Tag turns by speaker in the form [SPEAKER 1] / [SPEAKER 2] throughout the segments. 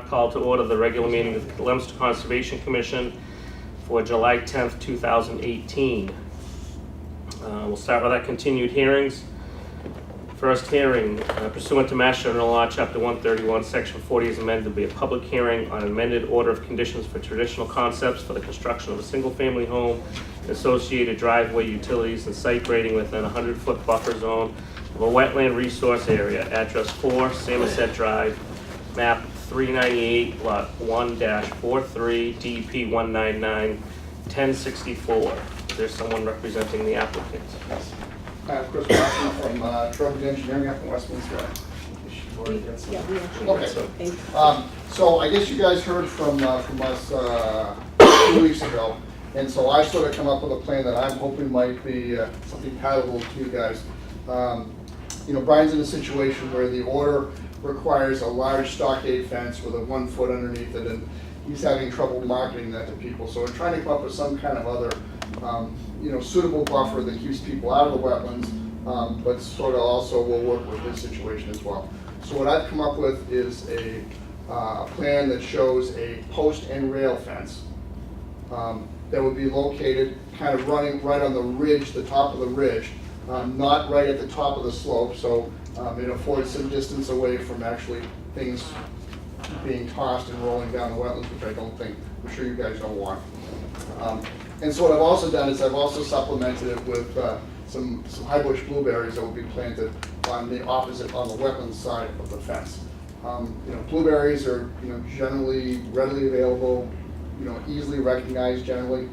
[SPEAKER 1] call to order the regular meeting of the Leominster Conservation Commission for July 10th, 2018. We'll start with our continued hearings. First hearing, pursuant to Mass General Law, Chapter 131, Section 40 is amended to be a public hearing on an amended order of conditions for traditional concepts for the construction of a single-family home, associated driveway, utilities, and site grading within a 100-foot buffer zone of a wetland resource area, address 4, Samoset Drive, map 398, lot 1-43, DP 199-1064. Is there someone representing the applicant?
[SPEAKER 2] Yes. Chris Watson from Trowbridge Engineering up in Westminster. Okay. So I guess you guys heard from us 2 weeks ago, and so I sort of come up with a plan that I'm hoping might be something palatable to you guys. You know, Brian's in a situation where the order requires a large stockade fence with a 1 foot underneath it, and he's having trouble marketing that to people. So we're trying to come up with some kind of other you know, suitable buffer that keeps people out of the wetlands, but sort of also will work with this situation as well. So what I've come up with is a plan that shows a post and rail fence that would be located kind of running right on the ridge, the top of the ridge, not right at the top of the slope, so it affords some distance away from actually things being tossed and rolling down the wetlands, which I don't think, I'm sure you guys don't want. And so what I've also done is I've also supplemented it with some high bush blueberries that will be planted on the opposite, on the wetland side of the fence. You know, blueberries are, you know, generally readily available, you know, easily recognized generally.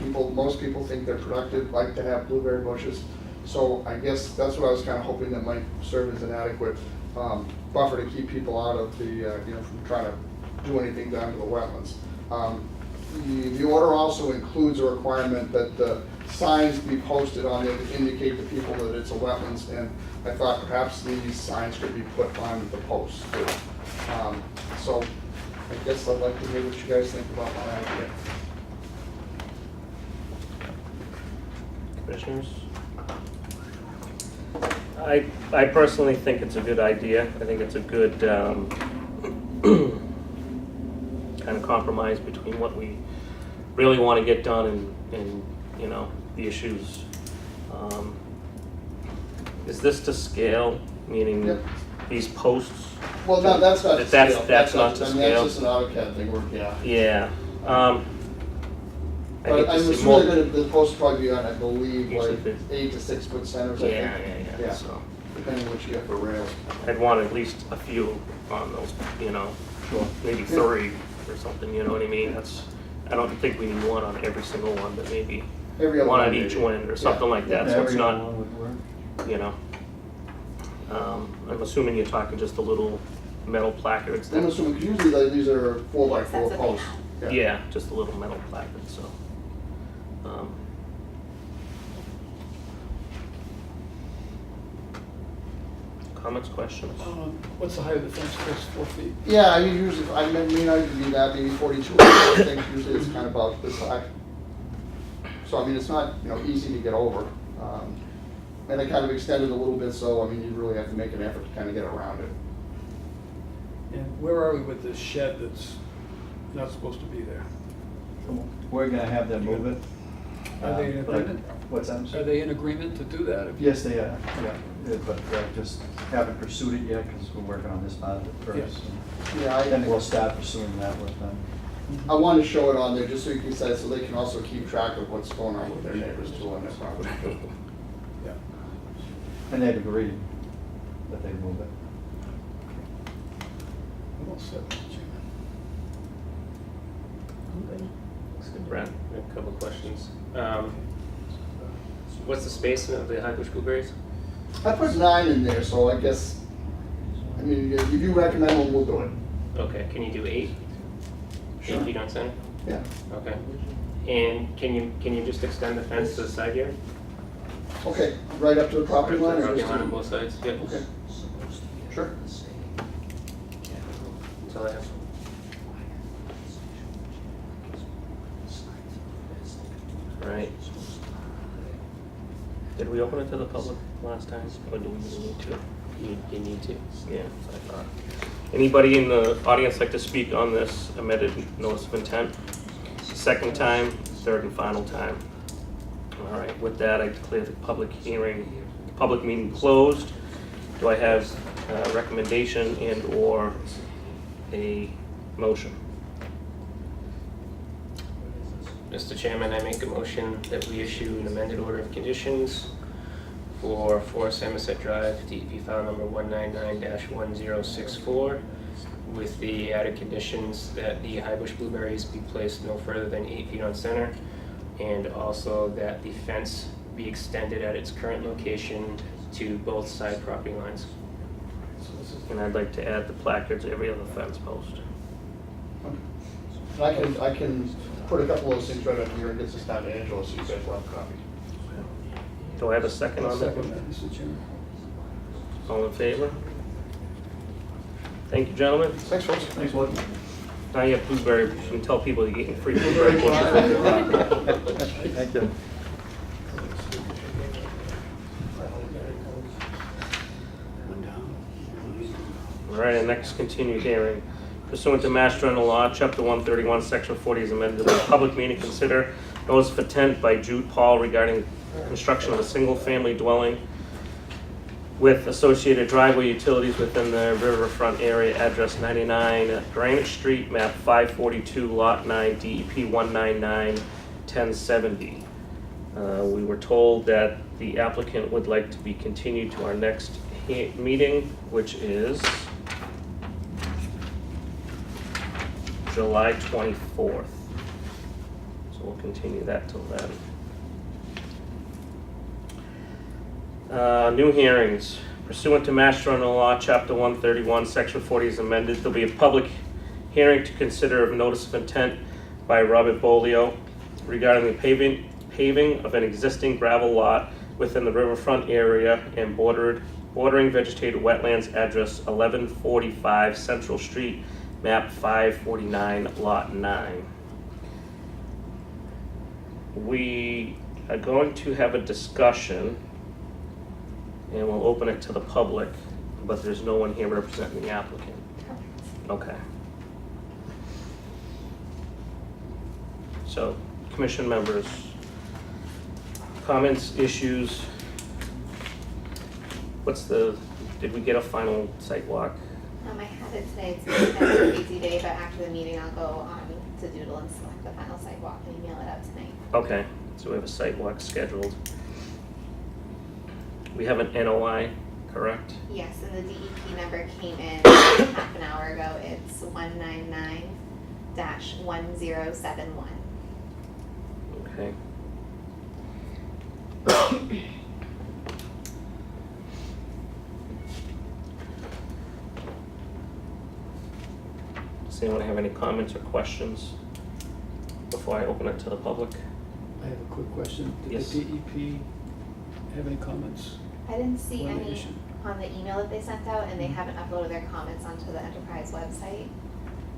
[SPEAKER 2] Most people think they're productive, like to have blueberry bushes. So I guess that's what I was kind of hoping that might serve as an adequate buffer to keep people out of the, you know, from trying to do anything down to the wetlands. The order also includes a requirement that the signs be posted on it to indicate to people that it's a wetlands, and I thought perhaps these signs could be put on the posts too. So I guess I'd like to hear what you guys think about my idea.
[SPEAKER 1] Commissioners? I personally think it's a good idea. I think it's a good kind of compromise between what we really want to get done and you know, the issues. Is this to scale, meaning
[SPEAKER 2] Yep.
[SPEAKER 1] these posts?
[SPEAKER 2] Well, no, that's not to scale.
[SPEAKER 1] That's not to
[SPEAKER 2] I mean,
[SPEAKER 1] scale.
[SPEAKER 2] that's just an AutoCAD thing, yeah.
[SPEAKER 1] Yeah. I hate
[SPEAKER 2] But
[SPEAKER 1] to
[SPEAKER 2] I'm
[SPEAKER 1] see
[SPEAKER 2] assuming
[SPEAKER 1] more.
[SPEAKER 2] that the posts probably be on, I believe,
[SPEAKER 1] Usually
[SPEAKER 2] like 8 to 6 foot centers, I think.
[SPEAKER 1] Yeah. So
[SPEAKER 2] Depending on what you get for rails.
[SPEAKER 1] I'd want at least a few on those, you know, maybe 3 or something, you know what I mean? I don't think we need one on every single one, but maybe
[SPEAKER 2] Every other
[SPEAKER 1] one
[SPEAKER 2] one
[SPEAKER 1] on each
[SPEAKER 2] maybe.
[SPEAKER 1] end or something like that, so it's
[SPEAKER 3] Every
[SPEAKER 1] not,
[SPEAKER 3] one would work.
[SPEAKER 1] you know. I'm assuming you're talking just the little metal placards.
[SPEAKER 2] I'm assuming, because usually these are 4x4
[SPEAKER 4] That's a
[SPEAKER 2] posts.
[SPEAKER 1] Yeah, just the little metal placards, so. Comments, questions?
[SPEAKER 5] What's the height of the fence, Chris? 4 feet?
[SPEAKER 2] Yeah, I mean, usually, I may not even be that, maybe 42, I think usually it's kind of about this high. So, I mean, it's not, you know, easy to get over. And I kind of extended a little bit, so, I mean, you really have to make an effort to kind of get around it.
[SPEAKER 5] And where are we with this shed that's not supposed to be there?
[SPEAKER 3] We're gonna have them move it.
[SPEAKER 5] Are they in
[SPEAKER 3] But-
[SPEAKER 5] agreement?
[SPEAKER 3] What's that?
[SPEAKER 5] Are they in agreement to do that?
[SPEAKER 3] Yes, they are, yeah, but just haven't pursued it yet because we're working on this part of it first.
[SPEAKER 2] Yeah,
[SPEAKER 3] Then we'll start pursuing that with them.
[SPEAKER 2] I want to show it on there just so you can say, so they can also keep track of what's going on with their neighbors too on their property too.
[SPEAKER 5] Yeah.
[SPEAKER 3] And they've agreed that they move it.
[SPEAKER 5] I'm all set, Mr. Chairman.
[SPEAKER 6] Looks good, Brent. I have a couple of questions. What's the space of the high bush blueberries?
[SPEAKER 2] I put 9 in there, so I guess, I mean, if you recommend one, we'll do it.
[SPEAKER 6] Okay, can you do 8?
[SPEAKER 2] Sure.
[SPEAKER 6] 8 feet on center?
[SPEAKER 2] Yeah.
[SPEAKER 6] Okay. And can you just extend the fence to the side yard?
[SPEAKER 2] Okay, right up to the property line? or
[SPEAKER 6] Property
[SPEAKER 2] just
[SPEAKER 6] line on
[SPEAKER 2] to-
[SPEAKER 6] both sides? Yep.
[SPEAKER 2] Okay. Sure.
[SPEAKER 6] That's all I have.
[SPEAKER 1] Right. Did we open it to the public last time, or do we need to?
[SPEAKER 6] you need to.
[SPEAKER 1] Yeah, that's what I thought. Anybody in the audience like to speak on this amended notice of intent? Second time, third and final time. All right, with that, I declare the public meeting closed. Do I have a recommendation and/or a motion?
[SPEAKER 6] Mr. Chairman, I make a motion that we issue an amended order of conditions for 4 Somerset Drive, DEP file number 199-1064, with the added conditions that the high bush blueberries be placed no further than 8 feet on center, and also that the fence be extended at its current location to both side property lines.
[SPEAKER 1] And I'd like to add the placards every other fence post.
[SPEAKER 2] I can put a couple of those things right up here and get this down to Angela so you guys will have a copy.
[SPEAKER 1] Do I have a second
[SPEAKER 5] I'll
[SPEAKER 1] on that?
[SPEAKER 5] second that, Mr. Chairman.
[SPEAKER 1] All in favor? Thank you, gentlemen.
[SPEAKER 2] Thanks, folks.
[SPEAKER 3] Thanks, Wood.
[SPEAKER 1] Now you have blueberry, you can tell people you're getting free blueberry bushes.
[SPEAKER 3] Thank you.
[SPEAKER 1] All right, our next continued hearing. Pursuant to Mass General Law, Chapter 131, Section 40 is amended to a public meeting, consider notice of intent by Jude Paul regarding construction of a single-family dwelling with associated driveway utilities within the riverfront area, address 99 Granite Street, map 542, lot 9, DEP 199-1070. We were told that the applicant would like to be continued to our next meeting, which is July 24th. So we'll continue that till then. New hearings. Pursuant to Mass General Law, Chapter 131, Section 40 is amended. There'll be a public hearing to consider of notice of intent by Robert Bolio regarding the paving of an existing gravel lot within the riverfront area and bordering vegetated wetlands, address 1145 Central Street, map 549, lot 9. We are going to have a discussion and we'll open it to the public, but there's no one here representing the applicant. Okay. So, commission members, comments, issues? Did we get a final site walk?
[SPEAKER 4] I have it today. It's kind of a busy day, but after the meeting, I'll go on to Doodle and select the final sidewalk and email it out tonight.
[SPEAKER 1] Okay, so we have a site walk scheduled. We have an NOI, correct?
[SPEAKER 4] Yes, and the DEP number came in half an hour ago. It's 199-1071.
[SPEAKER 1] Okay. Does anyone have any comments or questions before I open it to the public?
[SPEAKER 5] I have a quick question.
[SPEAKER 1] Yes.
[SPEAKER 5] Did the DEP have any comments?
[SPEAKER 4] I didn't see
[SPEAKER 5] On the
[SPEAKER 4] any
[SPEAKER 5] issue.
[SPEAKER 4] on the email that they sent out, and they haven't uploaded their comments onto the enterprise website.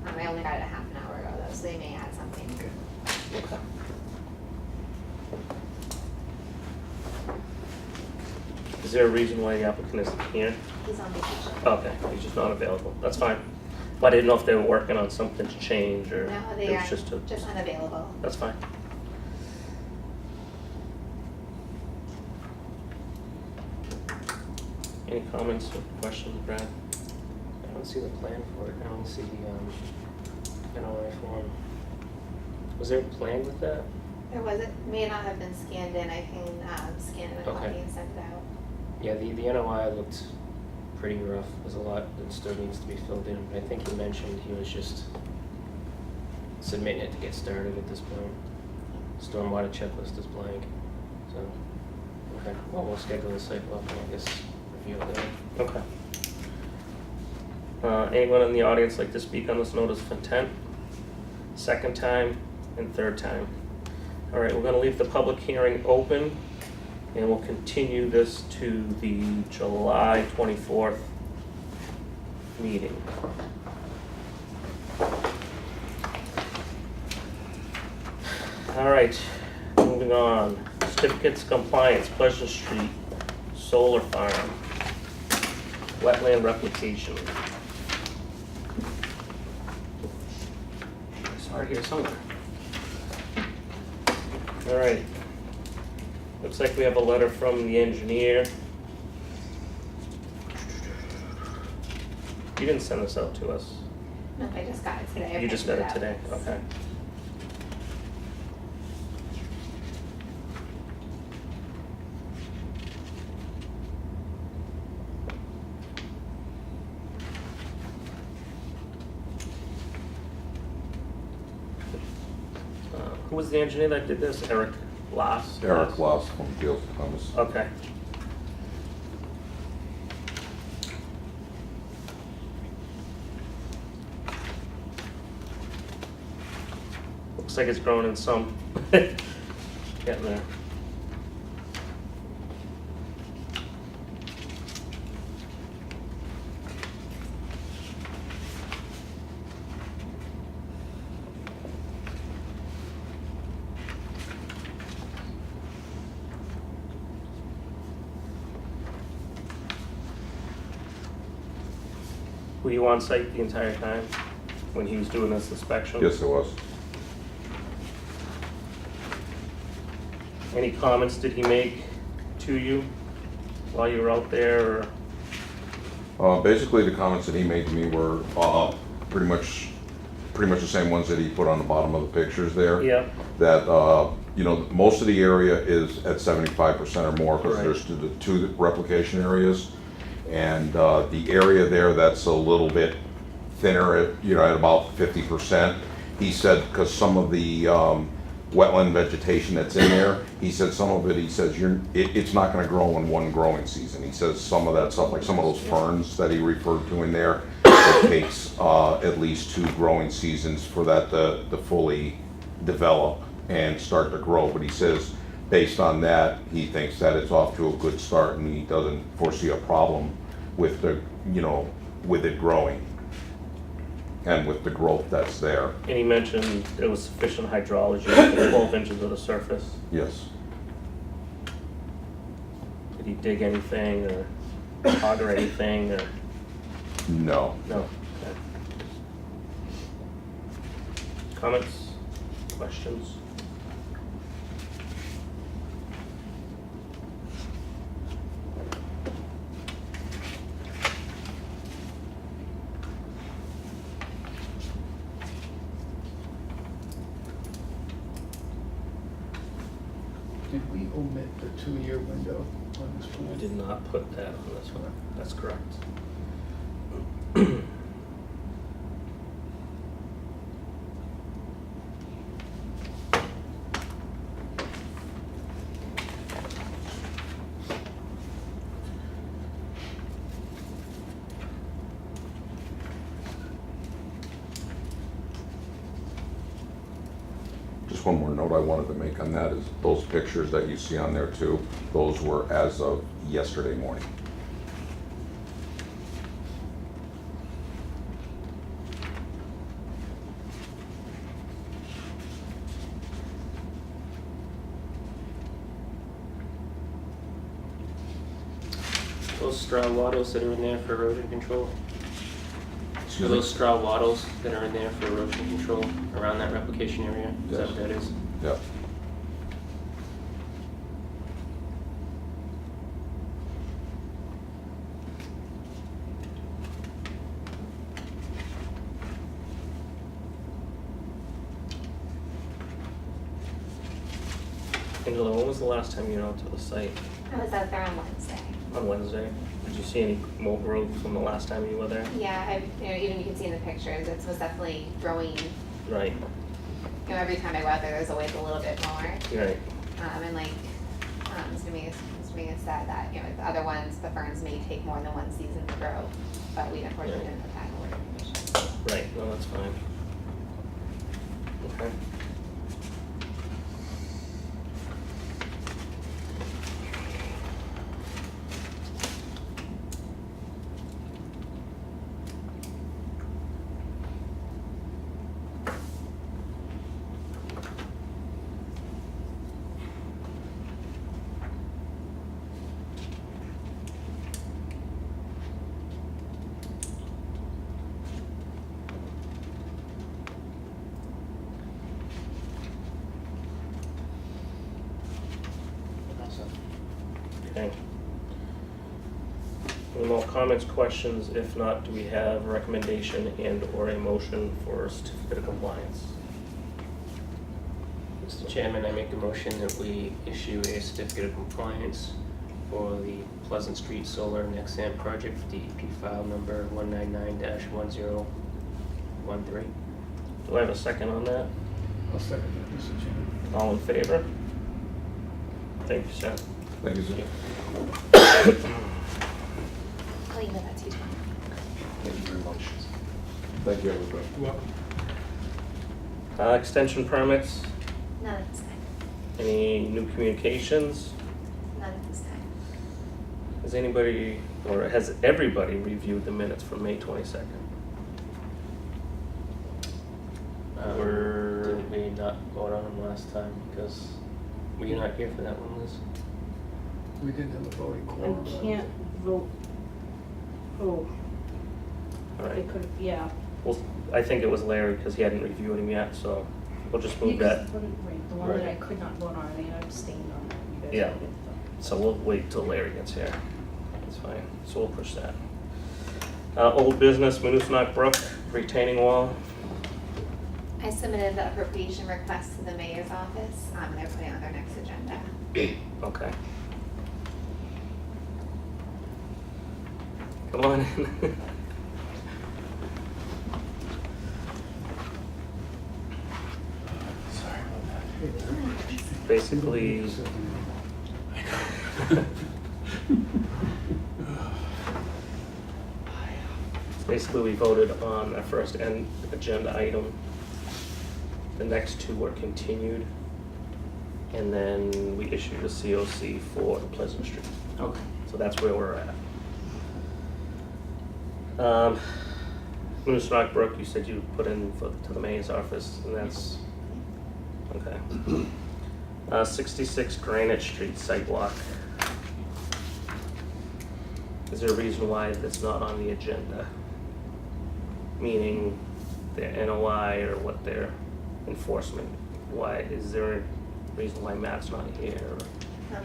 [SPEAKER 4] I only got it a half an hour ago though, so they may add something.
[SPEAKER 1] Okay. Is there a reason why the applicant isn't here?
[SPEAKER 4] He's on vacation.
[SPEAKER 1] Okay, he's just not available. That's fine. But I didn't know if they were working on something to change or
[SPEAKER 4] No,
[SPEAKER 1] it
[SPEAKER 4] they
[SPEAKER 1] was
[SPEAKER 4] are
[SPEAKER 1] just a.
[SPEAKER 4] just unavailable.
[SPEAKER 1] That's fine. Any comments or questions, Brad?
[SPEAKER 6] I don't see the plan for it, I don't see the NOI form. Was there a plan with that?
[SPEAKER 4] There was, it may not have been scanned in. I can scan it a copy
[SPEAKER 6] Okay.
[SPEAKER 4] and send it out.
[SPEAKER 6] Yeah, the NOI looked pretty rough. There's a lot that still needs to be filled in. But I think he mentioned he was just submitting it to get started at this point. Stormwater checklist is blank. So, okay, well, we'll schedule the site walk and I guess review it then.
[SPEAKER 1] Okay. Anyone in the audience like to speak on this notice of intent? Second time and third time. All right, we're gonna leave the public hearing open and we'll continue this to the July 24th meeting. All right, moving on. Certificates of compliance, Pleasant Street Solar Farm. wetland replication. It's hard here somewhere. All right. Looks like we have a letter from the engineer. You didn't send this out to us.
[SPEAKER 4] No, I just got it today. I
[SPEAKER 1] You just
[SPEAKER 4] printed
[SPEAKER 1] got it today,
[SPEAKER 4] out.
[SPEAKER 1] okay. Who was the engineer that did this? Eric Loss?
[SPEAKER 7] Eric Loss from Fields Thomas.
[SPEAKER 1] Okay. Looks like it's growing in some. Getting there. Were you on site the entire time when he was doing this inspection?
[SPEAKER 7] Yes, it was.
[SPEAKER 1] Any comments did he make to you while you were out there, or?
[SPEAKER 7] Basically, the comments that he made to me were pretty much the same ones that he put on the bottom of the pictures there.
[SPEAKER 1] Yeah,
[SPEAKER 7] That, you know, most of the area is at 75% or more, because
[SPEAKER 1] Right.
[SPEAKER 7] there's the two replication areas. And the area there that's a little bit thinner, at about 50%. He said, because some of the wetland vegetation that's in there, he said some of it, it's not gonna grow in one growing season. He says some of that stuff, like some of those ferns that he referred to in there, it takes at least 2 growing seasons for that to fully develop and start to grow. But he says, based on that, he thinks that it's off to a good start, and he doesn't foresee a problem with with it growing and with the growth that's there.
[SPEAKER 1] and he mentioned there was sufficient hydrology, 12 inches of the surface.
[SPEAKER 7] Yes.
[SPEAKER 1] Did he dig anything or auger anything, or?
[SPEAKER 7] No.
[SPEAKER 1] No. Okay. Comments, questions?
[SPEAKER 5] Did we omit the 2-year window on this
[SPEAKER 1] We
[SPEAKER 5] plan?
[SPEAKER 1] did not put that on this one. That's correct.
[SPEAKER 7] Just one more note I wanted to make on that is those pictures that you see on there too, those were as of yesterday morning.
[SPEAKER 6] Those straw wattles that are in there for erosion control? Are
[SPEAKER 7] Excuse me?
[SPEAKER 6] those straw wattles that are in there for erosion control around that replication area? Is that
[SPEAKER 7] Yes.
[SPEAKER 6] what that is?
[SPEAKER 7] Yeah.
[SPEAKER 1] Angela, when was the last time you were out to the site?
[SPEAKER 4] I was out there on Wednesday.
[SPEAKER 1] On Wednesday? Did you see any mold growth from the last time you were there?
[SPEAKER 4] Yeah, even you can see in the pictures, it was definitely growing.
[SPEAKER 1] Right,
[SPEAKER 4] Every time I go out there, there's always a little bit more.
[SPEAKER 1] right.
[SPEAKER 4] And like, Mr. Mingus said that, the other ones, the ferns may take more than one season to grow, but we unfortunately didn't have that in order conditions.
[SPEAKER 1] Right, no, that's fine. Okay. comments, questions? If not, do we have a recommendation and or a motion for certificate of compliance?
[SPEAKER 6] Mr. Chairman, I make a motion that we issue a certificate of compliance for the Pleasant Street Solar Nexamp project, DEP file number 199-1013.
[SPEAKER 1] Do I have a second on that?
[SPEAKER 5] I'll second that, Mr. Chairman.
[SPEAKER 1] All in favor? Thank you, sir.
[SPEAKER 7] Thank you, sir.
[SPEAKER 4] I'll email that to you tomorrow.
[SPEAKER 7] Thank you very much. Thank you, everybody.
[SPEAKER 5] Well,
[SPEAKER 1] Extension permits,
[SPEAKER 4] None at this time.
[SPEAKER 1] any new communications?
[SPEAKER 4] None at this time.
[SPEAKER 1] Has anybody, or has everybody reviewed the minutes from May 22nd?
[SPEAKER 6] Did we not vote on them last time because were you not here for that one, Liz?
[SPEAKER 5] we didn't have a voting quorum.
[SPEAKER 8] I can't vote. Oh,
[SPEAKER 1] All
[SPEAKER 8] they
[SPEAKER 1] right.
[SPEAKER 8] could, yeah.
[SPEAKER 1] Well, I think it was Larry because he hadn't reviewed them yet, so we'll just move
[SPEAKER 8] Because
[SPEAKER 1] that.
[SPEAKER 8] right, the one that I
[SPEAKER 6] Right.
[SPEAKER 8] could not vote on, I abstained on that. You guys
[SPEAKER 1] Yeah.
[SPEAKER 8] voted,
[SPEAKER 1] So we'll wait till Larry gets here. That's fine. So we'll push that. Old business, Moosonok Brook retaining wall.
[SPEAKER 4] I submitted the appropriation request to the mayor's office. They're putting it on their next agenda.
[SPEAKER 1] Okay. Come on in.
[SPEAKER 3] Sorry about that.
[SPEAKER 1] Basically, basically we voted on our first agenda item. The next two were continued. And then we issued a COC for the Pleasant Street.
[SPEAKER 6] Okay.
[SPEAKER 1] So that's where we're at. Moosonok Brook, you said you put in to the mayor's office, and that's, okay. 66 Granite Street sidewalk. Is there a reason why it's not on the agenda? Meaning their NOI or what their enforcement, why, is there a reason why Matt's not here?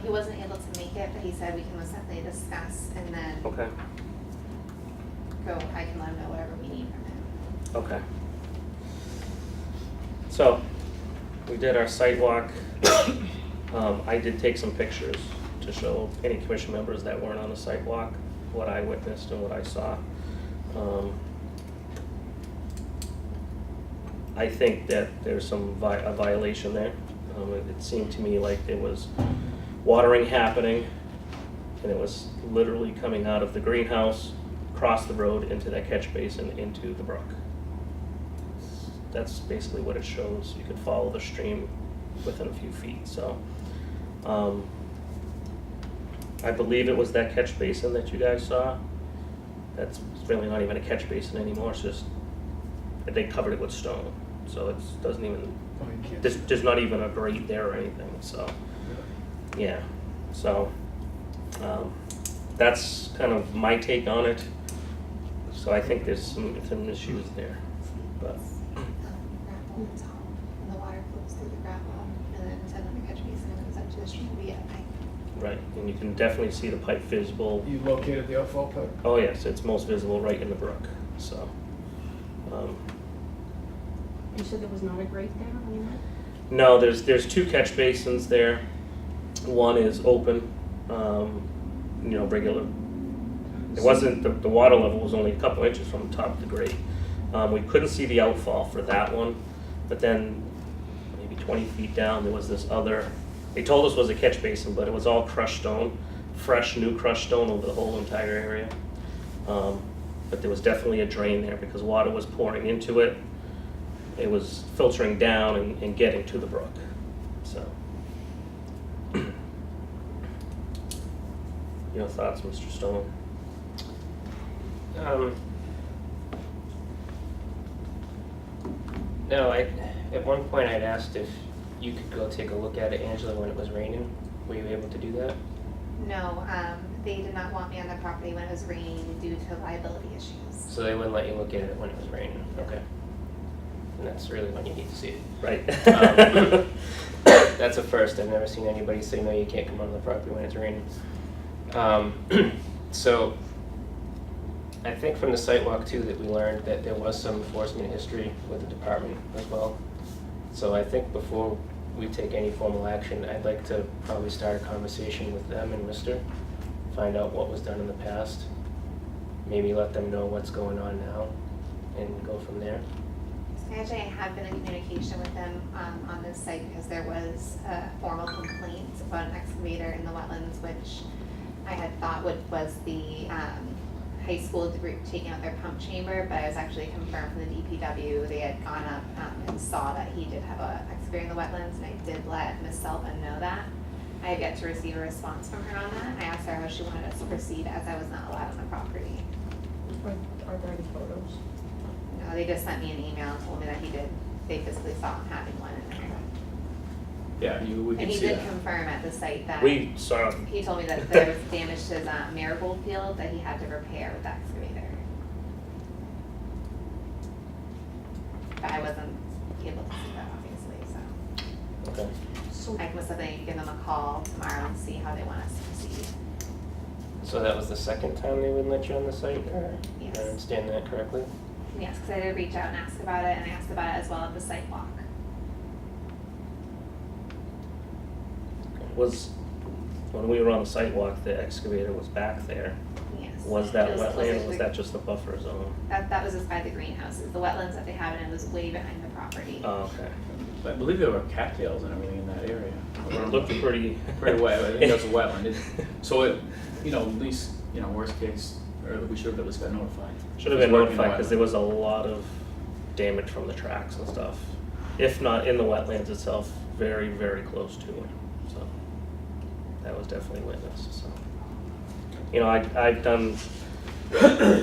[SPEAKER 4] He wasn't able to make it, but he said we can most definitely discuss and then
[SPEAKER 1] Okay,
[SPEAKER 4] I can let him know whatever we need from him.
[SPEAKER 1] okay. So, we did our site walk. I did take some pictures to show any commission members that weren't on the site walk, what I witnessed and what I saw. I think that there's a violation there. It seemed to me like there was watering happening, and it was literally coming out of the greenhouse, across the road into that catch basin, into the brook. That's basically what it shows. You could follow the stream within a few feet, so. I believe it was that catch basin that you guys saw. That's really not even a catch basin anymore, it's just, they covered it with stone, so it doesn't even,
[SPEAKER 5] Oh, you can't.
[SPEAKER 1] there's not even a grate there or anything, so, yeah. So, that's kind of my take on it. So I think there's some issues there, but,
[SPEAKER 4] Gravel is all, and the water flows through the gravel, and then it's another catch basin and goes up to the stream via a pipe.
[SPEAKER 1] right, and you can definitely see the pipe visible.
[SPEAKER 5] You located the outfall pipe?
[SPEAKER 1] Oh, yes, it's most visible right in the brook, so.
[SPEAKER 8] You said there was not a grate there on your map?
[SPEAKER 1] No, there's two catch basins there. One is open, regular. It wasn't, the water level was only a couple inches from the top of the grate. We couldn't see the outfall for that one, but then maybe 20 feet down, there was this other, they told us was a catch basin, but it was all crushed stone, fresh, new crushed stone over the whole entire area. But there was definitely a drain there because water was pouring into it. It was filtering down and getting to the brook, so. Your thoughts, Mr. Stone?
[SPEAKER 6] No, at one point I'd asked if you could go take a look at it, Angela, when it was raining. Were you able to do that?
[SPEAKER 4] No, they did not want me on the property when it was raining due to liability issues.
[SPEAKER 6] So they wouldn't let you look at it when it was raining? Okay. And that's really when you need to see it.
[SPEAKER 1] Right.
[SPEAKER 6] That's a first. I've never seen anybody say, no, you can't come on the property when it's raining. So I think from the site walk too that we learned that there was some enforcement history with the department as well. So I think before we take any formal action, I'd like to probably start a conversation with them and Mister, find out what was done in the past, maybe let them know what's going on now, and go from there.
[SPEAKER 4] Actually, I have been in communication with them on this site because there was a formal complaint about an excavator in the wetlands, which I had thought was the high school taking out their pump chamber, but I was actually confirmed from the DPW. They had gone up and saw that he did have an excavator in the wetlands, and I did let Ms. Sullivan know that. I have yet to receive a response from her on that. I asked her how she wanted us to proceed as I was not allowed on the property.
[SPEAKER 8] Are there any photos?
[SPEAKER 4] No, they just sent me an email and told me that they physically saw him having one in there.
[SPEAKER 9] Yeah, we
[SPEAKER 4] And
[SPEAKER 9] can
[SPEAKER 4] he
[SPEAKER 9] see
[SPEAKER 4] did
[SPEAKER 9] that.
[SPEAKER 4] confirm at the site that
[SPEAKER 1] We saw,
[SPEAKER 4] he told me that there was damage to his marigold field that he had to repair with the excavator. But I wasn't able to see that obviously, so
[SPEAKER 6] Okay.
[SPEAKER 8] So,
[SPEAKER 4] I must have give them a call tomorrow and see how they want us to proceed.
[SPEAKER 6] So that was the second time they would let you on the site, or
[SPEAKER 4] Yes.
[SPEAKER 6] did I understand that correctly?
[SPEAKER 4] Yes, because I did reach out and ask about it, and I asked about it as well at the site walk.
[SPEAKER 1] was, when we were on the sidewalk, the excavator was back there.
[SPEAKER 4] Yes.
[SPEAKER 1] Was that
[SPEAKER 4] It
[SPEAKER 1] wetland,
[SPEAKER 4] closer
[SPEAKER 1] or
[SPEAKER 4] to
[SPEAKER 1] was
[SPEAKER 4] the-
[SPEAKER 1] that just the buffer zone?
[SPEAKER 4] That was just by the greenhouses. The wetlands that they have in it was way behind the property.
[SPEAKER 1] Oh, okay.
[SPEAKER 9] I believe there were cattails and everything in that area.
[SPEAKER 1] It looked pretty.
[SPEAKER 9] Pretty wet, I think that's a wetland. So it, at least, worst case, or we should have at least got notified.
[SPEAKER 1] Should have
[SPEAKER 9] It's
[SPEAKER 1] been
[SPEAKER 9] working in the
[SPEAKER 1] notified, because there
[SPEAKER 9] wetland.
[SPEAKER 1] was a lot of damage from the tracks and stuff. If not in the wetlands itself, very, very close to it, so. That was definitely witnessed, so. I've done,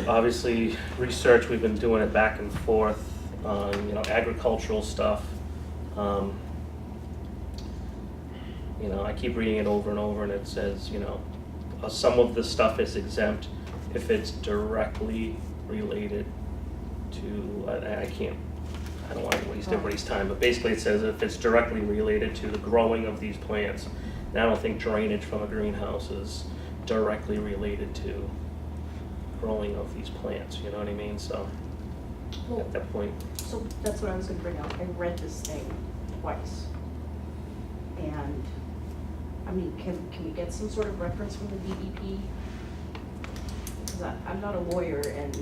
[SPEAKER 1] obviously, research, we've been doing it back and forth on, agricultural stuff. I keep reading it over and over, and it says, some of the stuff is exempt if it's directly related to, I don't want to waste everybody's time, but basically it says if it's directly related to the growing of these plants. And I don't think drainage from a greenhouse is directly related to growing of these plants, you know what I mean? So,
[SPEAKER 8] well,
[SPEAKER 1] at that point,
[SPEAKER 8] so that's what I was gonna bring up. I read this thing twice. And, can we get some sort of reference from the DEP? Because I'm not a lawyer, and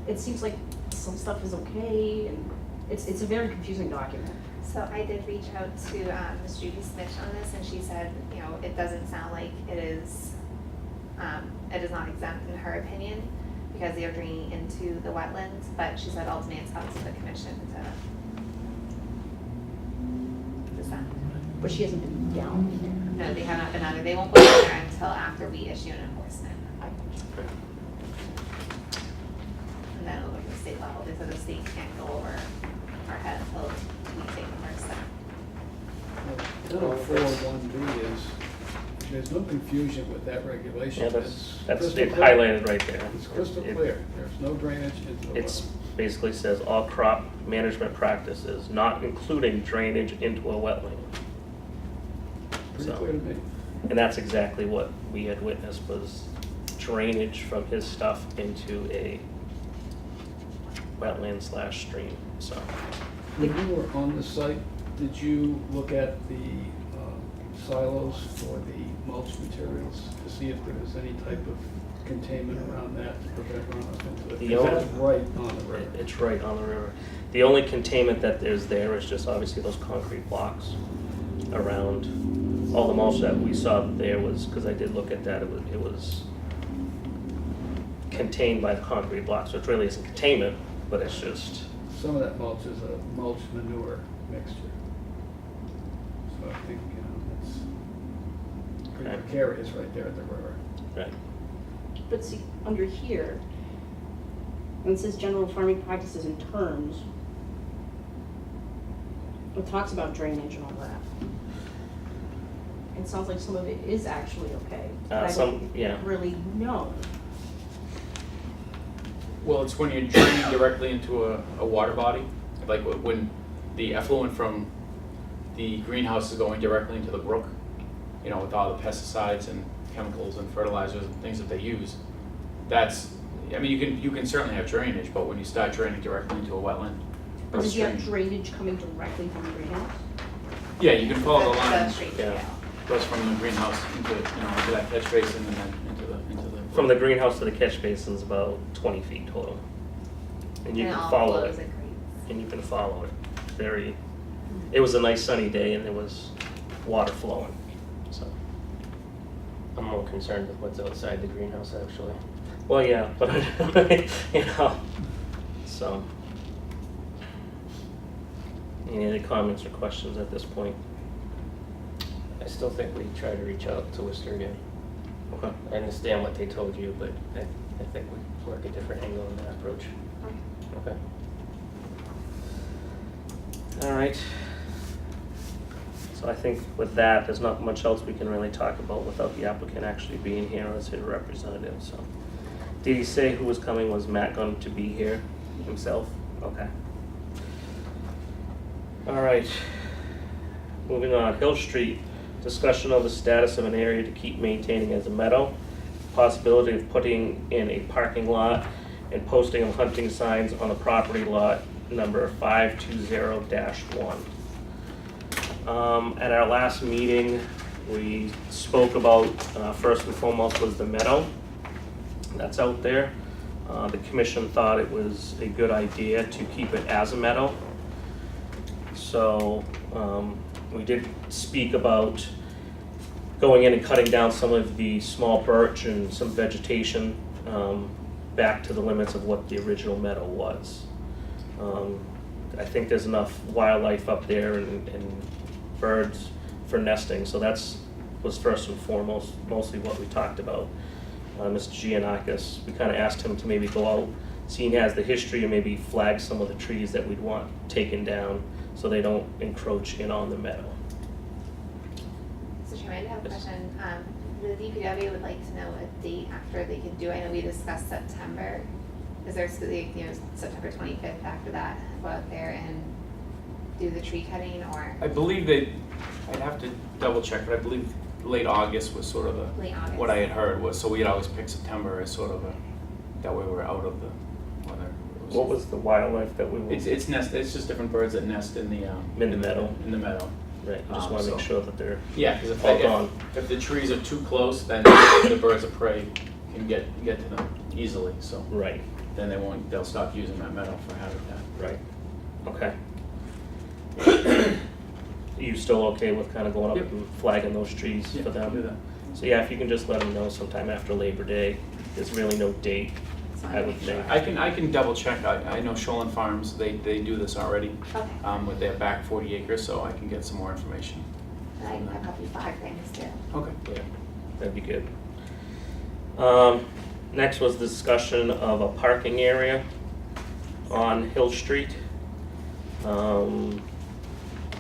[SPEAKER 8] it seems like some stuff is okay, and it's a very confusing document.
[SPEAKER 4] So I did reach out to Ms. Judy Smith on this, and she said, it doesn't sound like it is not exempt in her opinion, because they are draining into the wetlands, but she said ultimately it's up to the commission to decide.
[SPEAKER 8] But she hasn't been down there.
[SPEAKER 4] No, they have not been under, they won't go in there until after we issue an enforcement. And then it'll go to the state level, because the state can't go over our head until we take the first step.
[SPEAKER 5] 1041B is, there's no confusion with that regulation.
[SPEAKER 1] yeah,
[SPEAKER 5] It's
[SPEAKER 1] that's
[SPEAKER 5] crystal
[SPEAKER 1] it
[SPEAKER 5] clear.
[SPEAKER 1] highlighted right there.
[SPEAKER 5] It's crystal
[SPEAKER 1] It-
[SPEAKER 5] clear. There's no drainage into the
[SPEAKER 1] It's
[SPEAKER 5] wetland.
[SPEAKER 1] basically says all crop management practices, not including drainage into a wetland.
[SPEAKER 5] Pretty
[SPEAKER 1] So,
[SPEAKER 5] clear to me.
[SPEAKER 1] and that's exactly what we had witnessed, was drainage from his stuff into a wetland / stream, so.
[SPEAKER 5] When you were on the site, did you look at the silos for the mulch materials to see if there was any type of containment around that to prevent runoff into it?
[SPEAKER 1] The
[SPEAKER 5] Because that's
[SPEAKER 1] only-
[SPEAKER 5] right on the river.
[SPEAKER 1] It's right on the river. The only containment that is there is just obviously those concrete blocks around. All the mulch that we saw there was, because I did look at that, it was contained by the concrete blocks, so it really isn't containment, but it's just,
[SPEAKER 5] Some of that mulch is a mulch manure mixture. So I think, it's pretty
[SPEAKER 1] Okay.
[SPEAKER 5] precarious right there at the river.
[SPEAKER 1] right.
[SPEAKER 8] But see, under here, when it says general farming practices and terms, it talks about drainage and all that. It sounds like some of it is actually okay. but I don't
[SPEAKER 1] Yeah.
[SPEAKER 8] really know.
[SPEAKER 9] Well, it's when you're draining directly into a water body, like when the effluent from the greenhouse is going directly into the brook, with all the pesticides and chemicals and fertilizers and things that they use. That's I mean, you can certainly have drainage, but when you start draining directly into a wetland.
[SPEAKER 8] Or does he have
[SPEAKER 9] stream-
[SPEAKER 8] drainage coming directly from the greenhouse?
[SPEAKER 9] Yeah, you can follow the line.
[SPEAKER 4] straight
[SPEAKER 1] Yeah.
[SPEAKER 4] trail.
[SPEAKER 9] Goes from the greenhouse into, into that catch basin and then into the.
[SPEAKER 1] From the greenhouse to the catch basin is about 20 feet total. And you
[SPEAKER 4] And
[SPEAKER 1] can
[SPEAKER 4] all
[SPEAKER 1] follow
[SPEAKER 4] flows
[SPEAKER 1] it,
[SPEAKER 4] and creeks.
[SPEAKER 1] and you can follow it. It was a nice sunny day and there was water flowing, so.
[SPEAKER 6] I'm more concerned with what's outside the greenhouse, actually.
[SPEAKER 1] Well, yeah, but, you know, so. Any other comments or questions at this point?
[SPEAKER 6] I still think we try to reach out to Worcester again.
[SPEAKER 1] Okay.
[SPEAKER 6] I understand what they told you, but I think we work a different angle in that approach.
[SPEAKER 4] Okay.
[SPEAKER 6] Okay.
[SPEAKER 1] All right. So I think with that, there's not much else we can really talk about without the applicant actually being here as his representative, so. Did he say who was coming? Was Matt going to be here himself? Okay. All right. Moving on, Hill Street, discussion of the status of an area to keep maintaining as a meadow, possibility of putting in a parking lot and posting of hunting signs on the property lot number 520-1. At our last meeting, we spoke about, first and foremost was the meadow that's out there. The commission thought it was a good idea to keep it as a meadow. So, we did speak about going in and cutting down some of the small birch and some vegetation, back to the limits of what the original meadow was. I think there's enough wildlife up there and birds for nesting, so was first and foremost, mostly what we talked about. Mr. Giannakis, we kind of asked him to maybe go out, seeing he has the history, and maybe flag some of the trees that we'd want taken down so they don't encroach in on the meadow.
[SPEAKER 4] So Chairman, I have a
[SPEAKER 1] Yes.
[SPEAKER 4] question. The DPW would like to know a date after they could do, I know we discussed September. Is there, September 25th after that, go out there and do the tree cutting, or
[SPEAKER 9] I believe I'd have to double check, but I believe late August was sort of
[SPEAKER 4] late August?
[SPEAKER 9] what I had heard was, so we had always picked September as sort of that way we're out of the weather. It
[SPEAKER 1] What was the wildlife that we were?
[SPEAKER 9] It's it's just different birds that nest in the
[SPEAKER 1] In the meadow.
[SPEAKER 9] In the meadow.
[SPEAKER 1] Right, I just want to make
[SPEAKER 9] so-
[SPEAKER 1] sure that they're
[SPEAKER 9] Yeah, because
[SPEAKER 1] all gone.
[SPEAKER 9] if the trees are too close, then the birds of prey can get to them easily. So
[SPEAKER 1] Right,
[SPEAKER 9] then they'll stop using that meadow for habitat.
[SPEAKER 1] right, okay. Are you still okay with kind of going up
[SPEAKER 9] Yep.
[SPEAKER 1] and flagging those trees
[SPEAKER 9] Yeah,
[SPEAKER 1] for them?
[SPEAKER 9] do that.
[SPEAKER 1] So yeah, if you can just let them know sometime after Labor Day, there's really no date,
[SPEAKER 4] Just
[SPEAKER 1] I
[SPEAKER 4] wanted to
[SPEAKER 1] would
[SPEAKER 4] make sure.
[SPEAKER 1] think.
[SPEAKER 9] I can double check. I know Shoreland Farms, they do this already
[SPEAKER 4] Okay.
[SPEAKER 9] with their back 40 acres, so I can get some more information.
[SPEAKER 4] And I can have probably flag things too.
[SPEAKER 9] Okay.
[SPEAKER 1] Yeah, that'd be good. Next was discussion of a parking area on Hill Street.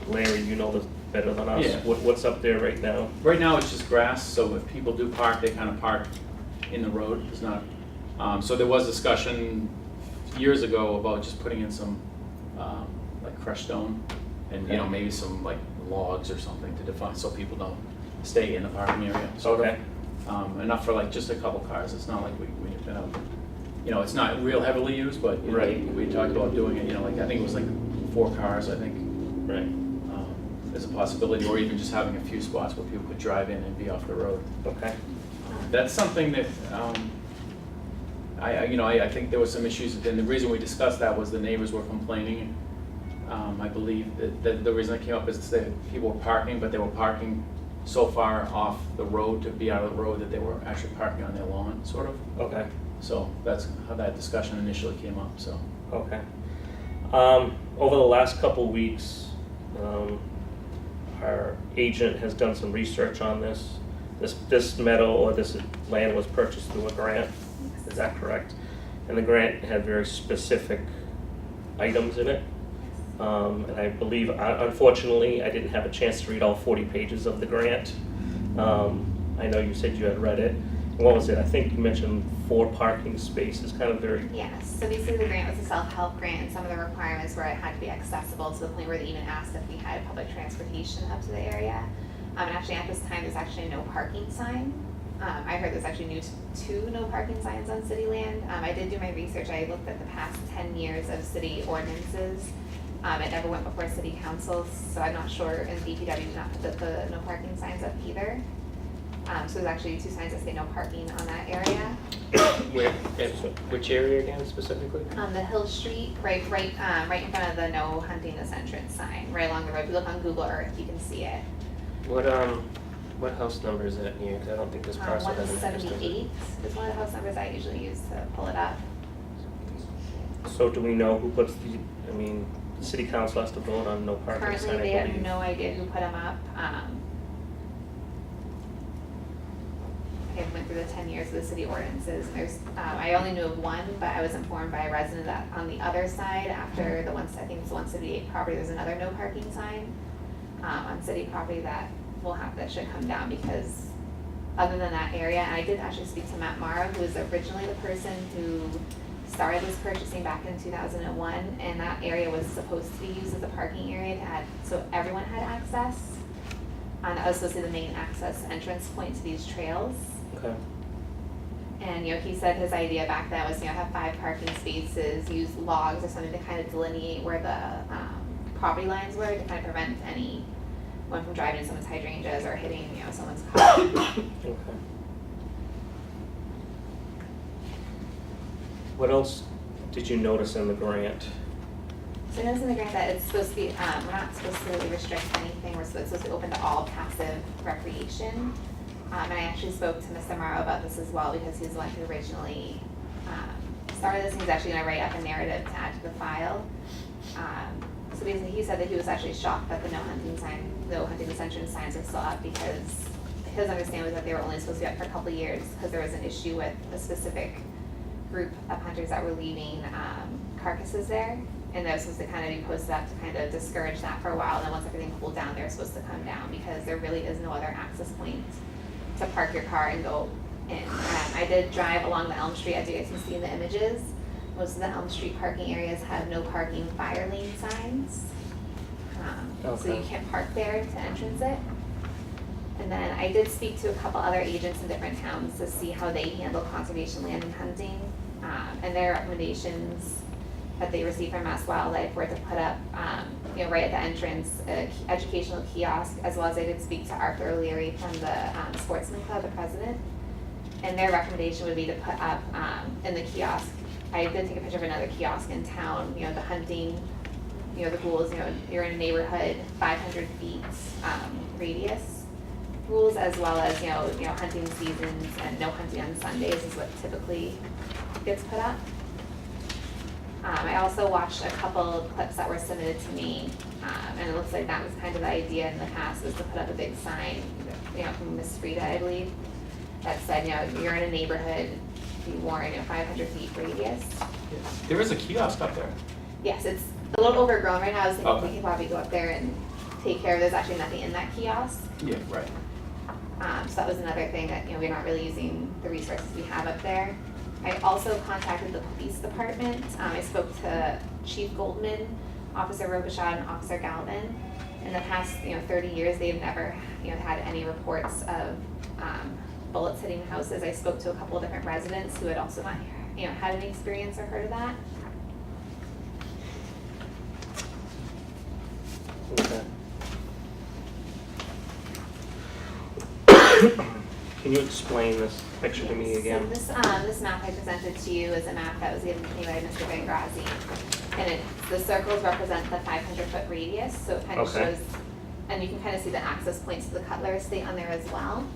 [SPEAKER 1] Larry, you know this better than us.
[SPEAKER 9] Yeah.
[SPEAKER 1] What's up there right now?
[SPEAKER 9] Right now, it's just grass, so if people do park, they kind of park in the road. It's not, so there was discussion years ago about just putting in some, like crushed stone and, maybe some like logs or something to define, so people don't stay in the parking area. sort of.
[SPEAKER 1] Okay.
[SPEAKER 9] Enough for like just a couple cars. It's not like we've been out, it's not real heavily used, but
[SPEAKER 1] Right.
[SPEAKER 9] we talked about doing it, like I think it was like 4 cars, I think.
[SPEAKER 1] Right,
[SPEAKER 9] As a possibility, or even just having a few spots where people could drive in and be off the road.
[SPEAKER 1] okay,
[SPEAKER 9] That's something that, I think there was some issues, and the reason we discussed that was the neighbors were complaining. I believe that the reason it came up is that people were parking, but they were parking so far off the road to be out of the road that they were actually parking on their lawn, sort of.
[SPEAKER 1] okay,
[SPEAKER 9] So that's how that discussion initially came up, so.
[SPEAKER 1] okay. Over the last couple of weeks, our agent has done some research on this. This meadow or this land was purchased through a grant, is that correct? And the grant had very specific items in it. And I believe, unfortunately, I didn't have a chance to read all 40 pages of the grant. I know you said you had read it. What was it? I think you mentioned 4 parking spaces, kind of very,
[SPEAKER 4] Yes, so basically the grant was a self-help grant, and some of the requirements were it had to be accessible to the point where they even asked if we had public transportation up to the area. And actually at this time, there's actually no parking sign I heard there's actually two no parking signs on city land. I did do my research, I looked at the past 10 years of city ordinances. It never went before city council, so I'm not sure, and DPW did not put the no parking signs up either. So there's actually 2 signs that say no parking on that area.
[SPEAKER 6] Where, which area again specifically?
[SPEAKER 4] On the Hill Street, right in front of the no hunting this entrance sign, right along the road. If you look on Google Earth, you can see it.
[SPEAKER 6] What house number is that near? 'Cause I don't think this parcel has an address.
[SPEAKER 4] 178 is one of the house numbers I usually use to pull it up.
[SPEAKER 1] So do we know who puts the, I mean, the city council has to vote on no parking sign,
[SPEAKER 4] Currently, they
[SPEAKER 1] I
[SPEAKER 4] have
[SPEAKER 1] believe.
[SPEAKER 4] no idea who put them up. I went through the 10 years of the city ordinances. There's, I only knew of one, but I was informed by a resident that on the other side, after the I think it's the 178 property, there's another no parking sign on city property that should come down, because other than that area, and I did actually speak to Matt Mara, who was originally the person who started this purchasing back in 2001, and that area was supposed to be used as a parking area so everyone had access. And that was supposed to be the main access entrance point to these trails.
[SPEAKER 1] Okay.
[SPEAKER 4] And, he said his idea back then was, have 5 parking spaces, use logs or something to kind of delineate where the property lines were to kind of prevent anyone from driving into someone's hydrangeas or hitting, someone's car.
[SPEAKER 1] Okay. What else did you notice in the grant?
[SPEAKER 4] So notice in the grant that it's supposed to be, we're not supposed to really restrict anything, it's supposed to be open to all passive recreation. And I actually spoke to Mr. Morrow about this as well, because he's the one who originally started this, and he's actually gonna write up a narrative to add to the file. So basically, he said that he was actually shocked that the no hunting this entrance signs are still up, because his understanding was that they were only supposed to be up for a couple of years, because there was an issue with a specific group of hunters that were leaving carcasses there. And that was supposed to kind of be posted up to kind of discourage that for a while, and then once everything cooled down, they were supposed to come down, because there really is no other access point to park your car and go in. I did drive along the Elm Street, as you guys can see in the images. Most of the Elm Street parking areas have no parking fire lane signs. So you can't park there to entrance it. And then I did speak to a couple other agents in different towns to see how they handle conservation land and hunting. And their recommendations that they received from Mass Wildlife were to put up, right at the entrance, an educational kiosk, as well as I did speak to Arthur O'Leary from the Sportsman Club, the president. And their recommendation would be to put up in the kiosk, I did take a picture of another kiosk in town, the hunting, the rules, you're in a neighborhood, 500 feet radius rules, as well as, hunting seasons and no hunting on Sundays is what typically gets put up. I also watched a couple of clips that were submitted to me, and it looks like that was kind of the idea in the past, was to put up a big sign, from Miss Frida, I believe, that said, you're in a neighborhood, be warned, 500 feet radius.
[SPEAKER 9] There is a kiosk up there.
[SPEAKER 4] Yes, it's a little overgrown right now. I was thinking we
[SPEAKER 9] Okay.
[SPEAKER 4] could probably go up there and take care of, there's actually nothing in that kiosk.
[SPEAKER 9] Yeah, right.
[SPEAKER 4] So that was another thing that, we're not really using the resources we have up there. I also contacted the police department. I spoke to Chief Goldman, Officer Robichaud, and Officer Galvin. In the past, 30 years, they've never, had any reports of bullets hitting houses. I spoke to a couple of different residents who had also not, had any experience or heard of that.
[SPEAKER 1] Okay. Can you explain this picture to me again?
[SPEAKER 4] So this map I presented to you is a map that was given to me by Mr. Van Grazi. And the circles represent the 500-foot radius, so it kind of
[SPEAKER 1] Okay.
[SPEAKER 4] shows, and you can kind of see the access points to the Cutler Estate on there as well.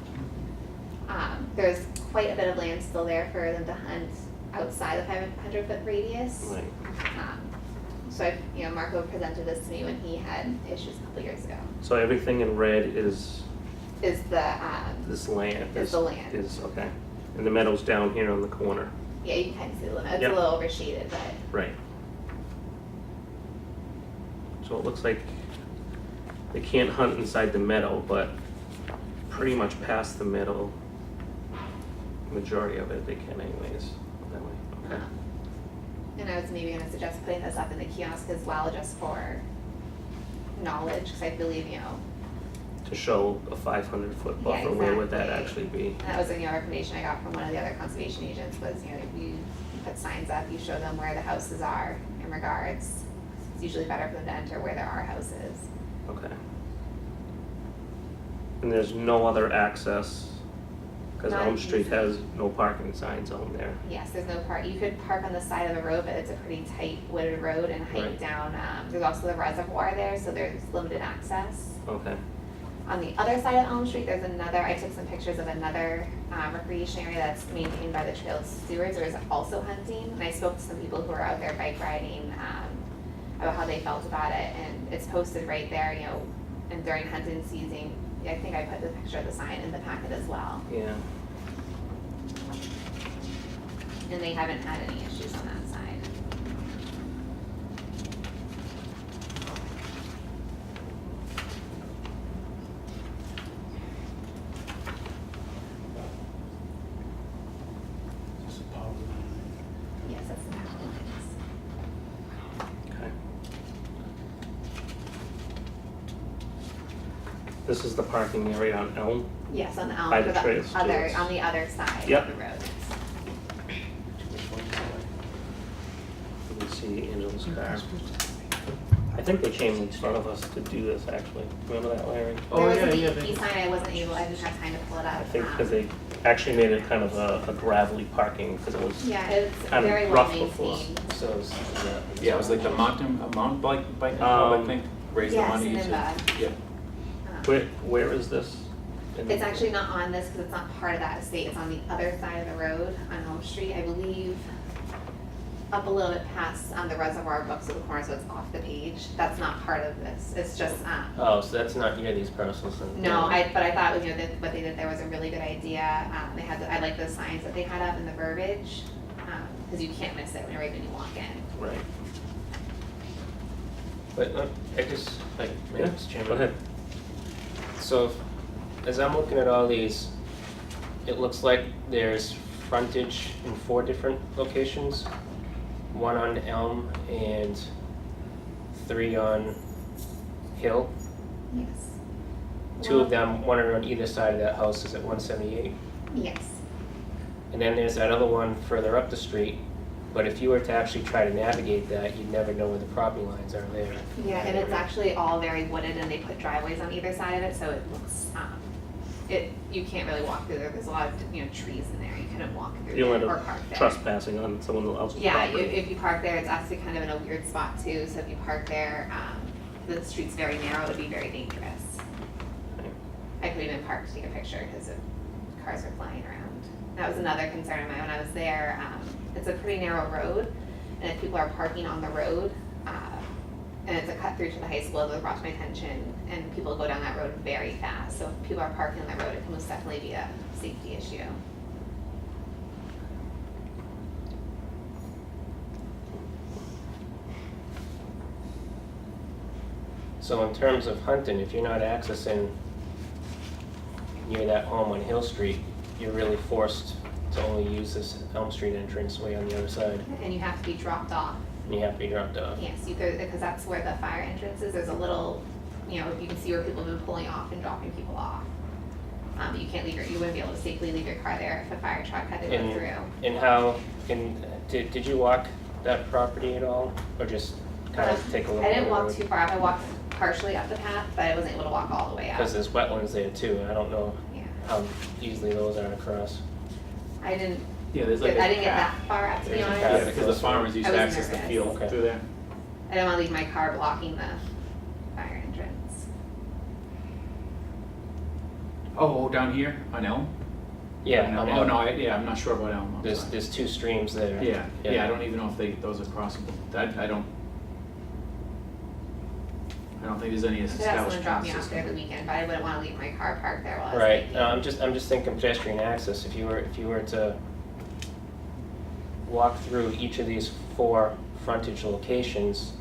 [SPEAKER 4] There's quite a bit of land still there for them to hunt outside the 500-foot radius.
[SPEAKER 1] Right.
[SPEAKER 4] So Marco presented this to me when he had issues a couple years ago.
[SPEAKER 1] So everything in red is
[SPEAKER 4] Is the,
[SPEAKER 1] this land?
[SPEAKER 4] Is the land.
[SPEAKER 1] Is, okay. And the meadow's down here on the corner.
[SPEAKER 4] yeah, you can kind of see the limit. It's
[SPEAKER 1] Yep.
[SPEAKER 4] a little overshaded, but
[SPEAKER 1] Right. So it looks like they can't hunt inside the meadow, but pretty much past the meadow, majority of it they can anyways, that way, okay.
[SPEAKER 4] And I was maybe gonna suggest putting this up in the kiosk as well, just for knowledge, because I believe,
[SPEAKER 1] To to show a 500-foot
[SPEAKER 4] Yeah,
[SPEAKER 1] buffer, where would that
[SPEAKER 4] exactly.
[SPEAKER 1] actually be?
[SPEAKER 4] And that was a recommendation I got from one of the other conservation agents was, you put signs up, you show them where the houses are in regards. It's usually better for them to enter where there are houses.
[SPEAKER 1] Okay. And there's no other access, because
[SPEAKER 4] Not
[SPEAKER 1] Elm Street
[SPEAKER 4] easy.
[SPEAKER 1] has no parking signs on there.
[SPEAKER 4] Yes, there's no park, you could park on the side of the road, but it's a pretty tight wooded road and hike
[SPEAKER 1] Right.
[SPEAKER 4] down, there's also the reservoir there, so there's limited access.
[SPEAKER 1] Okay,
[SPEAKER 4] On the other side of Elm Street, there's another, I took some pictures of another recreation area that's maintained by the trail stewards, there's also hunting. And I spoke to some people who are out there bike riding, about how they felt about it, and it's posted right there, and during hunting season, I think I put the picture of the sign in the packet as well.
[SPEAKER 1] yeah.
[SPEAKER 4] And they haven't had any issues on that side.
[SPEAKER 5] Just a power line.
[SPEAKER 4] Yes, that's the power lines.
[SPEAKER 1] Okay. This is the parking area on Elm?
[SPEAKER 4] Yes, on the Elm,
[SPEAKER 1] By
[SPEAKER 4] for
[SPEAKER 1] the trail
[SPEAKER 4] other,
[SPEAKER 1] stewards.
[SPEAKER 4] on the other side
[SPEAKER 1] Yep.
[SPEAKER 4] of the road.
[SPEAKER 1] You can see Angela's car. I think they came in front of us to do this, actually. Remember that, Larry?
[SPEAKER 9] Oh, yeah,
[SPEAKER 4] There was
[SPEAKER 9] yeah,
[SPEAKER 4] a DEP
[SPEAKER 9] they-
[SPEAKER 4] sign, I wasn't able, I didn't have time to pull it up.
[SPEAKER 1] I think because they actually made it kind of a gravelly parking, because it was
[SPEAKER 4] Yeah, it's
[SPEAKER 1] kind of
[SPEAKER 4] very well
[SPEAKER 1] rough before.
[SPEAKER 4] maintained.
[SPEAKER 6] So is that?
[SPEAKER 9] Yeah, it was like the mountain bike club, I think, raised the
[SPEAKER 4] Yes,
[SPEAKER 9] money.
[SPEAKER 4] and
[SPEAKER 9] to-
[SPEAKER 4] then
[SPEAKER 9] Yeah.
[SPEAKER 1] Where is this? In the-
[SPEAKER 4] It's actually not on this because it's not part of that estate, it's on the other side of the road on Elm Street, I believe. Up a little bit past the reservoir books at the corner, so it's off the page, that's not part of this, it's just,
[SPEAKER 6] Oh, so that's not near these parcels then?
[SPEAKER 4] no, but I thought, that what they did there was a really good idea, they had, I like the signs that they had up in the verbiage, cause you can't miss it right when you walk in.
[SPEAKER 1] Right.
[SPEAKER 6] But I just, like,
[SPEAKER 1] Yeah,
[SPEAKER 6] Mr. Chairman.
[SPEAKER 1] go ahead.
[SPEAKER 6] So, as I'm looking at all these, it looks like there's frontage in 4 different locations. 1 on Elm and 3 on Hill.
[SPEAKER 4] Yes.
[SPEAKER 6] 2 of them, one are on either side of that house is at 178.
[SPEAKER 4] Yes.
[SPEAKER 6] And then there's that other one further up the street. But if you were to actually try to navigate that, you'd never know where the property lines are there.
[SPEAKER 4] Yeah, and it's actually all very wooded and they put driveways on either side of it, so it looks, you can't really walk through there, there's a lot of, trees in there, you couldn't walk through
[SPEAKER 1] You
[SPEAKER 4] there
[SPEAKER 1] don't
[SPEAKER 4] or
[SPEAKER 1] end
[SPEAKER 4] park
[SPEAKER 1] up
[SPEAKER 4] there.
[SPEAKER 1] trespassing on someone else's
[SPEAKER 4] Yeah,
[SPEAKER 1] property.
[SPEAKER 4] if you park there, it's actually kind of in a weird spot too, so if you park there, the street's very narrow, it'd be very dangerous. I could even park to take a picture because cars are flying around. That was another concern of mine when I was there, it's a pretty narrow road, and if people are parking on the road, and it's a cut through to the high school, it was brought to my attention, and people go down that road very fast, so if people are parking on the road, it can most definitely be a safety issue.
[SPEAKER 6] So in terms of hunting, if you're not accessing near that home on Hill Street, you're really forced to only use this Elm Street entrance way on the other side.
[SPEAKER 4] And you have to be dropped off.
[SPEAKER 6] And you have to be dropped off.
[SPEAKER 4] Yes, because that's where the fire entrance is, there's a little, you can see where people have been pulling off and dropping people off. You can't leave you wouldn't be able to safely leave your car there if a fire truck had to go
[SPEAKER 6] And-
[SPEAKER 4] through.
[SPEAKER 6] And how, did you walk that property at all, or just kind of take a look?
[SPEAKER 4] I didn't
[SPEAKER 6] at the
[SPEAKER 4] walk
[SPEAKER 6] road?
[SPEAKER 4] too far up, I walked partially up the path, but I wasn't able to walk all the way up.
[SPEAKER 6] Because there's wetlands there too, and I don't know
[SPEAKER 4] Yeah,
[SPEAKER 6] how easily those are to cross.
[SPEAKER 4] I didn't,
[SPEAKER 9] Yeah, there's
[SPEAKER 4] I
[SPEAKER 9] like a
[SPEAKER 4] didn't get
[SPEAKER 9] path.
[SPEAKER 4] that far up, to be
[SPEAKER 6] There's a
[SPEAKER 4] honest.
[SPEAKER 6] path.
[SPEAKER 9] Yeah, because the farmers used
[SPEAKER 4] I
[SPEAKER 9] to
[SPEAKER 4] was
[SPEAKER 9] access the
[SPEAKER 4] nervous.
[SPEAKER 9] field
[SPEAKER 6] Okay.
[SPEAKER 9] through there.
[SPEAKER 4] I didn't wanna leave my car blocking the fire entrance.
[SPEAKER 9] Oh, down here on Elm?
[SPEAKER 6] Yeah,
[SPEAKER 9] No,
[SPEAKER 6] on
[SPEAKER 9] oh,
[SPEAKER 6] Elm.
[SPEAKER 9] no, I'm not sure about Elm, I'm
[SPEAKER 6] There's,
[SPEAKER 9] sorry.
[SPEAKER 6] there's 2 streams there.
[SPEAKER 9] Yeah, I don't even know if those are crossable. I don't think there's any
[SPEAKER 4] I could have
[SPEAKER 9] established
[SPEAKER 4] someone drop
[SPEAKER 9] path
[SPEAKER 4] me off
[SPEAKER 9] system.
[SPEAKER 4] there the weekend, but I wouldn't wanna leave my car parked there while I was
[SPEAKER 6] Right,
[SPEAKER 4] hiking.
[SPEAKER 6] I'm just thinking pedestrian access, if you were to walk through each of these 4 frontage locations,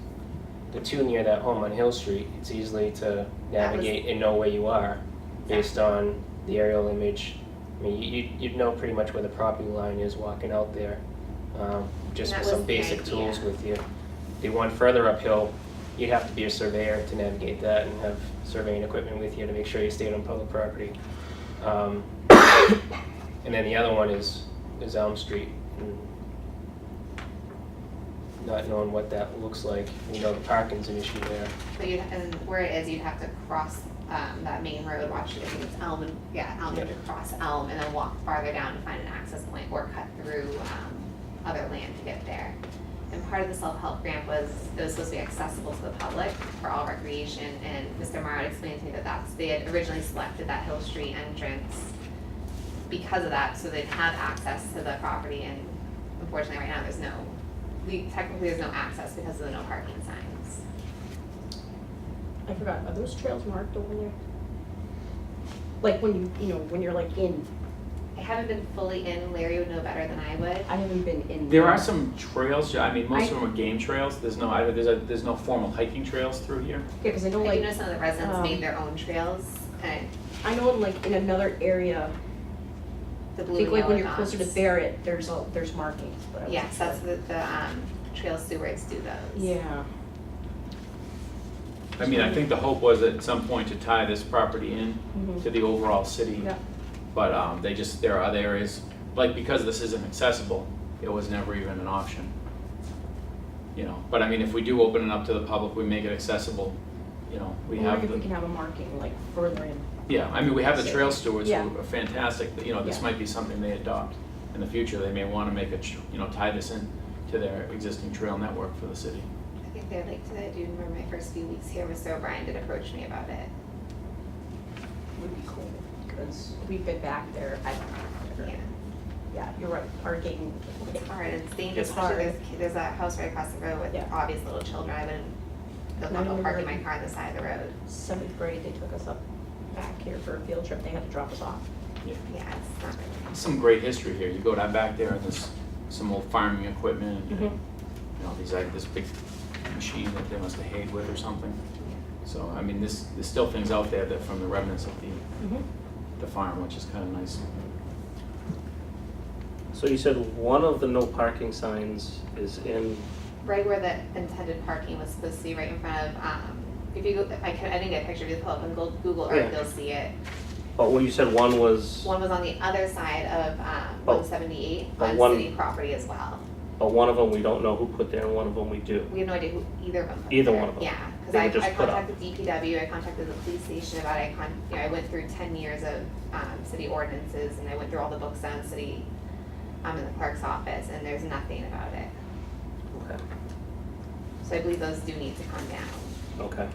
[SPEAKER 6] the 2 near that home on Hill Street, it's easily to navigate and know where you are based on the aerial image. I mean, you'd know pretty much where the property line is walking out there, just
[SPEAKER 4] That
[SPEAKER 6] with some
[SPEAKER 4] was the
[SPEAKER 6] basic
[SPEAKER 4] idea.
[SPEAKER 6] tools with you. The one further uphill, you'd have to be a surveyor to navigate that and have surveying equipment with you to make sure you stayed on public property. And then the other one is Elm Street. And not knowing what that looks like, you know, the parking's an issue there.
[SPEAKER 4] But and where it is, you'd have to cross that main road, watch it, I think it's Elm, and Elm, you have to cross Elm and then walk farther down to find an access point or cut through other land to get there. And part of the self-help grant was, it was supposed to be accessible to the public for all recreation, and Mr. Morrow explained to me that they had originally selected that Hill Street entrance because of that, so they'd have access to the property, and unfortunately right now technically there's no access because of the no parking signs.
[SPEAKER 8] I forgot, are those trails marked over there? Like when when you're like in,
[SPEAKER 4] I haven't been fully in, Larry would know better than I would.
[SPEAKER 8] I haven't been in.
[SPEAKER 9] There are some trails, I mean, most of them are game trails, there's no formal hiking trails through here.
[SPEAKER 8] Yeah, because I know
[SPEAKER 4] I
[SPEAKER 8] like,
[SPEAKER 4] do know some of the residents made their own trails, and
[SPEAKER 8] I know like in another area,
[SPEAKER 4] the
[SPEAKER 8] I
[SPEAKER 4] blue
[SPEAKER 8] think
[SPEAKER 4] and
[SPEAKER 8] like when
[SPEAKER 4] yellow
[SPEAKER 8] you're closer to
[SPEAKER 4] dots.
[SPEAKER 8] Barrett, there's markings, but I wasn't
[SPEAKER 4] Yes, that's
[SPEAKER 8] sure.
[SPEAKER 4] the trail stewards do those.
[SPEAKER 8] Yeah.
[SPEAKER 9] I mean, I think the hope was at some point to tie this property in
[SPEAKER 8] Mhm.
[SPEAKER 9] to the overall city.
[SPEAKER 8] Yeah.
[SPEAKER 9] But there are other areas, like because this isn't accessible, it was never even an option. You know, but I mean, if we do open it up to the public, we make it accessible, you know, we
[SPEAKER 8] I
[SPEAKER 9] have
[SPEAKER 8] wonder if we
[SPEAKER 9] the,
[SPEAKER 8] can have a marking like further in.
[SPEAKER 9] yeah, I mean, we have the trail stewards who
[SPEAKER 8] Yeah.
[SPEAKER 9] are fantastic, but, you know, this
[SPEAKER 8] Yeah.
[SPEAKER 9] might be something they adopt in the future. They may want to make tie this in to their existing trail network for the city.
[SPEAKER 4] I think they'd like to, I do remember my first few weeks here, Mr. O'Brien did approach me about it.
[SPEAKER 8] Would be cool, because we've been back there, I don't know.
[SPEAKER 4] Yeah,
[SPEAKER 8] Yeah, you're right, parking.
[SPEAKER 4] it's hard, it's dangerous,
[SPEAKER 8] It's
[SPEAKER 4] especially
[SPEAKER 8] hard.
[SPEAKER 4] there's a house right across the road with
[SPEAKER 8] Yeah.
[SPEAKER 4] obvious little children, I wouldn't feel
[SPEAKER 8] And I
[SPEAKER 4] comfortable parking my
[SPEAKER 8] remember-
[SPEAKER 4] car on the side of the road.
[SPEAKER 8] 7th grade, they took us up back here for a field trip, they had to drop us off.
[SPEAKER 9] Yeah.
[SPEAKER 4] Yeah, it's not really.
[SPEAKER 9] Some great history here. You go down back there and there's some old farming equipment, and,
[SPEAKER 8] Mhm.
[SPEAKER 9] you know, this big machine that they must have hayed with or something. So, I mean, there's still things out there that from the remnants of the farm, which is kind of nice.
[SPEAKER 1] So you said one of the no parking signs is in,
[SPEAKER 4] Right where the intended parking was supposed to be, right in front of, if you go, I didn't get a picture, if you pull up on Google Earth,
[SPEAKER 1] Yeah.
[SPEAKER 4] you'll see it.
[SPEAKER 1] but when you said one was,
[SPEAKER 4] One was on the other side of,
[SPEAKER 1] Oh.
[SPEAKER 4] 178
[SPEAKER 1] But
[SPEAKER 4] on
[SPEAKER 1] one-
[SPEAKER 4] city property as well.
[SPEAKER 1] but one of them we don't know who put there and one of them we do.
[SPEAKER 4] We have no idea who either of them put
[SPEAKER 1] Either
[SPEAKER 4] there.
[SPEAKER 1] one of them.
[SPEAKER 4] Yeah, because
[SPEAKER 1] They
[SPEAKER 4] I
[SPEAKER 1] were just put up.
[SPEAKER 4] contacted DPW, I contacted the police station about it, I went through 10 years of city ordinances, and I went through all the books on city, in the clerk's office, and there's nothing about it.
[SPEAKER 1] Okay.
[SPEAKER 4] So I believe those do need to come down.
[SPEAKER 1] Okay.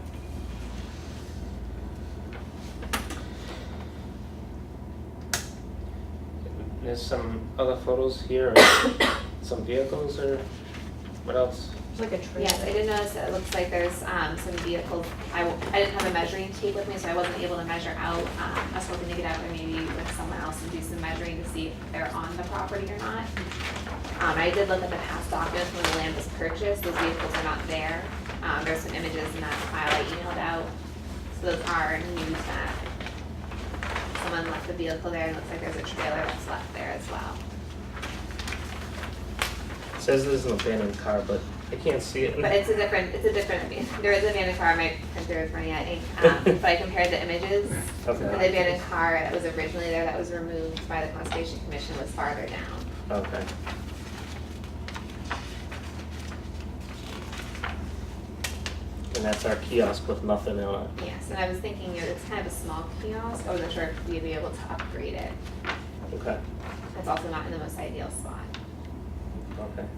[SPEAKER 6] There's some other photos here, or some vehicles, or what else?
[SPEAKER 8] There's like a trail.
[SPEAKER 4] Yes, I did notice that it looks like there's some vehicles, I didn't have a measuring tape with me, so I wasn't able to measure out. I was hoping to get out there maybe with someone else and do some measuring to see if they're on the property or not. I did look at the past documents when the land was purchased, those vehicles are not there. There's some images in that file I emailed out, so those are news that someone left the vehicle there, and it looks like there's a trailer that's left there as well.
[SPEAKER 1] It says there's an abandoned car, but I can't see it.
[SPEAKER 4] But it's a different, there is a abandoned car, my printer is running out of ink, but I compared the images.
[SPEAKER 1] Okay.
[SPEAKER 4] And the abandoned car that was originally there, that was removed by the Conservation Commission, was farther down.
[SPEAKER 1] Okay. And that's our kiosk with nothing on it.
[SPEAKER 4] Yes, and I was thinking, it's kind of a small kiosk, I wasn't sure if we'd be able to upgrade it.
[SPEAKER 1] Okay.
[SPEAKER 4] It's also not in the most ideal spot.
[SPEAKER 1] Okay.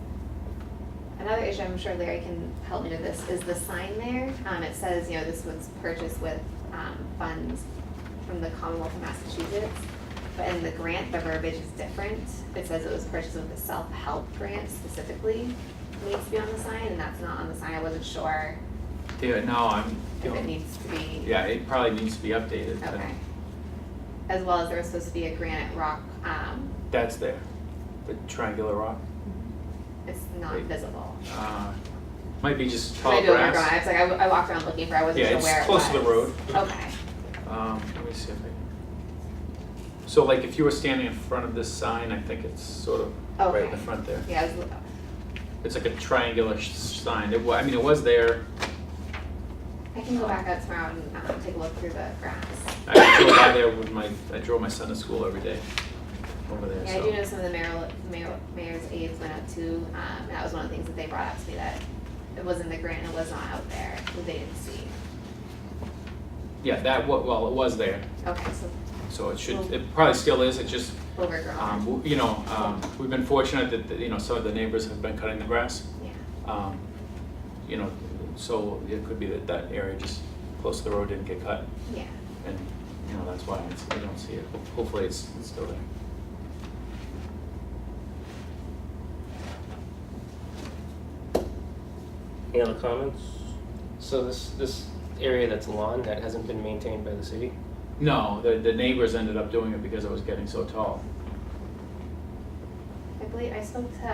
[SPEAKER 4] Another issue, I'm sure Larry can help me with this, is the sign there. It says, this was purchased with funds from the Commonwealth of Massachusetts. But in the grant, the verbiage is different. It says it was purchased with the self-help grant specifically. It needs to be on the sign, and that's not on the sign. I wasn't sure
[SPEAKER 9] Yeah, no,
[SPEAKER 4] if it needs to be.
[SPEAKER 9] yeah, it probably needs to be updated. but
[SPEAKER 4] Okay. As well as there was supposed to be a granite rock,
[SPEAKER 9] That's there, the triangular rock.
[SPEAKER 4] it's not visible.
[SPEAKER 9] Might be just
[SPEAKER 4] I
[SPEAKER 9] tall
[SPEAKER 4] do remember,
[SPEAKER 9] grass.
[SPEAKER 4] I was like, I walked around looking for, I wasn't
[SPEAKER 9] Yeah,
[SPEAKER 4] sure
[SPEAKER 9] it's
[SPEAKER 4] where it
[SPEAKER 9] close to the
[SPEAKER 4] was.
[SPEAKER 9] road.
[SPEAKER 4] Okay,
[SPEAKER 9] Let me see if I. So like if you were standing in front of this sign, I think it's sort of right in the
[SPEAKER 4] Okay.
[SPEAKER 9] front there.
[SPEAKER 4] yeah,
[SPEAKER 9] It's like a triangular sign. It was there
[SPEAKER 4] I can go back out tomorrow and take a look through the grass.
[SPEAKER 9] I drove by there with I drove my son to school every day over there,
[SPEAKER 4] Yeah,
[SPEAKER 9] so.
[SPEAKER 4] I do know some of the mayor's aides went out too. That was one of the things that they brought up to me, that it wasn't the grant, it was not out there, that they didn't see.
[SPEAKER 9] Yeah, well, it was there,
[SPEAKER 4] Okay, so
[SPEAKER 9] so it probably still is, it just,
[SPEAKER 4] overgrown.
[SPEAKER 9] we've been fortunate that, some of the neighbors have been cutting the grass.
[SPEAKER 4] Yeah.
[SPEAKER 9] So it could be that area just close to the road didn't get cut,
[SPEAKER 4] Yeah.
[SPEAKER 9] and, that's why I don't see it. Hopefully it's still there.
[SPEAKER 1] Any other comments?
[SPEAKER 6] So this area that's lawn, that hasn't been maintained by the city?
[SPEAKER 9] No, the neighbors ended up doing it because it was getting so tall.
[SPEAKER 4] I believe I spoke to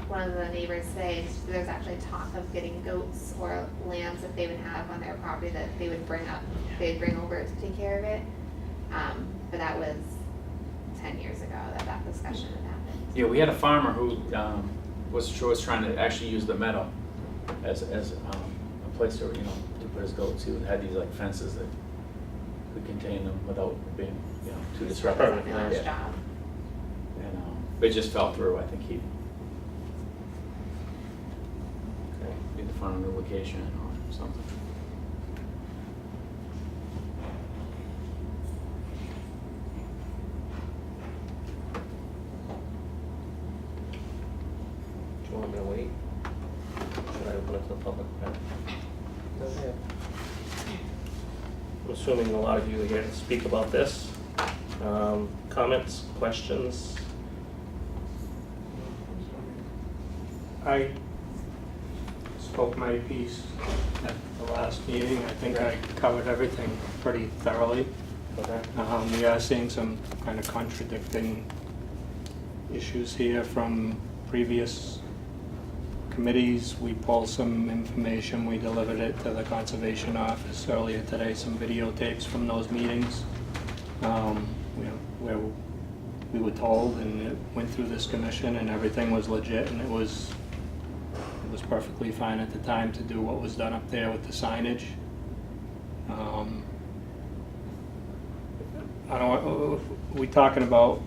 [SPEAKER 4] one of the neighbors today. There's actually talk of getting goats or lambs that they would have on their property that they would bring over to take care of it. But that was 10 years ago that discussion had happened.
[SPEAKER 9] Yeah, we had a farmer who was trying to actually use the meadow as a place to put his goats. He had these like fences that could contain them without being too disruptive.
[SPEAKER 4] That was my last
[SPEAKER 9] Yeah.
[SPEAKER 4] job.
[SPEAKER 9] And it just fell through. I think he need to find a new location or something.
[SPEAKER 1] Do you want me to wait? Should I open it to the public?
[SPEAKER 6] Go ahead.
[SPEAKER 1] I'm assuming a lot of you are here to speak about this. Comments, questions?
[SPEAKER 10] I spoke my piece at the last meeting. I think I covered everything pretty thoroughly.
[SPEAKER 1] Okay.
[SPEAKER 10] We are seeing some kind of contradicting issues here from previous committees. We pulled some information, we delivered it to the Conservation Office earlier today, some videotapes from those meetings, where we were told, and it went through this commission and everything was legit, and it was perfectly fine at the time to do what was done up there with the signage. We talking about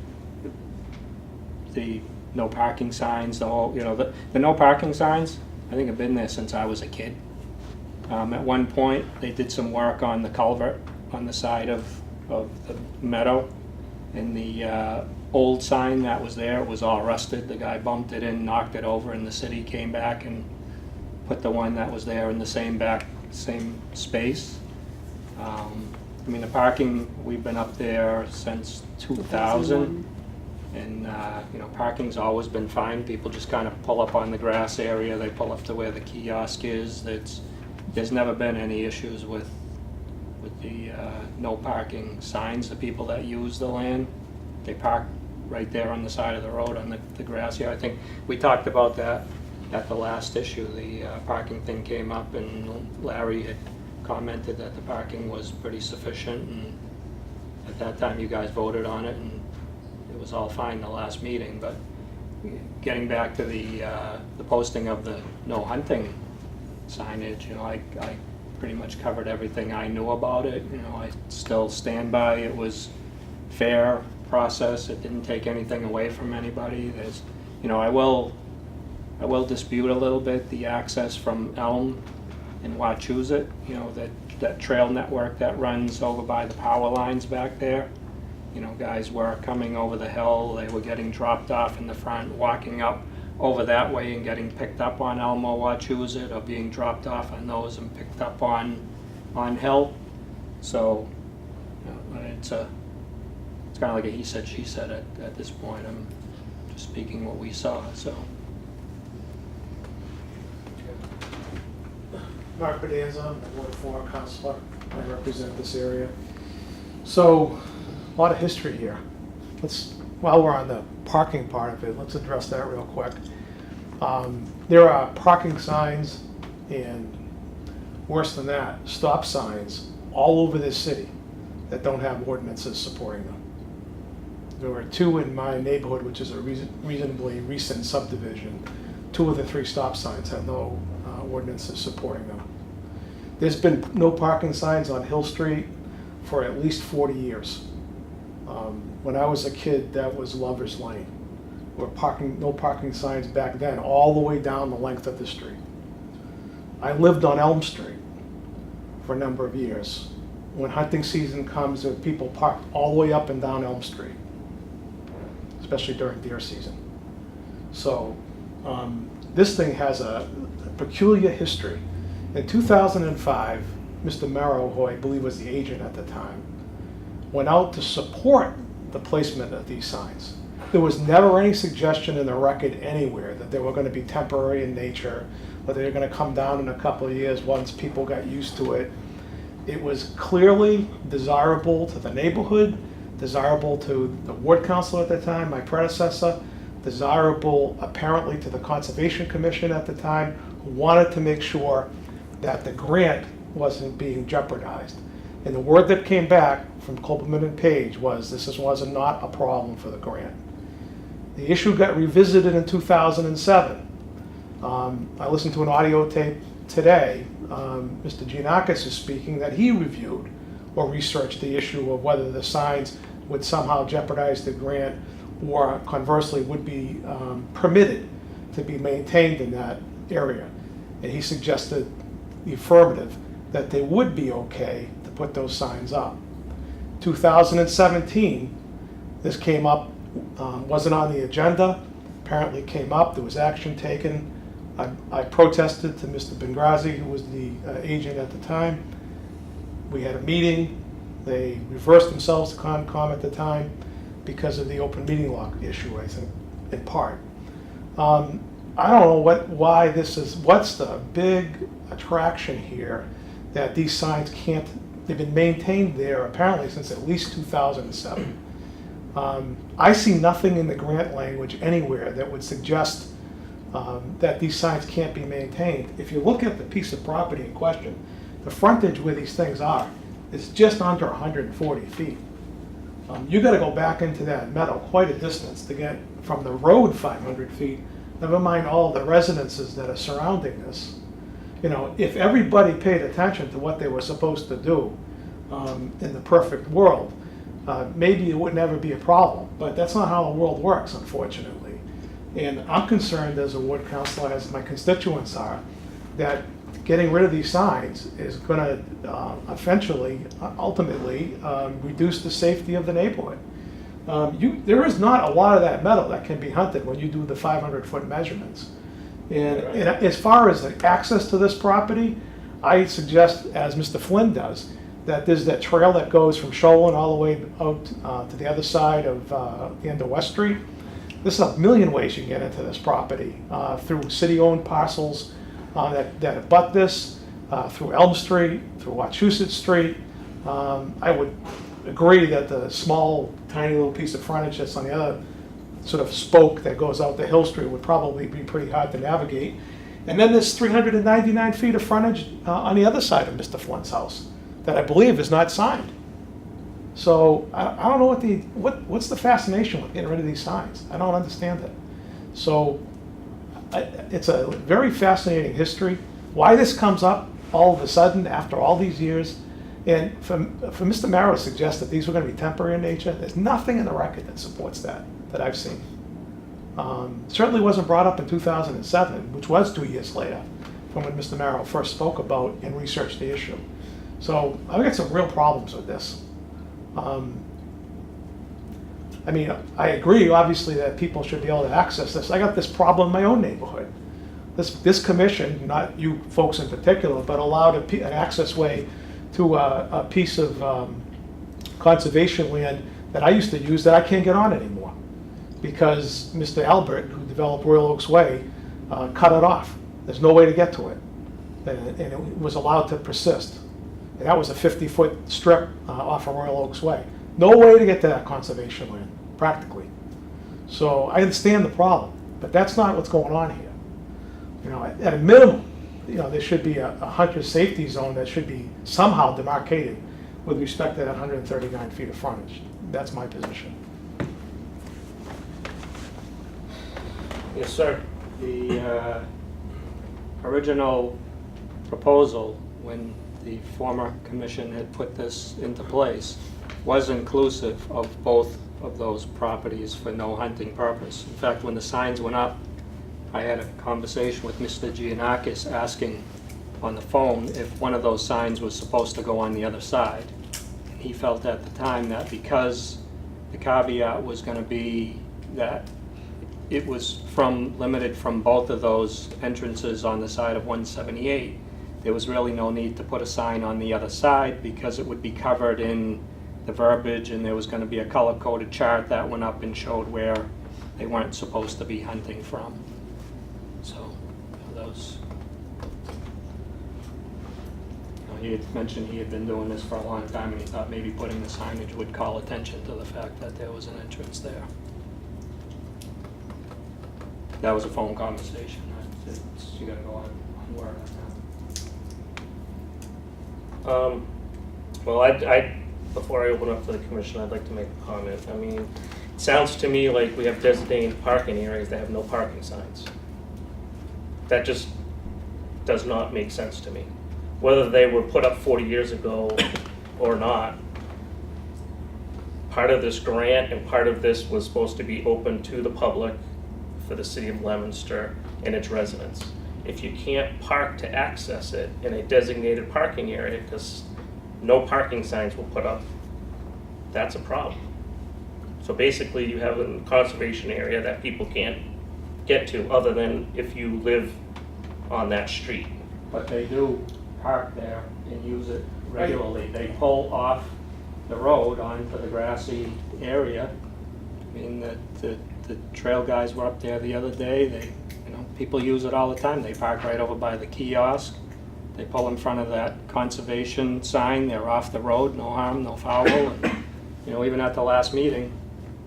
[SPEAKER 10] the no parking signs, the whole, the no parking signs, I think have been there since I was a kid. At one point, they did some work on the culvert on the side of the meadow, and the old sign that was there was all rusted. The guy bumped it in, knocked it over, and the city came back and put the one that was there in the same space. The parking, we've been up there since 2000. And, parking's always been fine. People just kind of pull up on the grass area. They pull up to where the kiosk is. There's never been any issues with the no parking signs. The people that use the land, they park right there on the side of the road on the grass here. I think we talked about that at the last issue. The parking thing came up, and Larry had commented that the parking was pretty sufficient, and at that time you guys voted on it, and it was all fine the last meeting. But getting back to the posting of the no hunting signage, I pretty much covered everything I knew about it. I still stand by it was fair process. It didn't take anything away from anybody. There's, I will dispute a little bit the access from Elm and Wachusett, that trail network that runs over by the power lines back there. Guys were coming over the hill, they were getting dropped off in the front, walking up over that way and getting picked up on Elm or Wachusett, or being dropped off on those and picked up on Hill. So, it's kind of like a he said, she said at this point. I'm just speaking what we saw, so.
[SPEAKER 11] Mark Bedanza, I'm a Ward 4 councilor. I represent this area. So, a lot of history here. While we're on the parking part of it, let's address that real quick. There are parking signs and, worse than that, stop signs all over this city that don't have ordinances supporting them. There were 2 in my neighborhood, which is a reasonably recent subdivision. 2 of the 3 stop signs have no ordinances supporting them. There's been no parking signs on Hill Street for at least 40 years. When I was a kid, that was Lover's Lane. No parking signs back then, all the way down the length of the street. I lived on Elm Street for a number of years. When hunting season comes, there are people parked all the way up and down Elm Street, especially during deer season. So this thing has a peculiar history. In 2005, Mr. Merrow, who I believe was the agent at the time, went out to support the placement of these signs. There was never any suggestion in the record anywhere that they were going to be temporary in nature, that they were going to come down in a couple of years once people got used to it. It was clearly desirable to the neighborhood, desirable to the ward council at the time, my predecessor, desirable apparently to the Conservation Commission at the time, who wanted to make sure that the grant wasn't being jeopardized. And the word that came back from Kopelman and Page was was not a problem for the grant. The issue got revisited in 2007. I listened to an audio tape today. Mr. Giannakis is speaking that he reviewed or researched the issue of whether the signs would somehow jeopardize the grant or conversely would be permitted to be maintained in that area. And he suggested the affirmative, that they would be okay to put those signs up. 2017, this came up, wasn't on the agenda, apparently came up, there was action taken. I protested to Mr. Bengrazi, who was the agent at the time. We had a meeting, they reversed themselves to Concom at the time because of the open meeting law issue, I think, in part. I don't know why this is, what's the big attraction here that these signs can't, they've been maintained there apparently since at least 2007. I see nothing in the grant language anywhere that would suggest that these signs can't be maintained. If you look at the piece of property in question, the frontage where these things are is just under 140 feet. You gotta go back into that meadow quite a distance to get from the road 500 feet, never mind all the residences that are surrounding this. You know, if everybody paid attention to what they were supposed to do in the perfect world, maybe it would never be a problem. But that's not how the world works, unfortunately. And I'm concerned as a ward councilor, as my constituents are, that getting rid of these signs is going to eventually, ultimately, reduce the safety of the neighborhood. There is not a lot of that metal that can be hunted when you do the 500-foot measurements. And as far as the access to this property, I suggest, as Mr. Flynn does, that there's that trail that goes from Shoalin all the way out to the other side of the end of West Street. There's a million ways you can get into this property, through city-owned parcels that abut this, through Elm Street, through Wachusett Street. I would agree that the small, tiny little piece of frontage that's on the other sort of spoke that goes out to Hill Street would probably be pretty hard to navigate. And then there's 399 feet of frontage on the other side of Mr. Flynn's house that I believe is not signed. So I don't know what's the fascination with getting rid of these signs. I don't understand it. So it's a very fascinating history. Why this comes up all of a sudden after all these years, and for Mr. Merrow to suggest that these were going to be temporary in nature, there's nothing in the record that supports that I've seen. Certainly wasn't brought up in 2007, which was 2 years later from when Mr. Merrow first spoke about and researched the issue. So I've got some real problems with this. I mean, I agree, obviously, that people should be able to access this. I got this problem in my own neighborhood. This commission, not you folks in particular, but allowed an access way to a piece of conservation land that I used to use that I can't get on anymore because Mr. Albert, who developed Royal Oaks Way, cut it off. There's no way to get to it. And it was allowed to persist. And that was a 50-foot strip off of Royal Oaks Way. No way to get to that conservation land, practically. So I understand the problem, but that's not what's going on here. You know, at a minimum, you know, there should be a hunter safety zone that should be somehow demarcated with respect to that 139 feet of frontage. That's my position.
[SPEAKER 10] Yes, sir. The original proposal, when the former commission had put this into place was inclusive of both of those properties for no hunting purpose. In fact, when the signs went up, I had a conversation with Mr. Giannakis asking on the phone if one of those signs was supposed to go on the other side. He felt at the time that because the caveat was going to be that it was limited from both of those entrances on the side of 178, there was really no need to put a sign on the other side because it would be covered in the verbiage, and there was going to be a color-coded chart that went up and showed where they weren't supposed to be hunting from. So those. He had mentioned he had been doing this for a long time, and he thought maybe putting the signage would call attention to the fact that there was an entrance there. That was a phone conversation. You gotta go on word on that.
[SPEAKER 1] Well, before I open up to the commission, I'd like to make a comment. I mean, it sounds to me like we have designated parking areas that have no parking signs. That just does not make sense to me. Whether they were put up 40 years ago or not, part of this grant and part of this was supposed to be open to the public for the city of Leominster and its residents. If you can't park to access it in a designated parking area because no parking signs were put up, that's a problem. So basically you have a conservation area that people can't get to other than if you live on that street.
[SPEAKER 10] But they do park there and use it regularly. They pull off the road onto the grassy area. I mean, the trail guys were up there the other day. People use it all the time. They park right over by the kiosk. They pull in front of that conservation sign. They're off the road, no harm, no foul. And, even at the last meeting,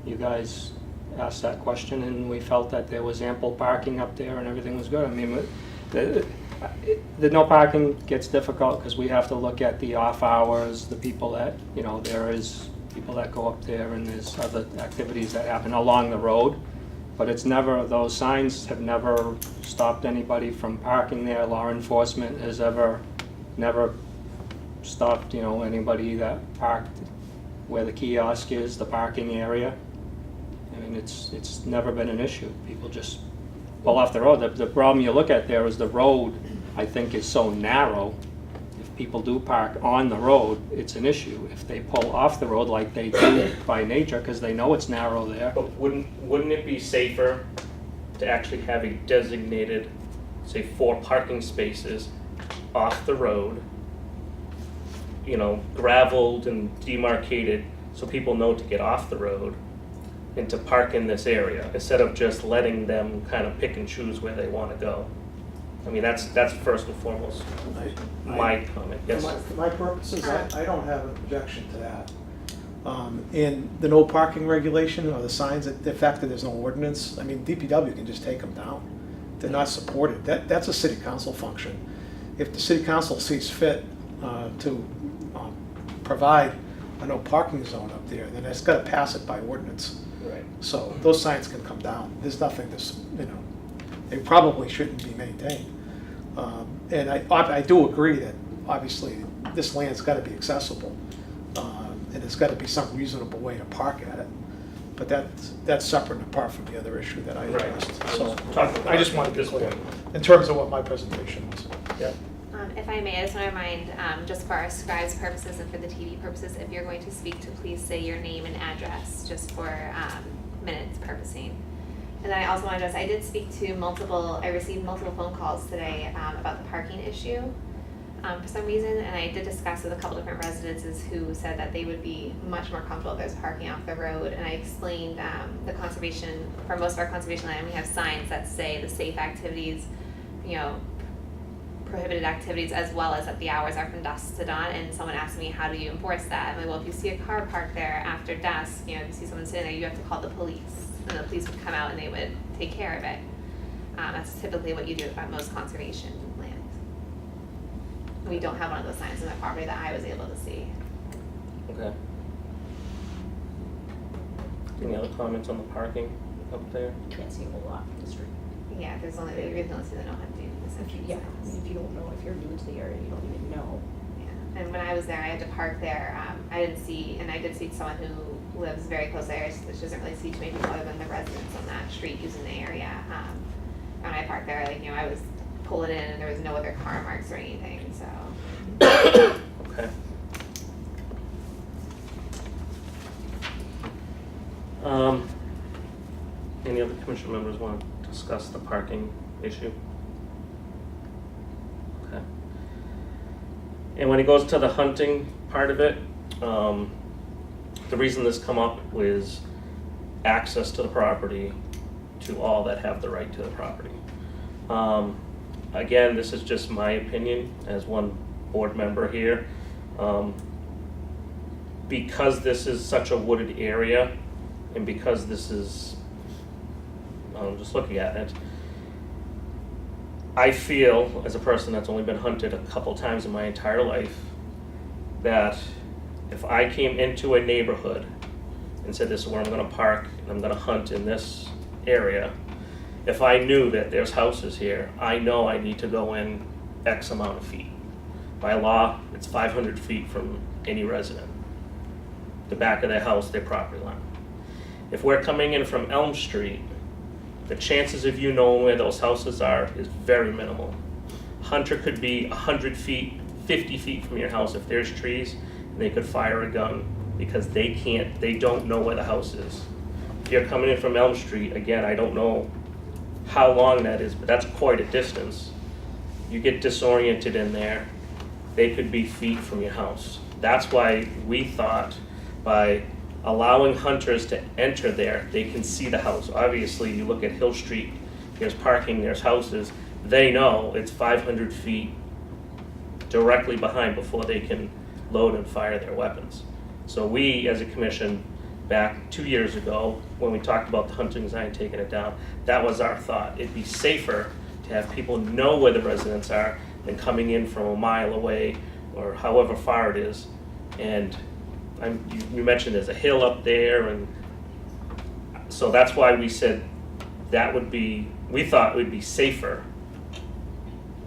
[SPEAKER 10] you guys asked that question, and we felt that there was ample parking up there and everything was good. I mean, the no parking gets difficult because we have to look at the off hours, the people that, there is people that go up there and there's other activities that happen along the road. But it's never, those signs have never stopped anybody from parking there. Law enforcement has never stopped, anybody that parked where the kiosk is, the parking area. I mean, it's never been an issue. People just pull off the road. The problem you look at there is the road, I think, is so narrow. If people do park on the road, it's an issue. If they pull off the road like they do by nature, because they know it's narrow there.
[SPEAKER 1] But wouldn't it be safer to actually have a designated, say, 4 parking spaces off the road, gravelled and demarcated so people know to get off the road and to park in this area instead of just letting them kind of pick and choose where they want to go? I mean, that's first and foremost my comment. Yes.
[SPEAKER 11] For my purposes, I don't have an objection to that. And the no parking regulation or the signs, the fact that there's no ordinance, I mean, DPW can just take them down. They're not supported. That's a city council function. If the city council sees fit to provide a no parking zone up there, then it's got to pass it by ordinance.
[SPEAKER 1] Right.
[SPEAKER 11] So those signs can come down. There's nothing to, they probably shouldn't be maintained. And I do agree that obviously this land's got to be accessible, and it's got to be some reasonable way to park at it. But that's separate and apart from the other issue that I addressed. So I just wanted to be clear in terms of what my presentation was.
[SPEAKER 1] Yeah.
[SPEAKER 4] If I may, I just want to remind, just for our scribes purposes and for the TV purposes, if you're going to speak to, please say your name and address, just for minutes purposing. And then I also want to address, I did speak to I received multiple phone calls today about the parking issue for some reason, and I did discuss with a couple different residences who said that they would be much more comfortable if there's parking off the road, and I explained the conservation, for most of our conservation land, we have signs that say the safe activities, prohibited activities, as well as that the hours are from dusk to dawn. And someone asked me, how do you enforce that? I'm like, well, if you see a car parked there after dusk, if you see someone sitting there, you have to call the police, and the police would come out and they would take care of it. That's typically what you do at most conservation land. We don't have one of those signs in the property that I was able to see.
[SPEAKER 1] Okay. Any other comments on the parking up there?
[SPEAKER 8] Can't see a whole lot from the street.
[SPEAKER 4] Yeah, you really don't see the no hunting.
[SPEAKER 8] If you don't know, if you're new to the area, you don't even know.
[SPEAKER 4] Yeah. and when I was there, I had to park there. I didn't see, and I did speak to someone who lives very close there, which doesn't really see too many people other than the residents on that street using the area. When I parked there, like, I was pulling in and there was no other car marks or anything, so.
[SPEAKER 1] Okay. Any other commission members want to discuss the parking issue? Okay. And when it goes to the hunting part of it, the reason this come up was access to the property to all that have the right to the property. Again, this is just my opinion as one board member here. Because this is such a wooded area, and because this is, just looking at it, I feel, as a person that's only been hunted a couple times in my entire life, that if I came into a neighborhood and said, this is where I'm gonna park and I'm gonna hunt in this area, if I knew that there's houses here, I know I need to go in X amount of feet. By law, it's 500 feet from any resident. The back of their house, their property line. If we're coming in from Elm Street, the chances of you knowing where those houses are is very minimal. Hunter could be 100 feet, 50 feet from your house if there's trees, and they could fire a gun because they don't know where the house is. If you're coming in from Elm Street, again, I don't know how long that is, but that's quite a distance. You get disoriented in there, they could be feet from your house. That's why we thought by allowing hunters to enter there, they can see the house. Obviously, you look at Hill Street, there's parking, there's houses. They know it's 500 feet directly behind before they can load and fire their weapons. So we, as a commission, back 2 years ago, when we talked about the hunting sign, taking it down, that was our thought. It'd be safer to have people know where the residents are than coming in from a mile away or however far it is. And you mentioned there's a hill up there, and so that's why we said we thought it would be safer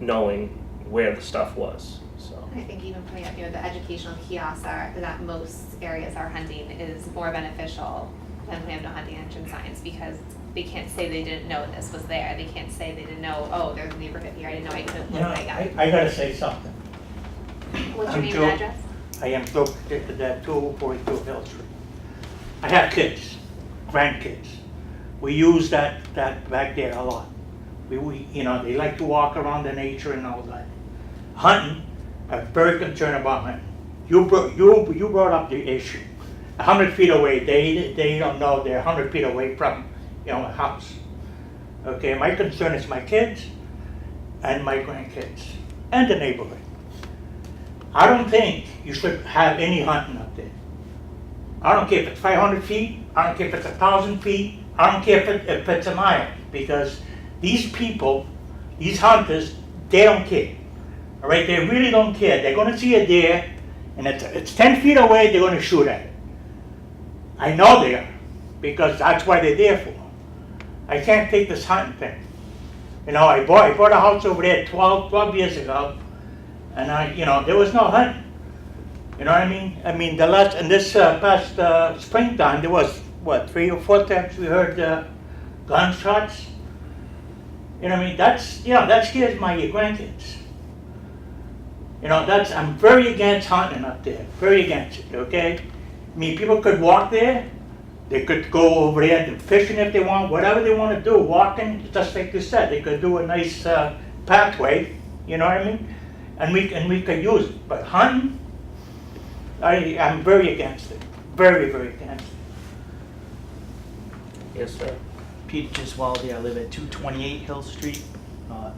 [SPEAKER 1] knowing where the stuff was, so.
[SPEAKER 4] I think even putting up, the educational kiosks that most areas are hunting is more beneficial than we have no hunting entrance signs, because they can't say they didn't know this was there. They can't say they didn't know, oh, there's a neighborhood here, I didn't know I couldn't look like that.
[SPEAKER 12] I gotta say something.
[SPEAKER 4] What's your
[SPEAKER 12] I'm
[SPEAKER 4] name
[SPEAKER 12] Joe.
[SPEAKER 4] and address?
[SPEAKER 12] I am located at that 242 Hill Street. I have kids, grandkids. We use that back there a lot. They like to walk around the nature and all that. Hunting, I'm very concerned about hunting. You brought up the issue. 100 feet away, they don't know they're 100 feet away from a house. Okay, my concern is my kids and my grandkids and the neighborhood. I don't think you should have any hunting up there. I don't care if it's 500 feet, I don't care if it's 1,000 feet, I don't care if it's a mile, because these people, these hunters, they don't care. All right, they really don't care. They're gonna see a deer, and it's 10 feet away, they're gonna shoot at it. I know they are, because that's what they're there for. I can't take this hunting thing. I bought a house over there 12 years ago, and there was no hunting. You know what I mean? This past springtime, there was, 3 or 4 times we heard gunshots. You know what I mean? That scares my grandkids. I'm very against hunting up there, very against it, okay? People could walk there, they could go over there and fishing if they want, whatever they want to do, walking, just like you said, they could do a nice pathway, you know what I mean? And we could use it, but hunting, I'm very against it, very, very against it.
[SPEAKER 1] Yes, sir.
[SPEAKER 13] Peter Giswaldi, I live at 228 Hill Street,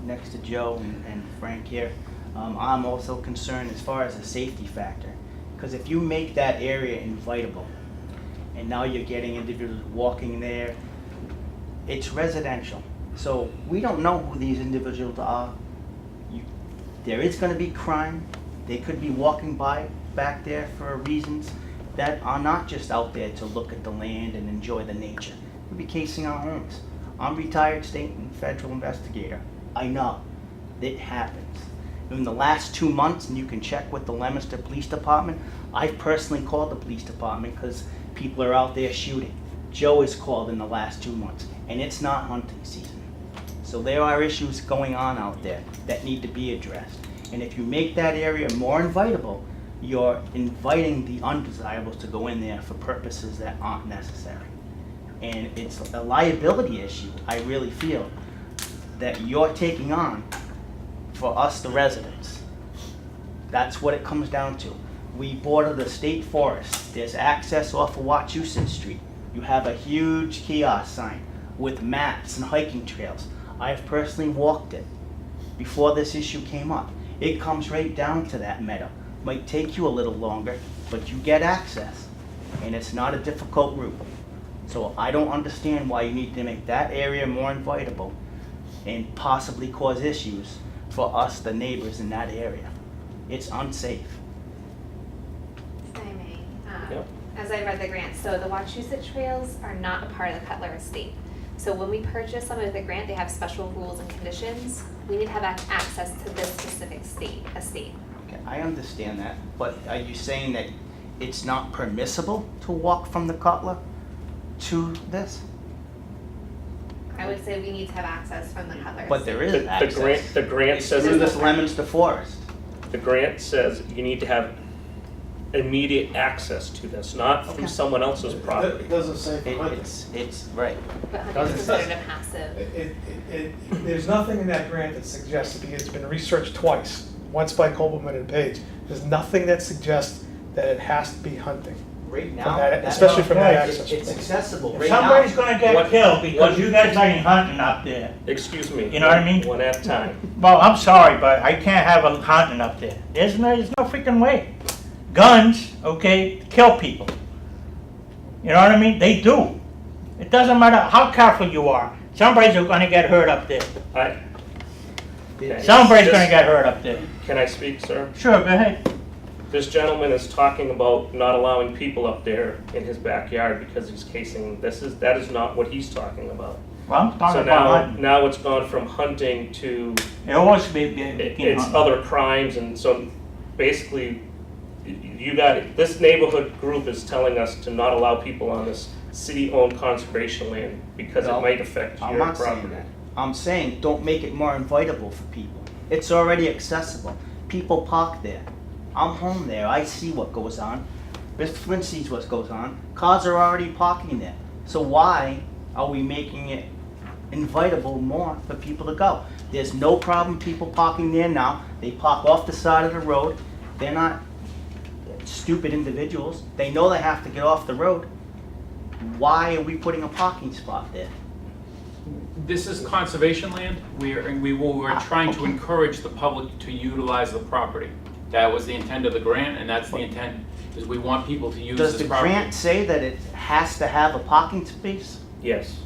[SPEAKER 13] next to Joe and Frank here. I'm also concerned as far as a safety factor, because if you make that area invitable, and now you're getting individuals walking there, it's residential. So we don't know who these individuals are. There is going to be crime. They could be walking by back there for reasons that are not just out there to look at the land and enjoy the nature. We'll be casing our homes. I'm a retired state and federal investigator. I know it happens. In the last 2 months, and you can check with the Leominster Police Department, I've personally called the police department because people are out there shooting. Joe has called in the last 2 months, and it's not hunting season. So there are issues going on out there that need to be addressed. And if you make that area more invitable, you're inviting the undesirables to go in there for purposes that aren't necessary. And it's a liability issue, I really feel, that you're taking on for us, the residents. That's what it comes down to. We border the state forest. There's access off of Wachusett Street. You have a huge kiosk sign with maps and hiking trails. I have personally walked it before this issue came up. It comes right down to that meadow. Might take you a little longer, but you get access, and it's not a difficult route. So I don't understand why you need to make that area more invitable and possibly cause issues for us, the neighbors in that area. It's unsafe.
[SPEAKER 4] If I may,
[SPEAKER 1] Yep.
[SPEAKER 4] as I read the grant, so the Wachusett trails are not a part of the Cutler estate. So when we purchase some of the grant, they have special rules and conditions. We need to have access to this specific estate.
[SPEAKER 13] Okay, I understand that, but are you saying that it's not permissible to walk from the Cutler to this?
[SPEAKER 4] I would say we need to have access from the Cutler
[SPEAKER 13] But there is
[SPEAKER 1] The
[SPEAKER 13] access.
[SPEAKER 1] grant
[SPEAKER 13] It's
[SPEAKER 1] says,
[SPEAKER 13] through this Leominster Forest.
[SPEAKER 1] the grant says you need to have immediate access to this, not
[SPEAKER 13] Okay.
[SPEAKER 1] through someone else's property.
[SPEAKER 11] It doesn't say for hunting.
[SPEAKER 13] It's, right.
[SPEAKER 4] But hunting
[SPEAKER 13] Doesn't
[SPEAKER 4] is
[SPEAKER 13] say-
[SPEAKER 4] considered a passive.
[SPEAKER 11] There's nothing in that grant that suggests, because it's been researched twice, once by Copeland and Page, there's nothing that suggests that it has to be hunting.
[SPEAKER 13] Right now,
[SPEAKER 11] From that-
[SPEAKER 13] that's-
[SPEAKER 11] especially from that
[SPEAKER 12] Okay,
[SPEAKER 11] access
[SPEAKER 13] It's
[SPEAKER 11] point.
[SPEAKER 13] accessible
[SPEAKER 12] If
[SPEAKER 13] right now.
[SPEAKER 12] somebody's gonna get
[SPEAKER 1] What-
[SPEAKER 12] killed because
[SPEAKER 1] what-
[SPEAKER 12] you guys ain't hunting up there,
[SPEAKER 1] Excuse me.
[SPEAKER 12] You know what I mean?
[SPEAKER 1] One at a time.
[SPEAKER 12] well, I'm sorry, but I can't have a hunting up there. There's no freaking way. Guns, okay, kill people. You know what I mean? They do. It doesn't matter how careful you are. Somebody's gonna get hurt up there.
[SPEAKER 1] Okay.
[SPEAKER 12] Somebody's gonna get hurt up there.
[SPEAKER 1] Can I speak, sir?
[SPEAKER 12] Sure, go ahead.
[SPEAKER 1] This gentleman is talking about not allowing people up there in his backyard because he's casing, that is not what he's talking about.
[SPEAKER 12] Well, I'm
[SPEAKER 1] So
[SPEAKER 12] talking about
[SPEAKER 1] now,
[SPEAKER 12] hunting.
[SPEAKER 1] now it's gone from hunting to,
[SPEAKER 12] It always be,
[SPEAKER 1] it's other crimes, and so basically, you got, this neighborhood group is telling us to not allow people on this city-owned conservation land because it
[SPEAKER 13] No,
[SPEAKER 1] might affect
[SPEAKER 13] I'm
[SPEAKER 1] your
[SPEAKER 13] not saying
[SPEAKER 1] property.
[SPEAKER 13] that. I'm saying don't make it more invitable for people. It's already accessible. People park there. I'm home there. I see what goes on. Mr. Flynn sees what goes on. Cars are already parking there. So why are we making it invitable more for people to go? There's no problem people parking there now. They park off the side of the road. They're not stupid individuals. They know they have to get off the road. Why are we putting a parking spot there?
[SPEAKER 9] This is conservation land. We're trying to
[SPEAKER 13] okay.
[SPEAKER 9] encourage the public to utilize the property. That was the intent of the grant, and that's the intent, is we want people to use
[SPEAKER 13] Does
[SPEAKER 9] this
[SPEAKER 13] the
[SPEAKER 9] property.
[SPEAKER 13] grant say that it has to have a parking space?
[SPEAKER 1] Yes,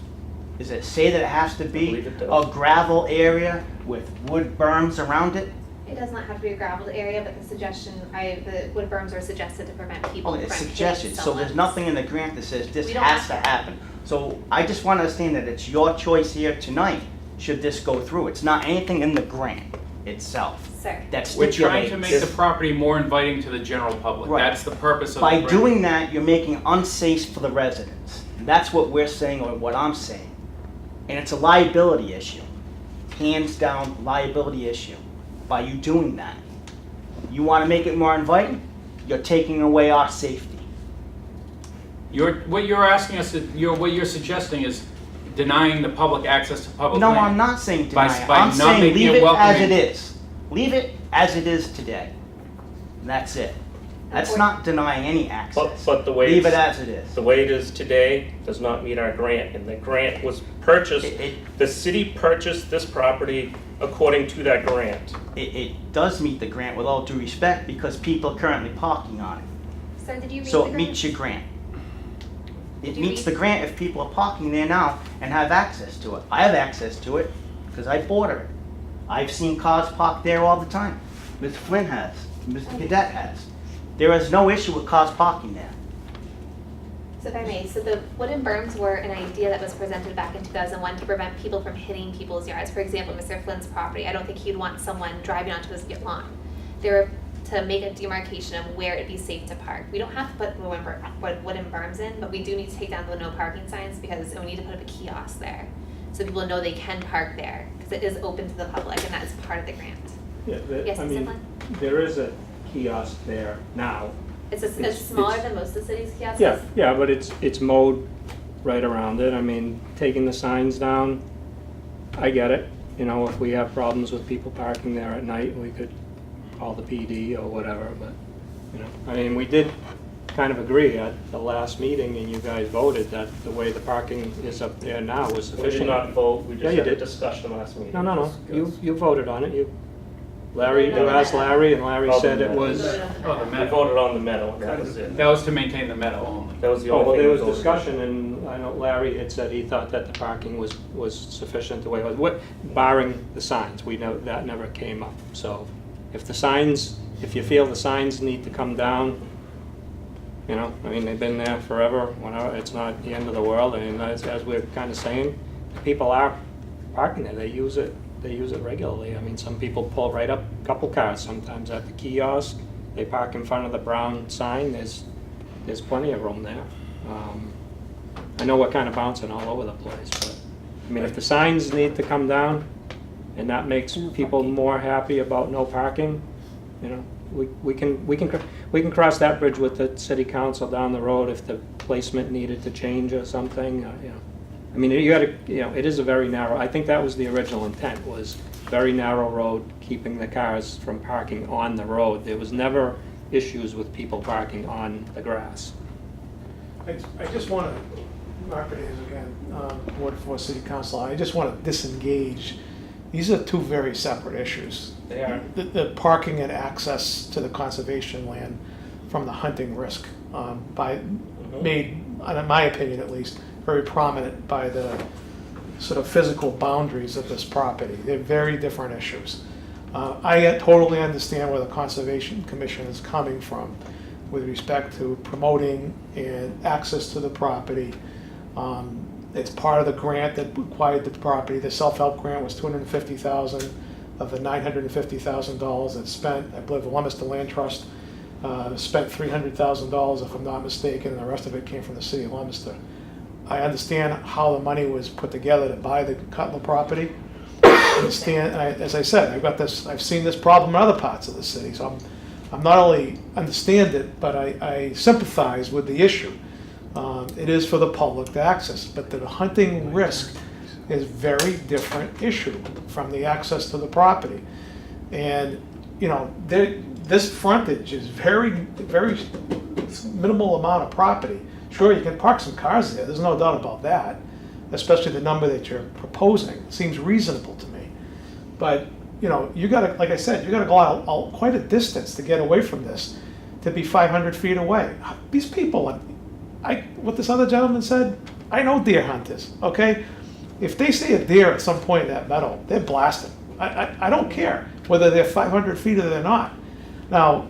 [SPEAKER 13] Does it say that it has to be
[SPEAKER 1] believe it does.
[SPEAKER 13] a gravel area with wood berms around it?
[SPEAKER 4] It does not have to be a gravelled area, but the wood berms are suggested to prevent people
[SPEAKER 13] Oh,
[SPEAKER 4] from
[SPEAKER 13] it's
[SPEAKER 4] hitting
[SPEAKER 13] suggested, so there's
[SPEAKER 4] someone's-
[SPEAKER 13] nothing in the grant that says this
[SPEAKER 4] We don't
[SPEAKER 13] has to
[SPEAKER 4] have to.
[SPEAKER 13] happen. So I just want to understand that it's your choice here tonight, should this go through. It's not anything in the grant itself
[SPEAKER 4] Sir.
[SPEAKER 13] that
[SPEAKER 9] We're
[SPEAKER 13] stipulates.
[SPEAKER 9] trying to make the property more inviting to the general public.
[SPEAKER 13] Right.
[SPEAKER 9] That's the purpose of the
[SPEAKER 13] By
[SPEAKER 9] grant.
[SPEAKER 13] doing that, you're making unsafe for the residents. That's what we're saying, or what I'm saying. And it's a liability issue. Hands down liability issue by you doing that. You want to make it more inviting? You're taking away our safety.
[SPEAKER 9] What you're asking us, what you're suggesting is denying the public access to public
[SPEAKER 13] No,
[SPEAKER 9] land.
[SPEAKER 13] I'm not saying
[SPEAKER 9] By-
[SPEAKER 13] deny it.
[SPEAKER 9] by
[SPEAKER 13] I'm
[SPEAKER 9] not
[SPEAKER 13] saying
[SPEAKER 9] making
[SPEAKER 13] leave
[SPEAKER 9] it
[SPEAKER 13] it as
[SPEAKER 9] welcoming.
[SPEAKER 13] it is. Leave it as it is today. And that's it. That's not denying any access.
[SPEAKER 1] but the way
[SPEAKER 13] Leave it
[SPEAKER 1] it's-
[SPEAKER 13] as it is.
[SPEAKER 1] the way it is today does not meet our grant, and the grant was purchased, the city purchased this property according to that grant.
[SPEAKER 13] It does meet the grant with all due respect because people are currently parking on it.
[SPEAKER 4] Sir, did you read
[SPEAKER 13] So
[SPEAKER 4] the
[SPEAKER 13] it
[SPEAKER 4] grant?
[SPEAKER 13] meets your grant. It
[SPEAKER 4] Did you
[SPEAKER 13] meets
[SPEAKER 4] read-
[SPEAKER 13] the grant if people are parking there now and have access to it. I have access to it because I border it. I've seen cars parked there all the time. Mr. Flynn has, Mr. Cadet has. There is no issue with cars parking there.
[SPEAKER 4] So if I may, so the wooden berms were an idea that was presented back in 2001 to prevent people from hitting people's yards. For example, Mr. Flynn's property, I don't think he'd want someone driving onto his lawn. They were to make a demarcation of where it'd be safe to park. We don't have to put wooden berms in, but we do need to take down the no parking signs because we need to put up a kiosk there. So people know they can park there, because it is open to the public and that is part of the grant.
[SPEAKER 10] Yeah,
[SPEAKER 4] Yes,
[SPEAKER 10] I
[SPEAKER 4] Mr.
[SPEAKER 10] mean,
[SPEAKER 4] Flynn?
[SPEAKER 10] there is a kiosk there now.
[SPEAKER 4] It's
[SPEAKER 10] It's-
[SPEAKER 4] smaller
[SPEAKER 10] it's-
[SPEAKER 4] than most of the city's kiosks.
[SPEAKER 10] Yeah, but it's mowed right around it. I mean, taking the signs down, I get it. You know, if we have problems with people parking there at night, we could call the PD or whatever, but, you know, I mean, we did kind of agree at the last meeting, and you guys voted that the way the parking is up there now was
[SPEAKER 1] We
[SPEAKER 10] sufficient.
[SPEAKER 1] did not vote, we
[SPEAKER 10] Yeah,
[SPEAKER 1] just
[SPEAKER 10] you
[SPEAKER 1] had a
[SPEAKER 10] did.
[SPEAKER 1] discussion last meeting.
[SPEAKER 10] No, you voted on it. Larry,
[SPEAKER 4] No,
[SPEAKER 10] you asked Larry, and Larry
[SPEAKER 1] Oh,
[SPEAKER 10] said
[SPEAKER 1] the
[SPEAKER 10] it
[SPEAKER 1] meadow.
[SPEAKER 10] was.
[SPEAKER 9] Oh, the
[SPEAKER 1] We
[SPEAKER 9] meadow.
[SPEAKER 1] voted on the meadow, that was it.
[SPEAKER 9] That was to maintain the meadow only.
[SPEAKER 1] That was the
[SPEAKER 10] Oh,
[SPEAKER 1] only
[SPEAKER 10] well,
[SPEAKER 1] thing.
[SPEAKER 10] there
[SPEAKER 1] we
[SPEAKER 10] was
[SPEAKER 1] voted.
[SPEAKER 10] discussion, and I know Larry had said he thought that the parking was sufficient the way it was, barring the signs. We know that never came up. So if if you feel the signs need to come down, you know, I mean, they've been there forever, whenever, it's not the end of the world. I mean, as we're kind of saying, people are parking there, they use it regularly. I mean, some people pull right up a couple cars sometimes at the kiosk, they park in front of the brown sign, there's plenty of room there. I know we're kind of bouncing all over the place, but, I mean, if the signs need to come down, and that makes people more happy about no parking, you know, we can cross that bridge with the city council down the road if the placement needed to change or something, you know. I mean, it is a very narrow, I think that was the original intent, was very narrow road, keeping the cars from parking on the road. There was never issues with people parking on the grass.
[SPEAKER 11] I just want to, Mark Benitez again, Ward 4 City Council, I just want to disengage. These are two very separate issues.
[SPEAKER 10] They are.
[SPEAKER 11] The parking and access to the conservation land from the hunting risk made, in my opinion at least, very prominent by the sort of physical boundaries of this property. They're very different issues. I totally understand where the Conservation Commission is coming from with respect to promoting and access to the property. It's part of the grant that acquired the property. The self-help grant was $250,000 of the $950,000 that's spent. I believe the Leominster Land Trust spent $300,000, if I'm not mistaken, and the rest of it came from the city of Leominster. I understand how the money was put together to buy the Cutler property. I understand, and as I said, I've seen this problem in other parts of the city, so I'm not only understand it, but I sympathize with the issue. It is for the public to access, but the hunting risk is a very different issue from the access to the property. And, you know, this frontage is very minimal amount of property. Sure, you can park some cars there, there's no doubt about that, especially the number that you're proposing. It seems reasonable to me. But, you know, you gotta, like I said, you gotta go out quite a distance to get away from this, to be 500 feet away. These people, what this other gentleman said, I know deer hunters, okay? If they see a deer at some point in that meadow, they're blasting. I don't care whether they're 500 feet or they're not. Now,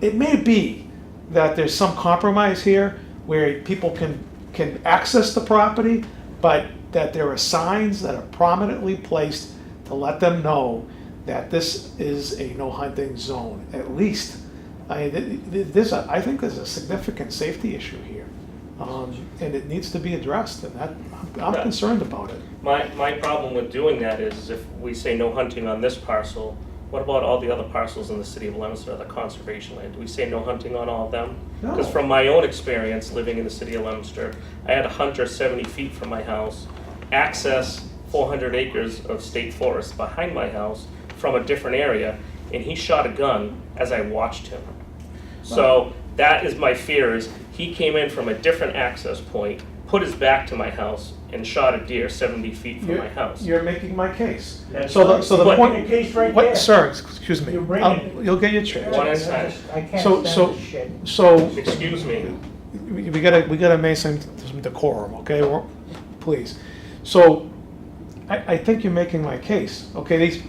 [SPEAKER 11] it may be that there's some compromise here where people can access the property, but that there are signs that are prominently placed to let them know that this is a no hunting zone, at least. I think there's a significant safety issue here, and it needs to be addressed, and I'm concerned about it.
[SPEAKER 1] My problem with doing that is if we say no hunting on this parcel, what about all the other parcels in the city of Leominster, the conservation land? Do we say no hunting on all of them?
[SPEAKER 11] No.
[SPEAKER 1] Because from my own experience living in the city of Leominster, I had a hunter 70 feet from my house, access 400 acres of state forest behind my house from a different area, and he shot a gun as I watched him. So that is my fear, is he came in from a different access point, put his back to my house, and shot a deer 70 feet from my house.
[SPEAKER 11] You're making my case.
[SPEAKER 12] That's
[SPEAKER 11] So
[SPEAKER 12] right.
[SPEAKER 11] the
[SPEAKER 12] You're
[SPEAKER 11] point,
[SPEAKER 12] making a case right
[SPEAKER 11] what,
[SPEAKER 12] there.
[SPEAKER 11] sir, excuse me,
[SPEAKER 12] You're bringing it.
[SPEAKER 11] you'll get your chance.
[SPEAKER 1] One at a time.
[SPEAKER 12] I can't
[SPEAKER 11] So-
[SPEAKER 12] stand
[SPEAKER 11] so-
[SPEAKER 12] this shit.
[SPEAKER 11] So,
[SPEAKER 1] Excuse me.
[SPEAKER 11] we gotta maintain some decorum, okay? Please. So, I think you're making my case, okay?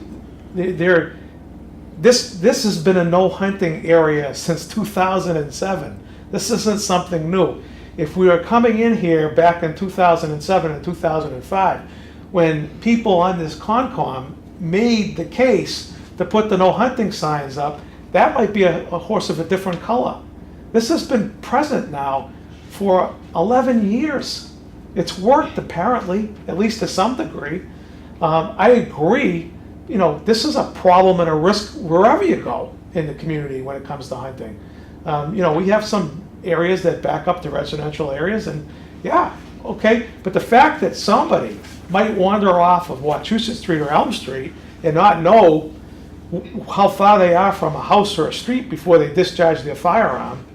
[SPEAKER 11] This has been a no hunting area since 2007. This isn't something new. if we were coming in here back in 2007 and 2005, when people on this Concom made the case to put the no hunting signs up, that might be a horse of a different color. This has been present now for 11 years. It's worked apparently, at least to some degree. I agree, you know, this is a problem and a risk wherever you go in the community when it comes to hunting. You know, we have some areas that back up to residential areas, and yeah, okay, but the fact that somebody might wander off of Wachusett Street or Elm Street and not know how far they are from a house or a street before they discharge their firearm,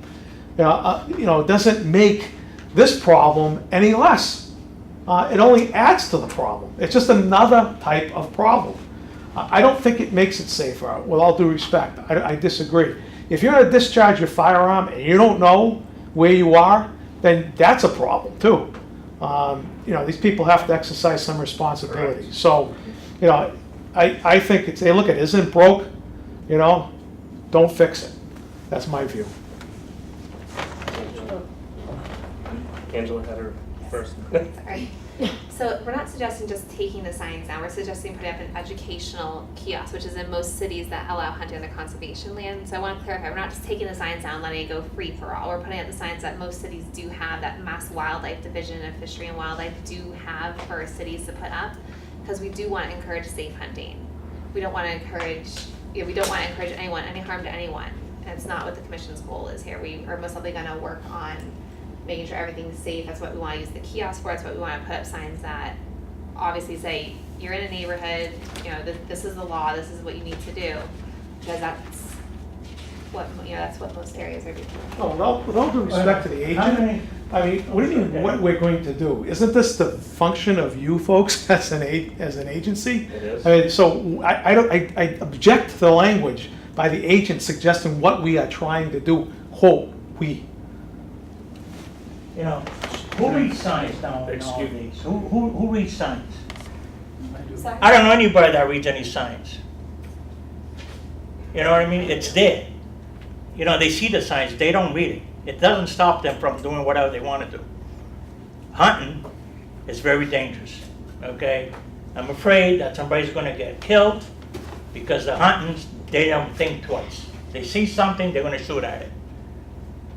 [SPEAKER 11] you know, doesn't make this problem any less. It only adds to the problem. It's just another type of problem. I don't think it makes it safer, with all due respect. I disagree. If you're gonna discharge your firearm and you don't know where you are, then that's a problem too. You know, these people have to exercise some responsibility.
[SPEAKER 1] Correct.
[SPEAKER 11] So, you know, I think it's, hey, look, it isn't broke, you know, don't fix it. That's my view.
[SPEAKER 1] Angela had her first.
[SPEAKER 4] Sorry. So we're not suggesting just taking the signs down, we're suggesting putting up an educational kiosk, which is in most cities that allow hunting on the conservation land. So I want to clarify, we're not just taking the signs down, letting it go free for all. We're putting up the signs that most cities do have, that Mass Wildlife Division of Fishery and Wildlife do have for cities to put up, because we do want to encourage safe hunting. We don't want to encourage, we don't want to encourage anyone, any harm to anyone. And it's not what the commission's goal is here. We are most likely going to work on making sure everything's safe. That's what we want to use the kiosk for. That's what we want to put up signs that obviously say, you're in a neighborhood, you know, this is the law, this is what you need to do. Because that's what, you know, that's what most areas are doing.
[SPEAKER 11] Oh, with all due respect to the agent, I mean, what do you mean, what we're going to do? Isn't this the function of you folks as an agency?
[SPEAKER 1] It is.
[SPEAKER 11] I mean, so I object to the language by the agent suggesting what we are trying to do, quote, we.
[SPEAKER 12] You know, who reads signs now
[SPEAKER 1] Excuse-
[SPEAKER 12] nowadays? Who reads signs?
[SPEAKER 4] Sorry?
[SPEAKER 12] I don't know anybody that reads any signs. You know what I mean? It's there. You know, they see the signs, they don't read it. It doesn't stop them from doing whatever they want to do. Hunting is very dangerous, okay? I'm afraid that somebody's gonna get killed because the hunting, they don't think twice. They see something, they're gonna shoot at it.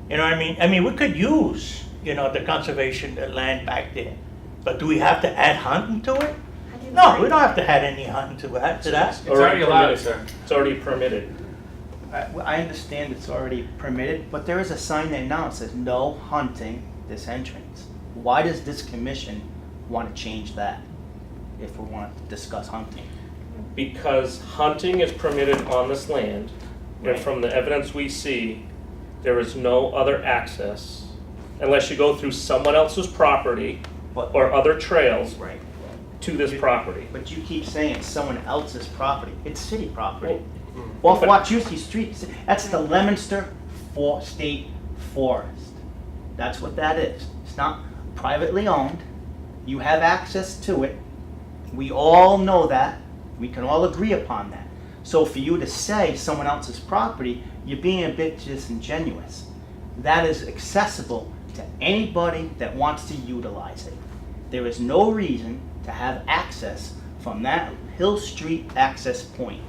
[SPEAKER 12] You know what I mean? I mean, we could use, you know, the conservation, the land back there. But do we have to add hunting to it? No, we don't have to add any hunting to that.
[SPEAKER 1] It's already allowed, sir. It's already permitted.
[SPEAKER 13] I understand it's already permitted, but there is a sign there now that says no hunting this entrance. Why does this commission want to change that if we want to discuss hunting?
[SPEAKER 1] Because hunting is permitted on this land, and
[SPEAKER 13] Right.
[SPEAKER 1] from the evidence we see, there is no other access unless you go through someone else's property
[SPEAKER 13] But,
[SPEAKER 1] or other trails
[SPEAKER 13] right.
[SPEAKER 1] to this property.
[SPEAKER 13] But you keep saying it's someone else's property. It's city property.
[SPEAKER 1] Well,
[SPEAKER 13] Off
[SPEAKER 1] but-
[SPEAKER 13] Wachusett Street, that's the Leominster State Forest. That's what that is. It's not privately owned. You have access to it. We all know that. We can all agree upon that. So for you to say someone else's property, you're being a bit disingenuous. That is accessible to anybody that wants to utilize it. There is no reason to have access from that Hill Street access point,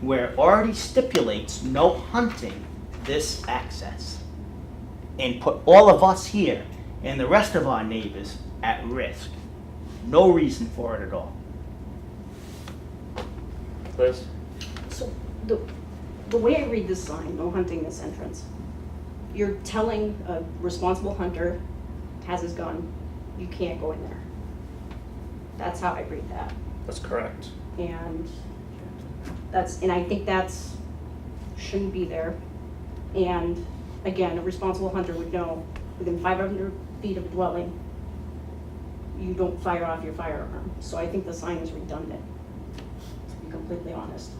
[SPEAKER 13] where it already stipulates no hunting this access, and put all of us here and the rest of our neighbors at risk. No reason for it at all.
[SPEAKER 1] Liz?
[SPEAKER 8] So the way I read this sign, no hunting this entrance, you're telling a responsible hunter has his gun, you can't go in there. That's how I read that.
[SPEAKER 1] That's correct.
[SPEAKER 8] And and I think that's, shouldn't be there. And again, a responsible hunter would know within 500 feet of a dwelling, you don't fire off your firearm. So I think the sign is redundant, to be completely honest.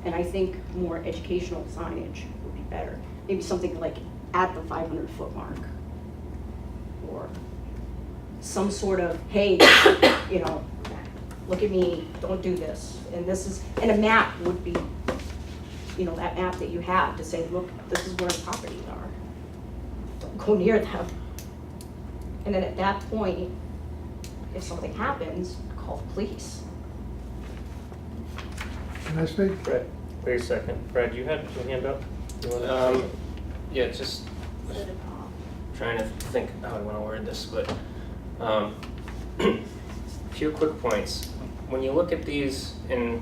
[SPEAKER 8] And I think more educational signage would be better. Maybe something like at the 500-foot mark. Or some sort of, hey, you know, look at me, don't do this. And a map would be, you know, that map that you have to say, look, this is where the properties are. Don't go near them. And then at that point, if something happens, call the police.
[SPEAKER 11] Can I speak?
[SPEAKER 1] Fred, wait a second. Fred, you had your hand up? You wanna-
[SPEAKER 6] Yeah, just
[SPEAKER 4] So did Paul.
[SPEAKER 6] trying to think how I want to word this, but a few quick points. When you look at these, and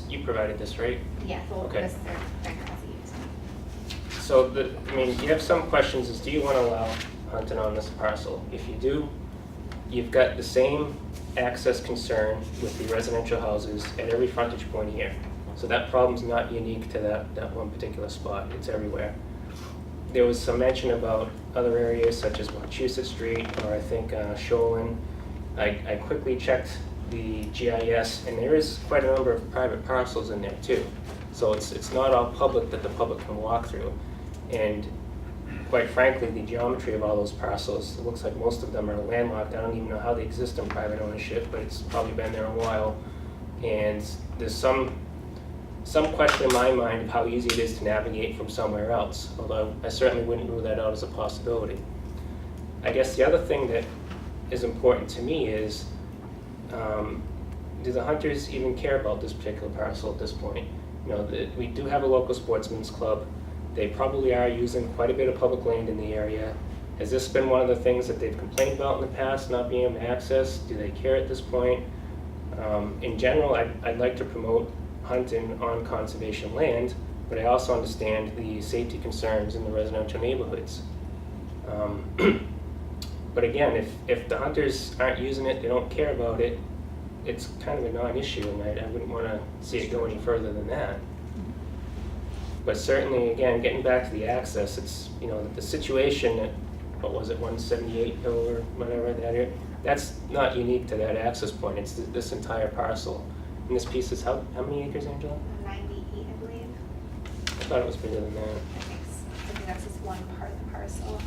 [SPEAKER 6] you provided this, right?
[SPEAKER 4] Yeah, well,
[SPEAKER 6] Okay.
[SPEAKER 4] this is their Frank has used.
[SPEAKER 6] So you have some questions is, do you want to allow hunting on this parcel? If you do, you've got the same access concern with the residential houses at every frontage point here. So that problem's not unique to that one particular spot, it's everywhere. There was some mention about other areas such as Wachusett Street, or I think Shoalin. I quickly checked the GIS, and there is quite a number of private parcels in there too. So it's not all public that the public can walk through. And quite frankly, the geometry of all those parcels, it looks like most of them are landlocked. I don't even know how they exist in private ownership, but it's probably been there a while. And there's some question in my mind of how easy it is to navigate from somewhere else, although I certainly wouldn't rule that out as a possibility. I guess the other thing that is important to me is, do the hunters even care about this particular parcel at this point? You know, we do have a local sportsman's club. They probably are using quite a bit of public land in the area. Has this been one of the things that they've complained about in the past, not being able to access? Do they care at this point? In general, I'd like to promote hunting on conservation land, but I also understand the safety concerns in the residential neighborhoods. But again, if the hunters aren't using it, they don't care about it, it's kind of a non-issue, and I wouldn't want to see it go any further than that. But certainly, again, getting back to the access, it's, you know, the situation at, what was it, 178 Hill or whatever that area, that's not unique to that access point, it's this entire parcel. And this piece is how many acres, Angela?
[SPEAKER 4] 98, I believe.
[SPEAKER 6] I thought it was bigger than that.
[SPEAKER 4] I think that's just one part of the parcel.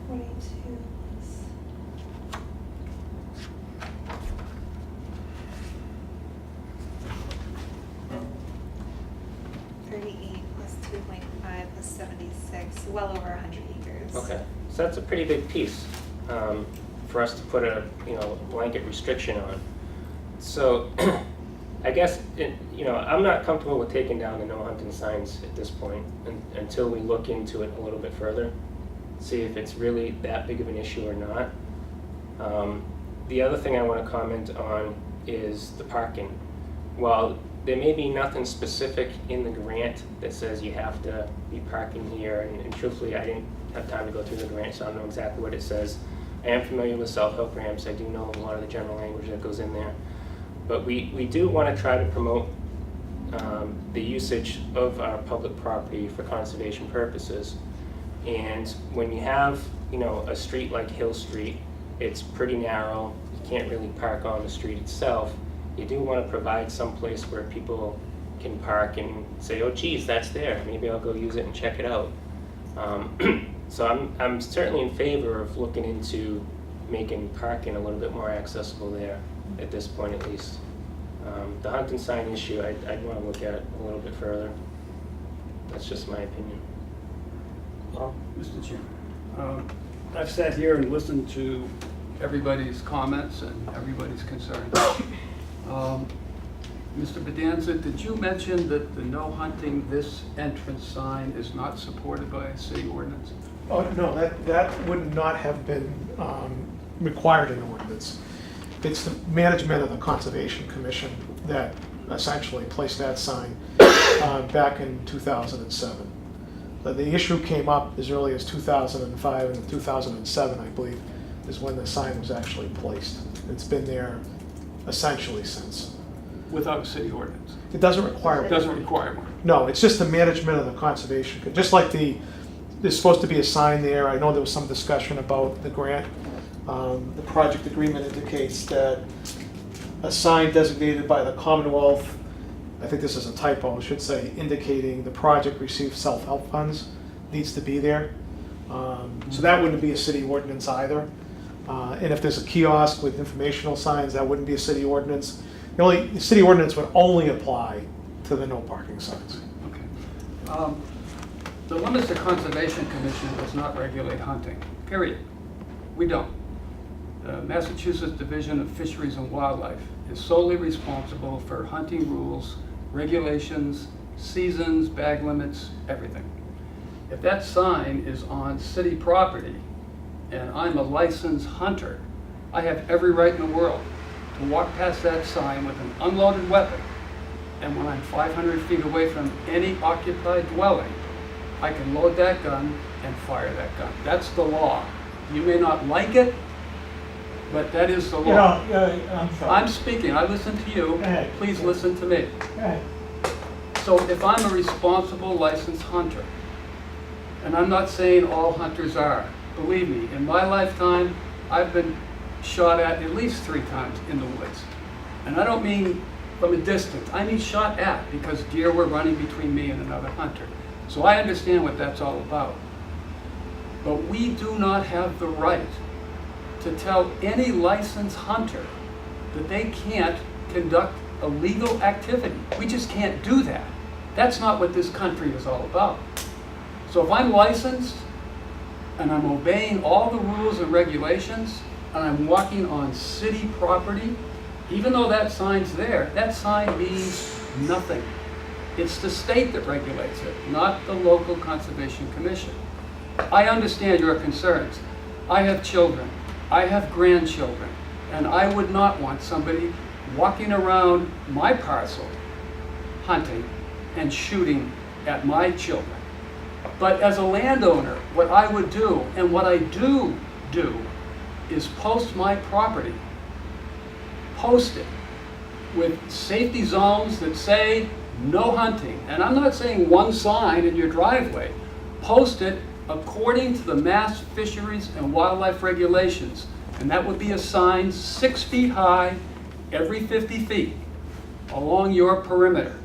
[SPEAKER 4] 42 38 plus 2.5 plus 76, well over 100 acres.
[SPEAKER 6] Okay, so that's a pretty big piece for us to put a, you know, blanket restriction on. So I guess, you know, I'm not comfortable with taking down the no hunting signs at this point until we look into it a little bit further, see if it's really that big of an issue or not. The other thing I want to comment on is the parking. While there may be nothing specific in the grant that says you have to be parking here, and truthfully, I didn't have time to go through the grant, so I don't know exactly what it says. I am familiar with self-help ramps. I do know a lot of the general language that goes in there. But we do want to try to promote the usage of our public property for conservation purposes. And when you have, you know, a street like Hill Street, it's pretty narrow. You can't really park on the street itself. You do want to provide some place where people can park and say, oh geez, that's there. Maybe I'll go use it and check it out. So I'm certainly in favor of looking into making parking a little bit more accessible there, at this point at least. The hunting sign issue, I'd want to look at a little bit further. That's just my opinion.
[SPEAKER 5] Mr. Chairman, I've sat here and listened to everybody's comments and everybody's concerns. Mr. Bedanza, did you mention that the no hunting this entrance sign is not supported by a city ordinance?
[SPEAKER 11] Oh, no, that would not have been required in ordinance. It's the management of the Conservation Commission that essentially placed that sign back in 2007. But the issue came up as early as 2005, and in 2007, I believe, is when the sign was actually placed. It's been there essentially since.
[SPEAKER 5] Without a city ordinance?
[SPEAKER 11] It doesn't require.
[SPEAKER 5] It doesn't require one?
[SPEAKER 11] No, it's just the management of the conservation, just like there's supposed to be a sign there. I know there was some discussion about the grant. The project agreement indicates that a sign designated by the Commonwealth, I think this is a typo, I should say, indicating the project received self-help funds, needs to be there. So that wouldn't be a city ordinance either. And if there's a kiosk with informational signs, that wouldn't be a city ordinance. The city ordinance would only apply to the no parking signs.
[SPEAKER 5] Okay. The Leominster Conservation Commission does not regulate hunting, period. We don't. The Massachusetts Division of Fisheries and Wildlife is solely responsible for hunting rules, regulations, seasons, bag limits, everything. If that sign is on city property and I'm a licensed hunter, I have every right in the world to walk past that sign with an unloaded weapon, and when I'm 500 feet away from any occupied dwelling, I can load that gun and fire that gun. That's the law. You may not like it, but that is the
[SPEAKER 12] You
[SPEAKER 5] law.
[SPEAKER 12] know, I'm sorry.
[SPEAKER 5] I'm speaking, I listen to you,
[SPEAKER 12] Go ahead.
[SPEAKER 5] please listen to me.
[SPEAKER 12] Go ahead.
[SPEAKER 5] So if I'm a responsible licensed hunter, and I'm not saying all hunters are, believe me, in my lifetime, I've been shot at least 3 times in the woods. And I don't mean from a distance, I mean shot at, because deer were running between me and another hunter. So I understand what that's all about. But we do not have the right to tell any licensed hunter that they can't conduct a legal activity. We just can't do that. That's not what this country is all about. So if I'm licensed and I'm obeying all the rules and regulations and I'm walking on city property, even though that sign's there, that sign means nothing. It's the state that regulates it, not the local conservation commission. I understand your concerns. I have children, I have grandchildren, and I would not want somebody walking around my parcel, hunting and shooting at my children. But as a landowner, what I would do, and what I do, is post my property. Post it with safety zones that say no hunting. And I'm not saying one sign in your driveway. Post it according to the Mass Fisheries and Wildlife Regulations. And that would be a sign 6 feet high every 50 feet along your perimeter.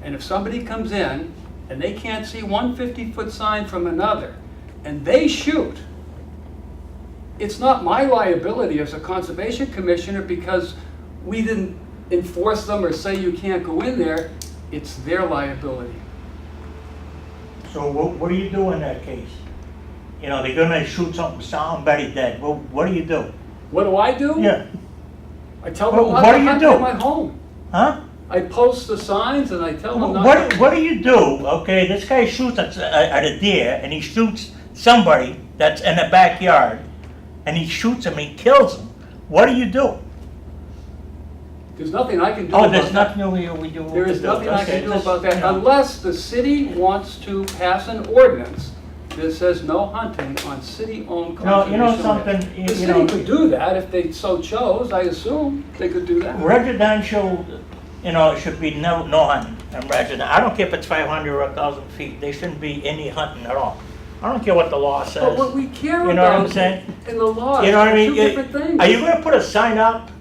[SPEAKER 5] And if somebody comes in and they can't see one 50-foot sign from another, and they shoot, it's not my liability as a conservation commissioner because we didn't enforce them or say you can't go in there. It's their liability.
[SPEAKER 12] So what do you do in that case? You know, they're gonna shoot somebody dead. Well, what do you do?
[SPEAKER 5] What do I do?
[SPEAKER 12] Yeah.
[SPEAKER 5] I tell them
[SPEAKER 12] Well,
[SPEAKER 5] not
[SPEAKER 12] what
[SPEAKER 5] to
[SPEAKER 12] do you
[SPEAKER 5] hunt
[SPEAKER 12] do?
[SPEAKER 5] at my home.
[SPEAKER 12] Huh?
[SPEAKER 5] I post the signs and I tell them not to.
[SPEAKER 12] What do you do? Okay, this guy shoots at a deer and he shoots somebody that's in the backyard and he shoots him, he kills him. What do you do?
[SPEAKER 5] There's nothing I can do
[SPEAKER 12] Oh,
[SPEAKER 5] about
[SPEAKER 12] there's
[SPEAKER 5] that.
[SPEAKER 12] nothing we do.
[SPEAKER 5] There is nothing I can do about that
[SPEAKER 12] You know.
[SPEAKER 5] unless the city wants to pass an ordinance that says no hunting on city-owned
[SPEAKER 12] No, you know
[SPEAKER 5] conservation land.
[SPEAKER 12] something,
[SPEAKER 5] The
[SPEAKER 12] you
[SPEAKER 5] city
[SPEAKER 12] know,
[SPEAKER 5] could do that if they so chose, I assume they could do that.
[SPEAKER 12] residential, you know, it should be no hunting in resident. I don't care if it's 500 or 1,000 feet. There shouldn't be any hunting at all. I don't care what the law says.
[SPEAKER 5] But what we care
[SPEAKER 12] You know what I'm
[SPEAKER 5] about
[SPEAKER 12] saying?
[SPEAKER 5] in the law
[SPEAKER 12] You know what I
[SPEAKER 5] are
[SPEAKER 12] mean?
[SPEAKER 5] two different things.
[SPEAKER 12] Are you gonna put a sign up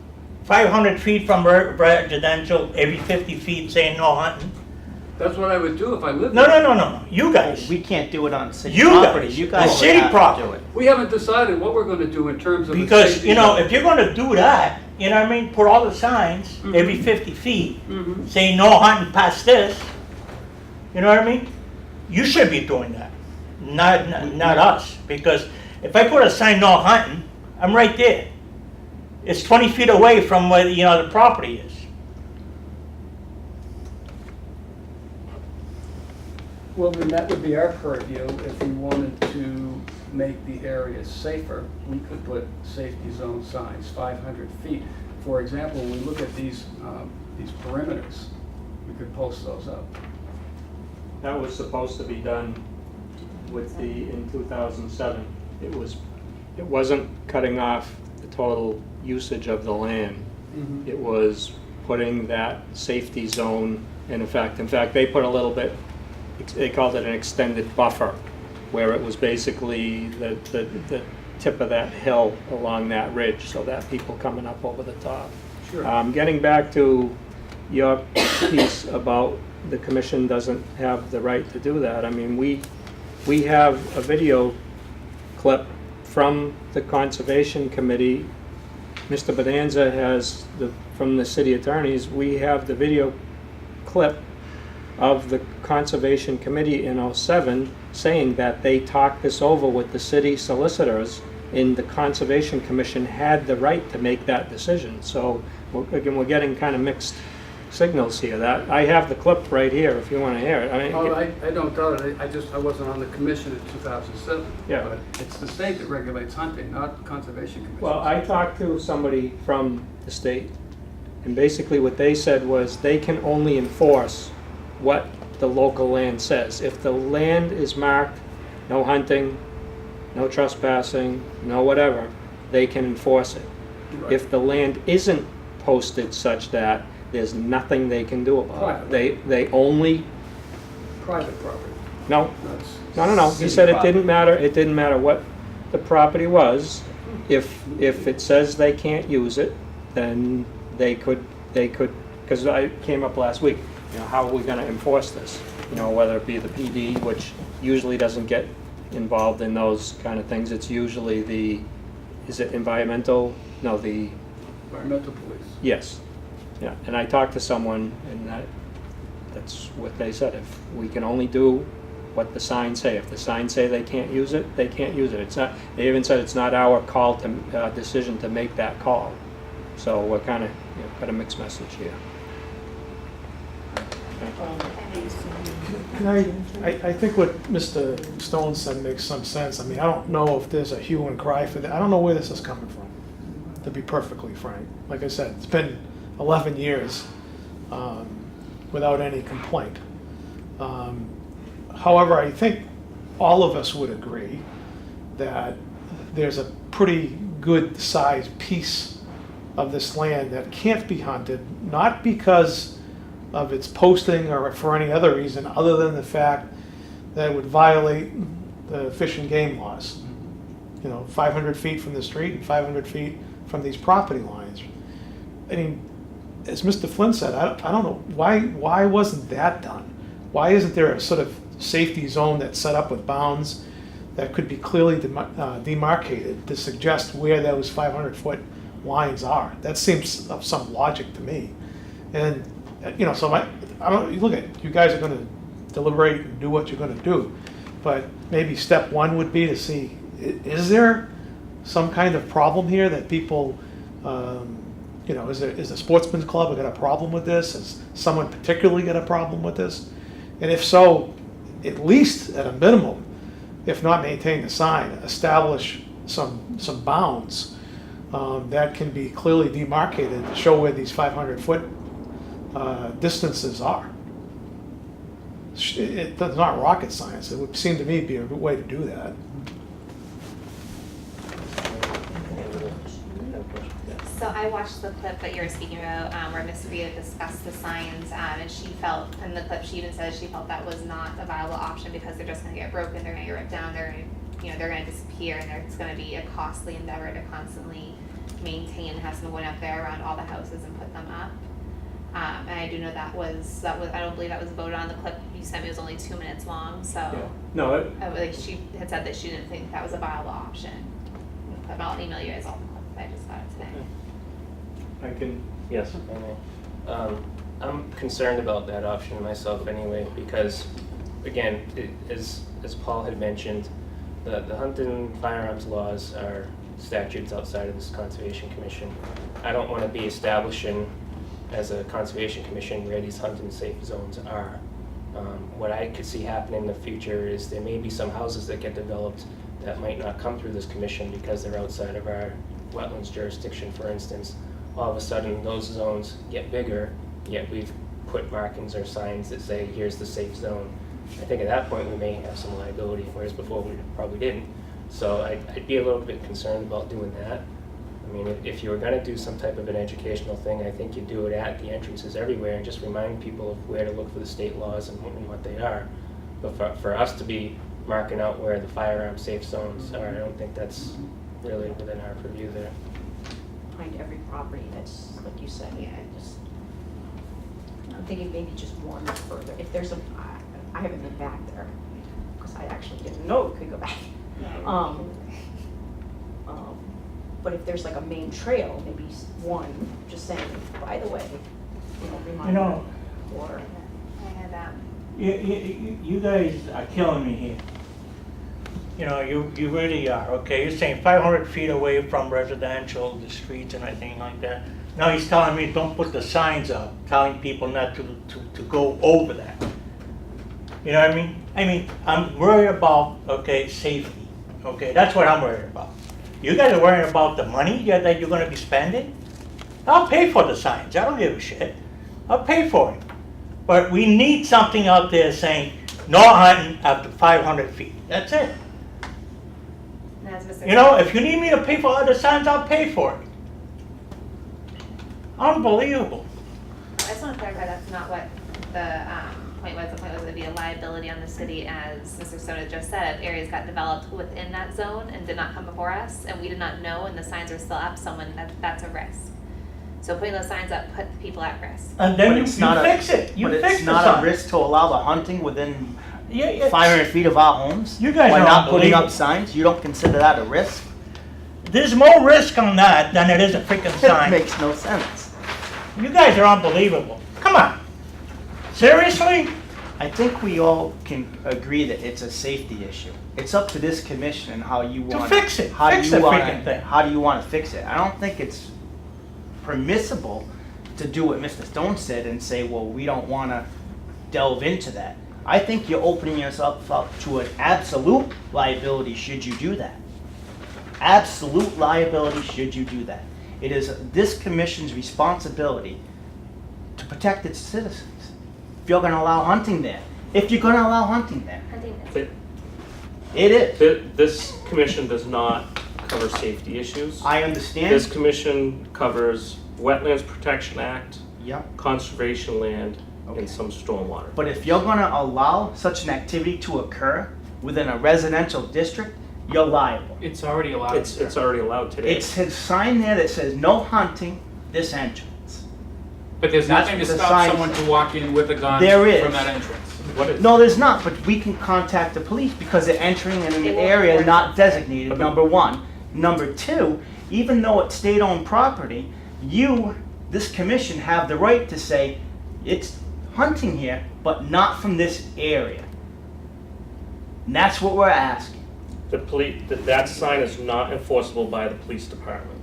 [SPEAKER 12] 500 feet from residential, every 50 feet saying no hunting?
[SPEAKER 5] That's what I would do if I lived
[SPEAKER 12] No,
[SPEAKER 5] there.
[SPEAKER 12] no. You guys.
[SPEAKER 13] We can't do it on city
[SPEAKER 12] You
[SPEAKER 13] property.
[SPEAKER 12] guys.
[SPEAKER 13] You
[SPEAKER 12] The
[SPEAKER 13] guys
[SPEAKER 12] city
[SPEAKER 13] have to
[SPEAKER 12] property.
[SPEAKER 13] do it.
[SPEAKER 5] We haven't decided what we're gonna do in terms of. the
[SPEAKER 12] Because,
[SPEAKER 5] safety
[SPEAKER 12] you know,
[SPEAKER 5] zone.
[SPEAKER 12] if you're gonna do that, you know what I mean, put all the signs every 50 feet
[SPEAKER 5] Mhm.
[SPEAKER 12] saying no hunting past this, you know what I mean? You should be doing that, not us. Because if I put a sign no hunting, I'm right there. It's 20 feet away from where, you know, the property is.
[SPEAKER 5] Well, then that would be our purview. If we wanted to make the area safer, we could put safety zone signs 500 feet. For example, when we look at these perimeters, we could post those up.
[SPEAKER 10] That was supposed to be done in 2007. It wasn't cutting off the total usage of the land. It was putting that safety zone in effect. In fact, they put a little bit, they called it an extended buffer, where it was basically the tip of that hill along that ridge, so that people coming up over the top.
[SPEAKER 5] Sure.
[SPEAKER 10] Getting back to your piece about the commission doesn't have the right to do that. I mean, we have a video clip from the Conservation Committee. Mr. Bonanza has from the city attorneys, we have the video clip of the Conservation Committee in '07 saying that they talked this over with the city solicitors, and the Conservation Commission had the right to make that decision. So, again, we're getting kind of mixed signals here. That I have the clip right here if you want to hear it. I mean,
[SPEAKER 5] Oh, I don't doubt it. I wasn't on the commission in 2007.
[SPEAKER 10] Yeah.
[SPEAKER 5] But it's the state that regulates hunting, not the Conservation Commission.
[SPEAKER 10] well, I talked to somebody from the state, and basically what they said was they can only enforce what the local land says. If the land is marked, no hunting, no trespassing, no whatever, they can enforce it.
[SPEAKER 5] Right.
[SPEAKER 10] If the land isn't posted such that, there's nothing they can do about it. They only,
[SPEAKER 5] Private property.
[SPEAKER 10] no,
[SPEAKER 5] That's
[SPEAKER 10] no. He
[SPEAKER 5] city
[SPEAKER 10] said it
[SPEAKER 5] property.
[SPEAKER 10] didn't matter what the property was. If it says they can't use it, then they could, because I came up last week, how are we gonna enforce this? Whether it be the PD, which usually doesn't get involved in those kind of things. It's usually is it environmental? No,
[SPEAKER 5] Environmental police.
[SPEAKER 10] yes. Yeah, and I talked to someone, and that's what they said. If we can only do what the signs say. If the signs say they can't use it, they can't use it. It's not. They even said it's not our call to decision to make that call. So we're kind of got a mixed message here.
[SPEAKER 11] I think what Mr. Stone said makes some sense. I mean, I don't know if there's a hue and cry for that. I don't know where this is coming from, to be perfectly frank. Like I said, it's been 11 years without any complaint. However, I think all of us would agree that there's a pretty good sized piece of this land that can't be hunted, not because of its posting or for any other reason other than the fact that it would violate the fish and game laws. 500 feet from the street and 500 feet from these property lines. I mean, as Mr. Flynn said, I don't know, why wasn't that done? Why isn't there a sort of safety zone that's set up with bounds that could be clearly demarcated to suggest where those 500-foot lines are? That seems of some logic to me. And, so I don't, look at, you guys are going to deliberate and do what you're going to do, but maybe step one would be to see, is there some kind of problem here that people, is a sportsman's club got a problem with this? Has someone particularly got a problem with this? And if so, at least at a minimum, if not maintain the sign, establish some bounds that can be clearly demarcated to show where these 500-foot distances are. It's not rocket science. It would seem to me to be a good way to do that.
[SPEAKER 4] So I watched the clip that you were speaking about, where Ms. Rita discussed the signs, and she felt, in the clip, she even said she felt that was not a viable option because they're just gonna get broken, they're gonna get ripped down, they're gonna disappear, and it's gonna be a costly endeavor to constantly maintain and have someone going up there around all the houses and put them up. And I do know that was, I don't believe that was voted on. The clip you sent me was only 2 minutes long, so.
[SPEAKER 10] Yeah. No,
[SPEAKER 4] Like she had said that she didn't think that was a viable option. But I'll email you guys all the clip, I just got it today.
[SPEAKER 10] I can, yes.
[SPEAKER 6] I'm concerned about that option myself anyway, because again, as Paul had mentioned, the hunting firearms laws are statutes outside of this Conservation Commission. I don't want to be establishing as a Conservation Commission where these hunting safe zones are. What I could see happening in the future is there may be some houses that get developed that might not come through this commission because they're outside of our wetlands jurisdiction, for instance. All of a sudden, those zones get bigger, yet we've put markings or signs that say, here's the safe zone. I think at that point we may have some liability, whereas before we probably didn't. So I'd be a little bit concerned about doing that. I mean, if you were going to do some type of an educational thing, I think you'd do it at the entrances everywhere and just remind people of where to look for the state laws and what they are. But for us to be marking out where the firearm safe zones are, I don't think that's really within our purview there.
[SPEAKER 8] Behind every property, that's, like you said, I'm thinking maybe just one further. If there's I haven't been back there, because I actually didn't know it could go back. But if there's like a main trail, maybe one, just saying, by the way, remind me. Or
[SPEAKER 4] I had
[SPEAKER 12] You guys are killing me here. You know, you really are, okay? You're saying 500 feet away from residential, the streets and everything like that. Now he's telling me don't put the signs up, telling people not to go over that. You know what I mean? I mean, I'm worried about, okay, safety, okay? That's what I'm worried about. You guys are worried about the money that you're gonna be spending? I'll pay for the signs, I don't give a shit. I'll pay for it. But we need something out there saying, no hunting after 500 feet, that's it.
[SPEAKER 4] And as Mr.
[SPEAKER 12] You know, if you need me to pay for other signs, I'll pay for it. Unbelievable.
[SPEAKER 4] I just want to clarify, that's not what the point was. The point was to be a liability on the city, as Mr. Soda just said. If areas got developed within that zone and did not come before us, and we did not know, and the signs are still up, that's a risk. So putting those signs up put the people at risk.
[SPEAKER 12] And then
[SPEAKER 13] But
[SPEAKER 12] you
[SPEAKER 13] it's not a-
[SPEAKER 12] fix it. You
[SPEAKER 13] But
[SPEAKER 12] fix
[SPEAKER 13] it's
[SPEAKER 12] the
[SPEAKER 13] not
[SPEAKER 12] sign.
[SPEAKER 13] a risk to allow the hunting within
[SPEAKER 12] Yeah,
[SPEAKER 13] 500 feet of our homes?
[SPEAKER 12] You guys
[SPEAKER 13] By
[SPEAKER 12] are
[SPEAKER 13] not putting up
[SPEAKER 12] unbelievable.
[SPEAKER 13] signs? You don't consider that a risk?
[SPEAKER 12] There's more risk on that than it is a freaking
[SPEAKER 13] It
[SPEAKER 12] sign.
[SPEAKER 13] makes no sense.
[SPEAKER 12] You guys are unbelievable. Come on. Seriously?
[SPEAKER 13] I think we all can agree that it's a safety issue. It's up to this commission and how you want
[SPEAKER 12] fix it.
[SPEAKER 13] How
[SPEAKER 12] Fix
[SPEAKER 13] do you
[SPEAKER 12] the
[SPEAKER 13] want
[SPEAKER 12] freaking thing.
[SPEAKER 13] How do you want to fix it? I don't think it's permissible to do what Mr. Stone said and say, well, we don't want to delve into that. I think you're opening yourself up to an absolute liability should you do that. Absolute liability should you do that. It is this commission's responsibility to protect its citizens. If you're going to allow hunting there. If you're going to allow hunting there.
[SPEAKER 4] Hunting is
[SPEAKER 1] Th-
[SPEAKER 13] It is.
[SPEAKER 1] This commission does not cover safety issues.
[SPEAKER 13] I understand.
[SPEAKER 1] This commission covers Wetlands Protection Act,
[SPEAKER 13] Yep.
[SPEAKER 1] conservation land,
[SPEAKER 13] Okay.
[SPEAKER 1] and some stormwater.
[SPEAKER 13] But if you're going to allow such an activity to occur within a residential district, you're liable.
[SPEAKER 9] It's already allowed.
[SPEAKER 1] It's already allowed today.
[SPEAKER 13] It's a sign there that says no hunting this entrance.
[SPEAKER 9] But there's
[SPEAKER 13] That's
[SPEAKER 9] nothing to
[SPEAKER 13] what the
[SPEAKER 9] stop
[SPEAKER 13] sign-
[SPEAKER 9] someone to walk in with a gun
[SPEAKER 13] There is.
[SPEAKER 9] from that entrance.
[SPEAKER 1] What is?
[SPEAKER 13] No, there's not, but we can contact the police because they're entering in an
[SPEAKER 4] They won't
[SPEAKER 13] area
[SPEAKER 4] enforce
[SPEAKER 13] not
[SPEAKER 4] it.
[SPEAKER 13] designated, number one. Number two, even though it's state-owned property, you, this commission, have the right to say, it's hunting here, but not from this area. And that's what we're asking.
[SPEAKER 1] The police, that sign is not enforceable by the police department.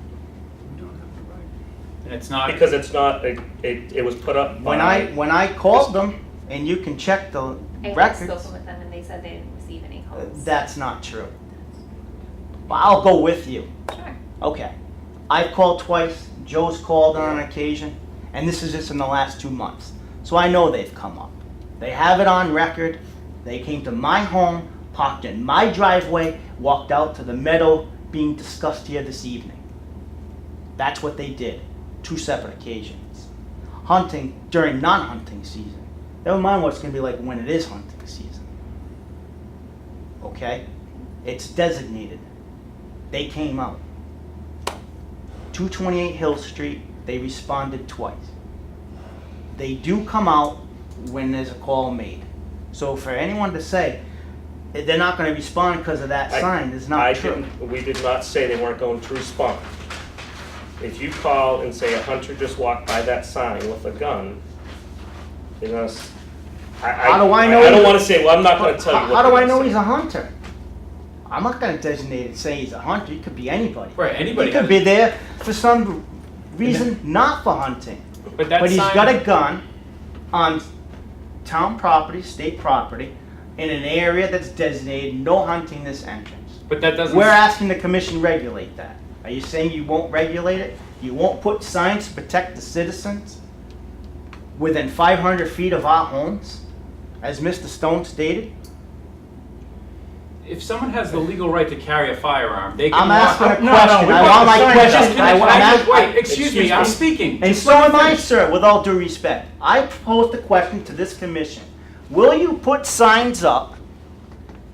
[SPEAKER 9] And it's not.
[SPEAKER 1] Because it's not, it was put up by.
[SPEAKER 13] When I called them, and you can check the
[SPEAKER 4] I have
[SPEAKER 13] records,
[SPEAKER 4] spoken with them and they said they didn't receive any calls.
[SPEAKER 13] that's not true. But I'll go with you.
[SPEAKER 4] Sure.
[SPEAKER 13] Okay. I've called twice, Joe's called on an occasion, and this is just in the last 2 months. So I know they've come up. They have it on record. They came to my home, parked in my driveway, walked out to the meadow being discussed here this evening. That's what they did. 2 separate occasions. Hunting during non-hunting season. Never mind what it's going to be like when it is hunting season. Okay? It's designated. They came out. 228 Hill Street, they responded twice. They do come out when there's a call made. So for anyone to say they're not going to respond because of that sign is not true.
[SPEAKER 1] We did not say they weren't going to respond. If you call and say a hunter just walked by that sign with a gun, you're gonna.
[SPEAKER 13] How do I know
[SPEAKER 1] I don't
[SPEAKER 13] he's-
[SPEAKER 1] want to say. Well, I'm not going to tell you.
[SPEAKER 13] How
[SPEAKER 1] what
[SPEAKER 13] do
[SPEAKER 1] they're
[SPEAKER 13] I
[SPEAKER 1] gonna
[SPEAKER 13] know
[SPEAKER 1] say.
[SPEAKER 13] he's a hunter? I'm not going to designate and say he's a hunter. He could be anybody.
[SPEAKER 9] Right, anybody
[SPEAKER 13] He could
[SPEAKER 9] has-
[SPEAKER 13] be there for some reason not for hunting.
[SPEAKER 9] But that
[SPEAKER 13] But he's
[SPEAKER 9] sign.
[SPEAKER 13] got a gun on town property, state property, in an area that's designated no hunting this entrance.
[SPEAKER 9] But that doesn't.
[SPEAKER 13] We're asking the commission regulate that. Are you saying you won't regulate it? You won't put signs to protect the citizens within 500 feet of our homes, as Mr. Stone stated?
[SPEAKER 9] If someone has the legal right to carry a firearm, they can.
[SPEAKER 13] I'm
[SPEAKER 9] walk-
[SPEAKER 13] asking a
[SPEAKER 9] No,
[SPEAKER 13] question.
[SPEAKER 9] we
[SPEAKER 13] I
[SPEAKER 9] want
[SPEAKER 13] want
[SPEAKER 9] the
[SPEAKER 13] my
[SPEAKER 9] sign.
[SPEAKER 13] question.
[SPEAKER 9] Just
[SPEAKER 13] I want-
[SPEAKER 9] can
[SPEAKER 13] I'm
[SPEAKER 9] wait, excuse me, I'm speaking.
[SPEAKER 13] And
[SPEAKER 9] Just
[SPEAKER 13] so
[SPEAKER 9] let me
[SPEAKER 13] am I,
[SPEAKER 9] finish.
[SPEAKER 13] sir, with all due respect. I posed the question to this commission. Will you put signs up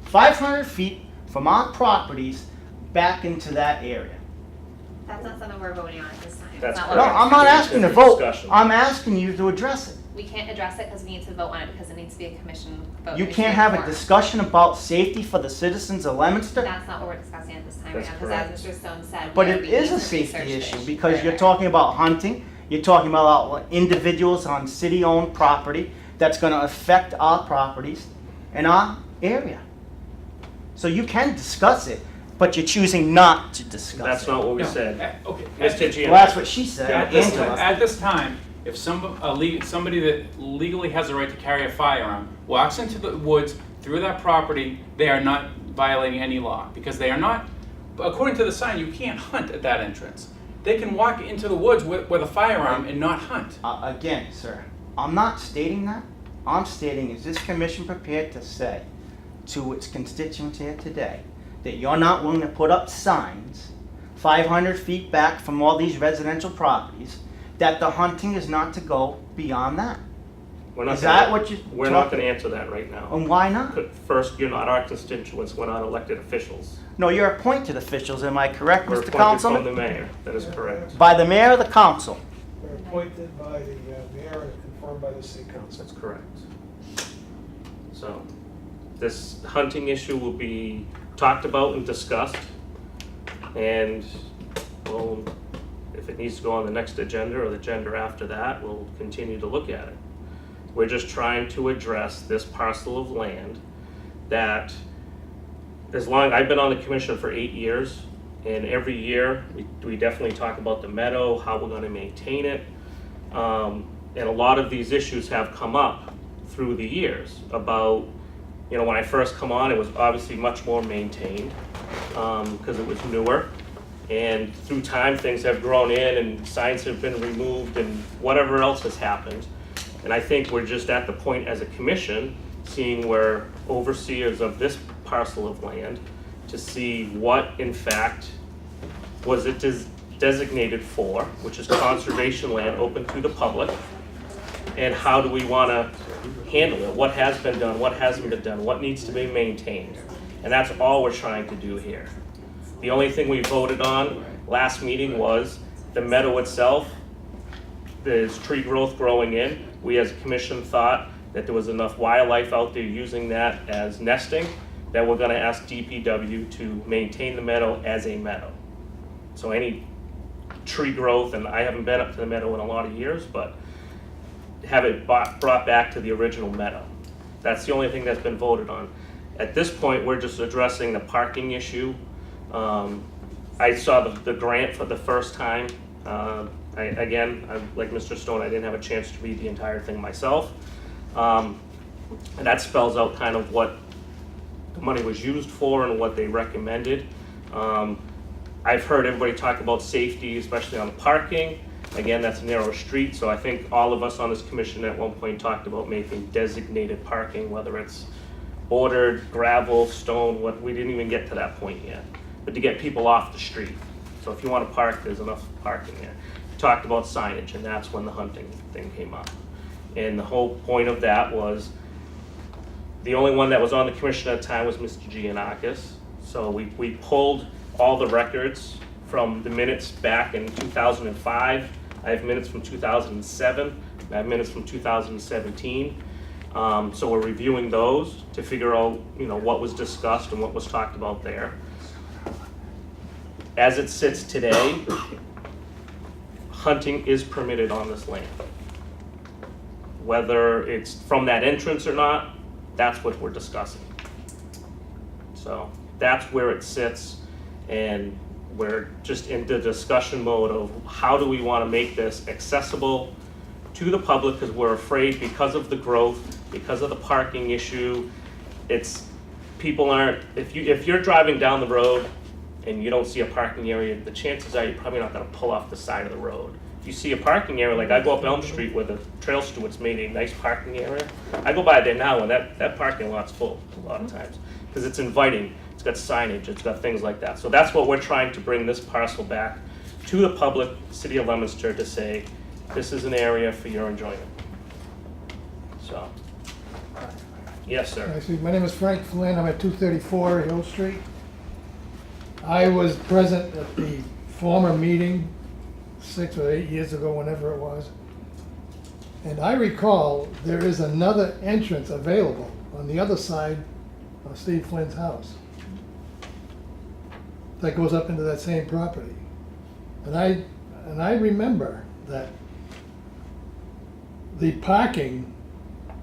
[SPEAKER 13] 500 feet from our properties back into that area?
[SPEAKER 4] That's not something we're voting on at this time.
[SPEAKER 1] That's
[SPEAKER 4] It's not
[SPEAKER 13] No,
[SPEAKER 4] what
[SPEAKER 1] correct.
[SPEAKER 4] we're
[SPEAKER 13] I'm not
[SPEAKER 1] It's
[SPEAKER 13] asking to
[SPEAKER 1] a
[SPEAKER 13] vote.
[SPEAKER 1] discussion.
[SPEAKER 13] I'm asking you to address it.
[SPEAKER 4] We can't address it because we need to vote on it because it needs to be a commission vote.
[SPEAKER 13] You
[SPEAKER 4] It should
[SPEAKER 13] can't
[SPEAKER 4] be
[SPEAKER 13] have a
[SPEAKER 4] formed.
[SPEAKER 13] discussion about safety for the citizens of Leominster?
[SPEAKER 4] That's not what we're discussing at this time right
[SPEAKER 1] That's
[SPEAKER 4] now, because
[SPEAKER 1] correct.
[SPEAKER 4] as Mr. Stone said.
[SPEAKER 13] But
[SPEAKER 4] we
[SPEAKER 13] it
[SPEAKER 4] need
[SPEAKER 13] is
[SPEAKER 4] to
[SPEAKER 13] a safety
[SPEAKER 4] research
[SPEAKER 13] issue
[SPEAKER 4] this
[SPEAKER 13] because you're
[SPEAKER 4] further.
[SPEAKER 13] talking about hunting, you're talking about individuals on city-owned property that's gonna affect our properties and our area. So you can discuss it, but you're choosing not to discuss it.
[SPEAKER 1] That's not what we
[SPEAKER 9] No,
[SPEAKER 1] said.
[SPEAKER 9] okay.
[SPEAKER 1] Mr. Giannakis.
[SPEAKER 13] Well, that's what she said,
[SPEAKER 9] At
[SPEAKER 13] Angela.
[SPEAKER 9] this time, if somebody that legally has a right to carry a firearm walks into the woods through that property, they are not violating any law, because they are not, according to the sign, you can't hunt at that entrance. They can walk into the woods with a firearm and not hunt.
[SPEAKER 13] Again, sir, I'm not stating that. I'm stating, is this commission prepared to say to its constituents here today that you're not willing to put up signs 500 feet back from all these residential properties, that the hunting is not to go beyond that? Is that what you?
[SPEAKER 1] We're not gonna answer that right now.
[SPEAKER 13] And why not?
[SPEAKER 1] But first, you're not our constituents, we're not elected officials.
[SPEAKER 13] No, you're appointed officials, am I correct,
[SPEAKER 1] We're
[SPEAKER 13] Mr.
[SPEAKER 1] appointed from the
[SPEAKER 13] Councilman?
[SPEAKER 1] mayor, that is correct.
[SPEAKER 13] By the mayor of the council.
[SPEAKER 11] They're appointed by the mayor and confirmed by the city council.
[SPEAKER 1] That's correct. So, this hunting issue will be talked about and discussed. And, well, if it needs to go on the next agenda or the agenda after that, we'll continue to look at it. We're just trying to address this parcel of land that, I've been on the commission for 8 years, and every year, we definitely talk about the meadow, how we're gonna maintain it. And a lot of these issues have come up through the years about, when I first come on, it was obviously much more maintained, because it was newer. And through time, things have grown in and signs have been removed and whatever else has happened. And I think we're just at the point as a commission, seeing we're overseers of this parcel of land, to see what in fact was it designated for, which is conservation land open to the public, and how do we want to handle it? What has been done, what hasn't been done, what needs to be maintained? And that's all we're trying to do here. The only thing we voted on last meeting was the meadow itself. There's tree growth growing in. We as a commission thought that there was enough wildlife out there using that as nesting, that we're gonna ask DPW to maintain the meadow as a meadow. So any tree growth, and I haven't been up to the meadow in a lot of years, but have it brought back to the original meadow. That's the only thing that's been voted on. At this point, we're just addressing the parking issue. I saw the grant for the first time. Like Mr. Stone, I didn't have a chance to read the entire thing myself. And that spells out kind of what the money was used for and what they recommended. I've heard everybody talk about safety, especially on parking. Again, that's a narrow street, so I think all of us on this commission at one point talked about making designated parking, whether it's bordered, gravel, stone, we didn't even get to that point yet. But to get people off the street. So if you want to park, there's enough parking there. We talked about signage, and that's when the hunting thing came up. And the whole point of that was, the only one that was on the commission at the time was Mr. Giannakis. So we pulled all the records from the minutes back in 2005. I have minutes from 2007. I have minutes from 2017. So we're reviewing those to figure out, what was discussed and what was talked about there. As it sits today, hunting is permitted on this land. Whether it's from that entrance or not, that's what we're discussing. So that's where it sits, and we're just in the discussion mode of how do we want to make this accessible to the public, because we're afraid because of the growth, because of the parking issue, people aren't, if you're driving down the road and you don't see a parking area, the chances are you're probably not gonna pull off the side of the road. If you see a parking area, like I go up Elm Street where the trail stewards made a nice parking area, I go by there now and that parking lot's full a lot of times, because it's inviting, it's got signage, it's got things like that. So that's what we're trying to bring this parcel back to the public, city of Leominster, to say, this is an area for your enjoyment. So, yes, sir.
[SPEAKER 11] My name is Frank Flynn, I'm at 234 Hill Street. I was present at the former meeting 6 or 8 years ago, whenever it was. And I recall there is another entrance available on the other side of Steve Flynn's house that goes up into that same property. And I remember that the parking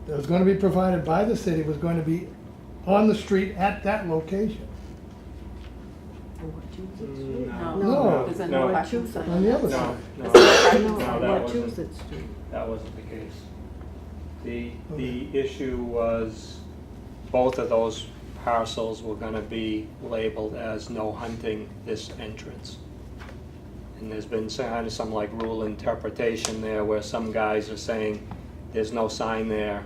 [SPEAKER 11] that was gonna be provided by the city was going to be on the street at that location. No.
[SPEAKER 5] There's a
[SPEAKER 10] No.
[SPEAKER 5] no parking sign.
[SPEAKER 11] On the other
[SPEAKER 10] No,
[SPEAKER 11] side.
[SPEAKER 10] no,
[SPEAKER 5] There's no parking
[SPEAKER 10] no,
[SPEAKER 5] sign.
[SPEAKER 10] that wasn't, that wasn't the case. The issue was, both of those parcels were gonna be labeled as no hunting this entrance. And there's been kind of some like rule interpretation there where some guys are saying, there's no sign there,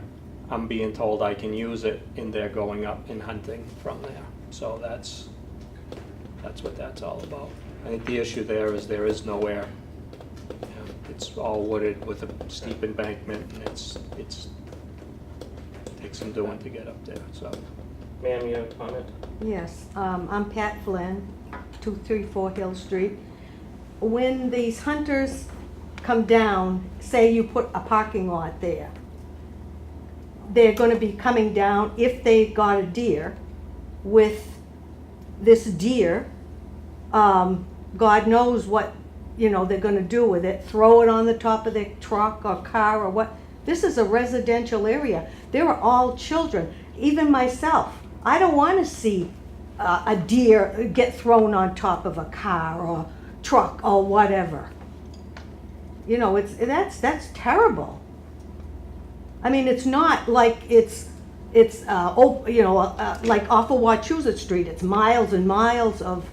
[SPEAKER 10] I'm being told I can use it, and they're going up and hunting from there. So that's what that's all about. I think the issue there is nowhere. You know, it's all wooded with a steep embankment, and it's takes some doing to get up there, so.
[SPEAKER 1] Ma'am, you have a comment?
[SPEAKER 14] Yes, I'm Pat Flynn, 234 Hill Street. When these hunters come down, say you put a parking lot there, they're gonna be coming down, if they got a deer, with this deer, God knows what, they're gonna do with it, throw it on the top of their truck or car or what. This is a residential area. There are all children, even myself. I don't wanna see a deer get thrown on top of a car or truck or whatever. That's terrible. I mean, it's not like it's like off of Wachusett Street. It's miles and miles of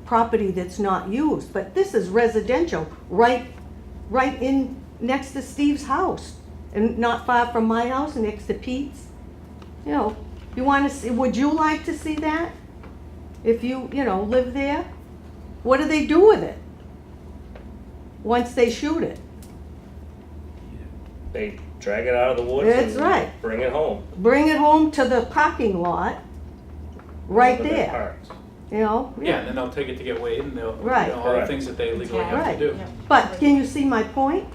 [SPEAKER 14] property that's not used. But this is residential, right in next to Steve's house, and not far from my house, next to Pete's. You want to see? Would you like to see that? If you live there, what do they do with it once they shoot it?
[SPEAKER 1] They drag it out of the woods
[SPEAKER 14] That's
[SPEAKER 1] and
[SPEAKER 14] right.
[SPEAKER 1] bring it home.
[SPEAKER 14] Bring it home to the parking lot, right
[SPEAKER 1] Where they're
[SPEAKER 14] there.
[SPEAKER 1] parked.
[SPEAKER 9] Yeah, and then they'll take it to get weighed and they'll,
[SPEAKER 14] Right.
[SPEAKER 9] all the
[SPEAKER 1] Correct.
[SPEAKER 9] things that they legally have
[SPEAKER 14] Right.
[SPEAKER 9] to do.
[SPEAKER 14] But can you see my point?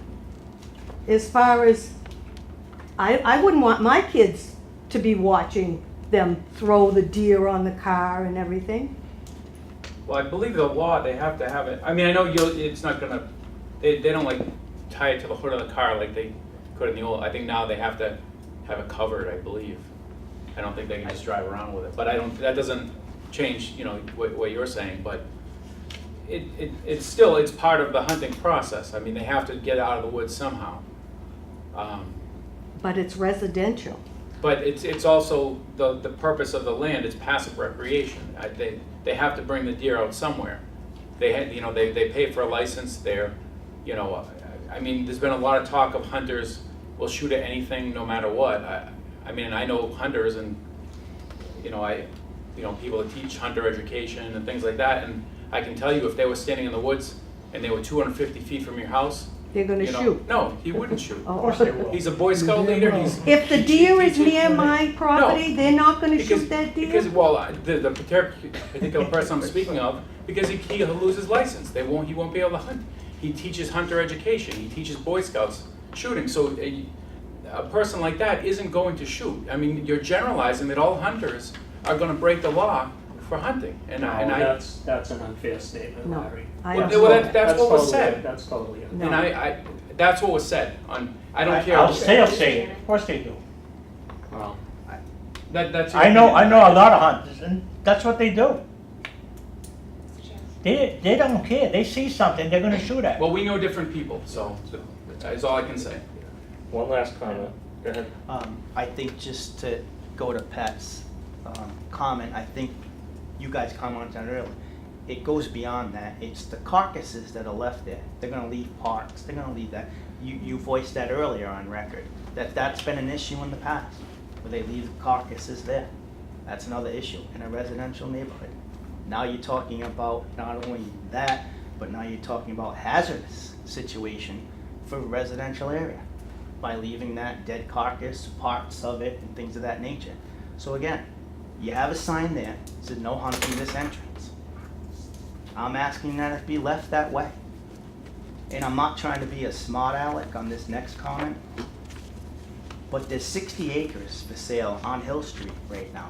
[SPEAKER 14] As far as, I wouldn't want my kids to be watching them throw the deer on the car and everything.
[SPEAKER 9] Well, I believe the law, they have to have it, I mean, I know it's not gonna, they don't like tie it to the hood of the car like they could in the old, I think now they have to have it covered, I believe. I don't think they can just drive around with it, but that doesn't change, what you're saying, but it's still, it's part of the hunting process. I mean, they have to get out of the woods somehow.
[SPEAKER 14] But it's residential.
[SPEAKER 9] But it's also, the purpose of the land is passive recreation. They have to bring the deer out somewhere. They pay for a license there, I mean, there's been a lot of talk of hunters will shoot at anything no matter what. I mean, I know hunters and, people that teach hunter education and things like that, and I can tell you if they were standing in the woods and they were 250 feet from your house,
[SPEAKER 14] They're gonna shoot.
[SPEAKER 9] No, he wouldn't shoot.
[SPEAKER 14] Oh.
[SPEAKER 11] Of course they will.
[SPEAKER 9] He's a Boy Scout leader,
[SPEAKER 14] If the deer is near my property, they're not gonna shoot that deer?
[SPEAKER 9] Because, the particular person I'm speaking of, because he will lose his license, he won't be able to hunt. He teaches hunter education, he teaches Boy Scouts shooting, so a person like that isn't going to shoot. I mean, you're generalizing that all hunters are gonna break the law for hunting,
[SPEAKER 10] That's an unfair statement,
[SPEAKER 14] No,
[SPEAKER 10] Larry.
[SPEAKER 14] I
[SPEAKER 9] Well,
[SPEAKER 14] don't.
[SPEAKER 9] that's what was
[SPEAKER 10] totally-
[SPEAKER 9] said.
[SPEAKER 10] That's totally unfair.
[SPEAKER 14] No.
[SPEAKER 9] And that's what was said I don't care.
[SPEAKER 12] I'll say it, of course they do.
[SPEAKER 10] Well,
[SPEAKER 9] That's.
[SPEAKER 12] I know a lot of hunters, and that's what they do. They don't care, they see something, they're gonna shoot at it.
[SPEAKER 9] Well, we know different people, so that's all I can say.
[SPEAKER 1] One last comment. Go ahead.
[SPEAKER 13] I think just to go to Pat's comment, I think you guys commented on it earlier. It goes beyond that. It's the carcasses that are left there. They're gonna leave parks. They're gonna leave that. You voiced that earlier on record, that's been an issue in the past, where they leave carcasses there. That's another issue in a residential neighborhood. Now you're talking about not only that, but now you're talking about hazardous situation for a residential area by leaving that dead carcass, parts of it, and things of that nature. So again, you have a sign there, that says no hunting this entrance. I'm asking that it be left that way. And I'm not trying to be a smart aleck on this next comment, but there's 60 acres for sale on Hill Street right now.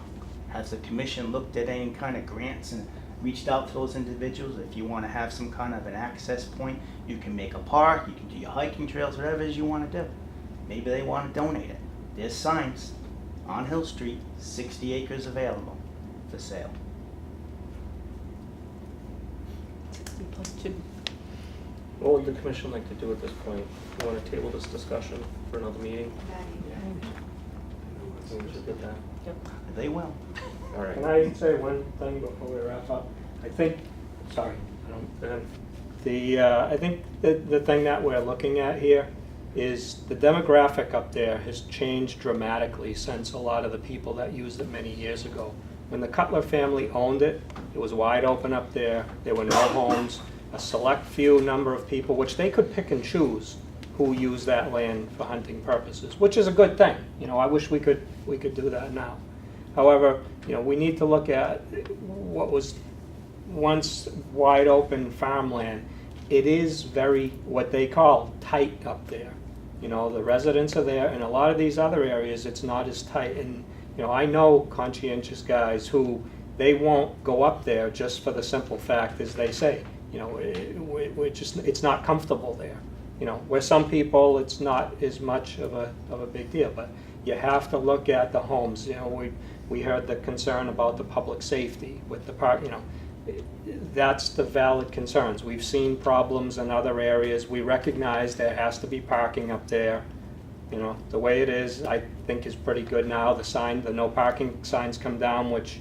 [SPEAKER 13] Has the commission looked at any kind of grants and reached out to those individuals? If you want to have some kind of an access point, you can make a park, you can do your hiking trails, whatever it is you want to do. Maybe they want to donate it. there's signs on Hill Street, 60 acres available for sale.
[SPEAKER 14] 60 plus 2.
[SPEAKER 1] What would the commission like to do at this point? You want to table this discussion for another meeting? We should get that.
[SPEAKER 13] They will.
[SPEAKER 1] All right.
[SPEAKER 10] Can I say one thing before we wrap up? I think, sorry,
[SPEAKER 1] Go ahead.
[SPEAKER 10] I think the thing that we're looking at here is the demographic up there has changed dramatically since a lot of the people that used it many years ago. When the Cutler family owned it, it was wide open up there. There were no homes. A select few number of people, which they could pick and choose who use that land for hunting purposes, which is a good thing. You know, I wish we could do that now. However, you know, we need to look at what was once wide open farmland. It is very, what they call tight up there. You know, the residents are there. In a lot of these other areas, it's not as tight. And, you know, I know conscientious guys who, they won't go up there just for the simple fact, as they say, you know, it's not comfortable there. You know, where some people, it's not as much of a big deal, but you have to look at the homes. You know, we heard the concern about the public safety with the park, you know, that's the valid concerns. We've seen problems in other areas. We recognize there has to be parking up there. You know, the way it is, I think is pretty good now. The no parking signs come down, which,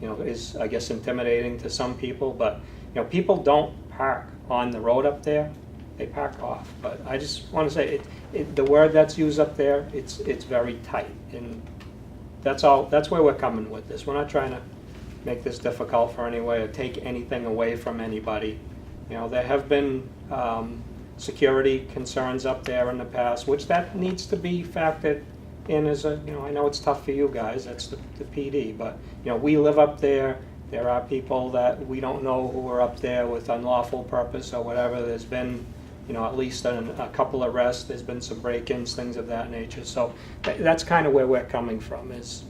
[SPEAKER 10] you know, is, I guess, intimidating to some people, but, you know, people don't park on the road up there. They park off. But I just want to say, the word that's used up there, it's very tight. And that's all, that's where we're coming with this. We're not trying to make this difficult for anyone or take anything away from anybody. You know, there have been security concerns up there in the past, which that needs to be factored in as a, you know, I know it's tough for you guys, that's the PD, but, you know, we live up there. There are people that we don't know who are up there with unlawful purpose or whatever. There's been, you know, at least a couple arrests. There's been some break-ins, things of that nature. So that's kind of where we're coming from is,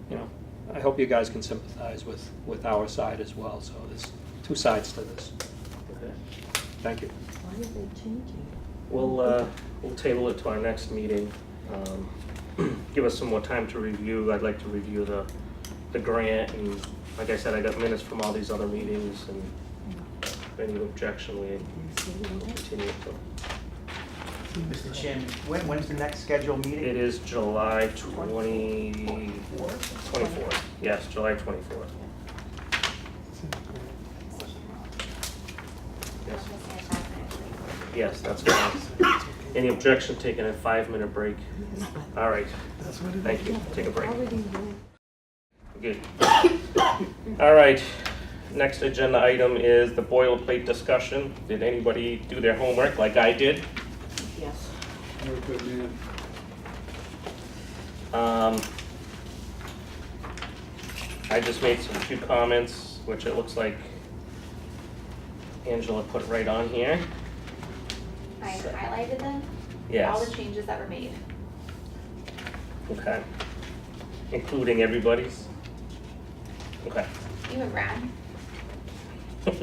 [SPEAKER 10] you know, I hope you guys can sympathize with our side as well. So there's two sides to this.
[SPEAKER 1] Okay.
[SPEAKER 10] Thank you.
[SPEAKER 14] Why are they changing?
[SPEAKER 1] We'll table it to our next meeting. Give us some more time to review. I'd like to review the grant, and like I said, I got minutes from all these other meetings, and if any objection, we continue to.
[SPEAKER 13] Mr. Chairman, when's the next scheduled meeting?
[SPEAKER 1] It is July 24th. Yes, July 24th. Yes, yes, that's fine. Any objection, taking a 5-minute break? All right, thank you. Take a break. Good. All right, next agenda item is the boilerplate discussion. Did anybody do their homework like I did?
[SPEAKER 8] Yes.
[SPEAKER 5] You're a good man.
[SPEAKER 1] I just made some few comments, which it looks like Angela put right on here.
[SPEAKER 4] I highlighted them, all
[SPEAKER 1] Yes,
[SPEAKER 4] the changes that were made.
[SPEAKER 1] okay. Including everybody's? Okay.
[SPEAKER 4] Even Brad,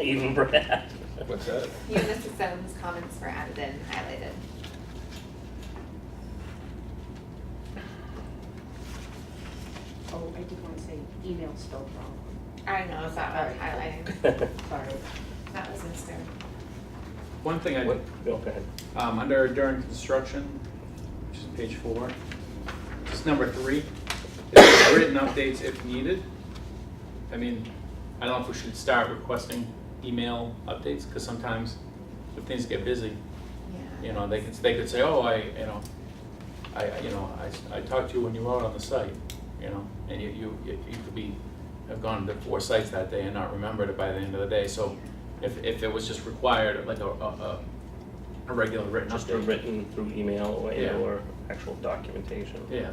[SPEAKER 1] Even Brad.
[SPEAKER 9] What's that?
[SPEAKER 4] even Mr. Stone's comments were added in, highlighted.
[SPEAKER 8] Oh, I did want to say email spelled wrong.
[SPEAKER 4] I know, so I was highlighting.
[SPEAKER 8] Sorry.
[SPEAKER 4] That was Mr.
[SPEAKER 9] One thing I,
[SPEAKER 1] What? Go ahead.
[SPEAKER 9] under during construction, which is page 4, just number 3, is written updates if needed. I mean, I don't know if we should start requesting email updates, because sometimes if things get busy,
[SPEAKER 4] Yeah.
[SPEAKER 9] you know, they could say, oh, I talked to you when you were out on the site, you know, and you could have gone to 4 sites that day and not remembered it by the end of the day. So if it was just required, like a regular written
[SPEAKER 1] Just
[SPEAKER 9] update.
[SPEAKER 1] written through email or,
[SPEAKER 9] Yeah.
[SPEAKER 1] or actual documentation.
[SPEAKER 9] Yeah.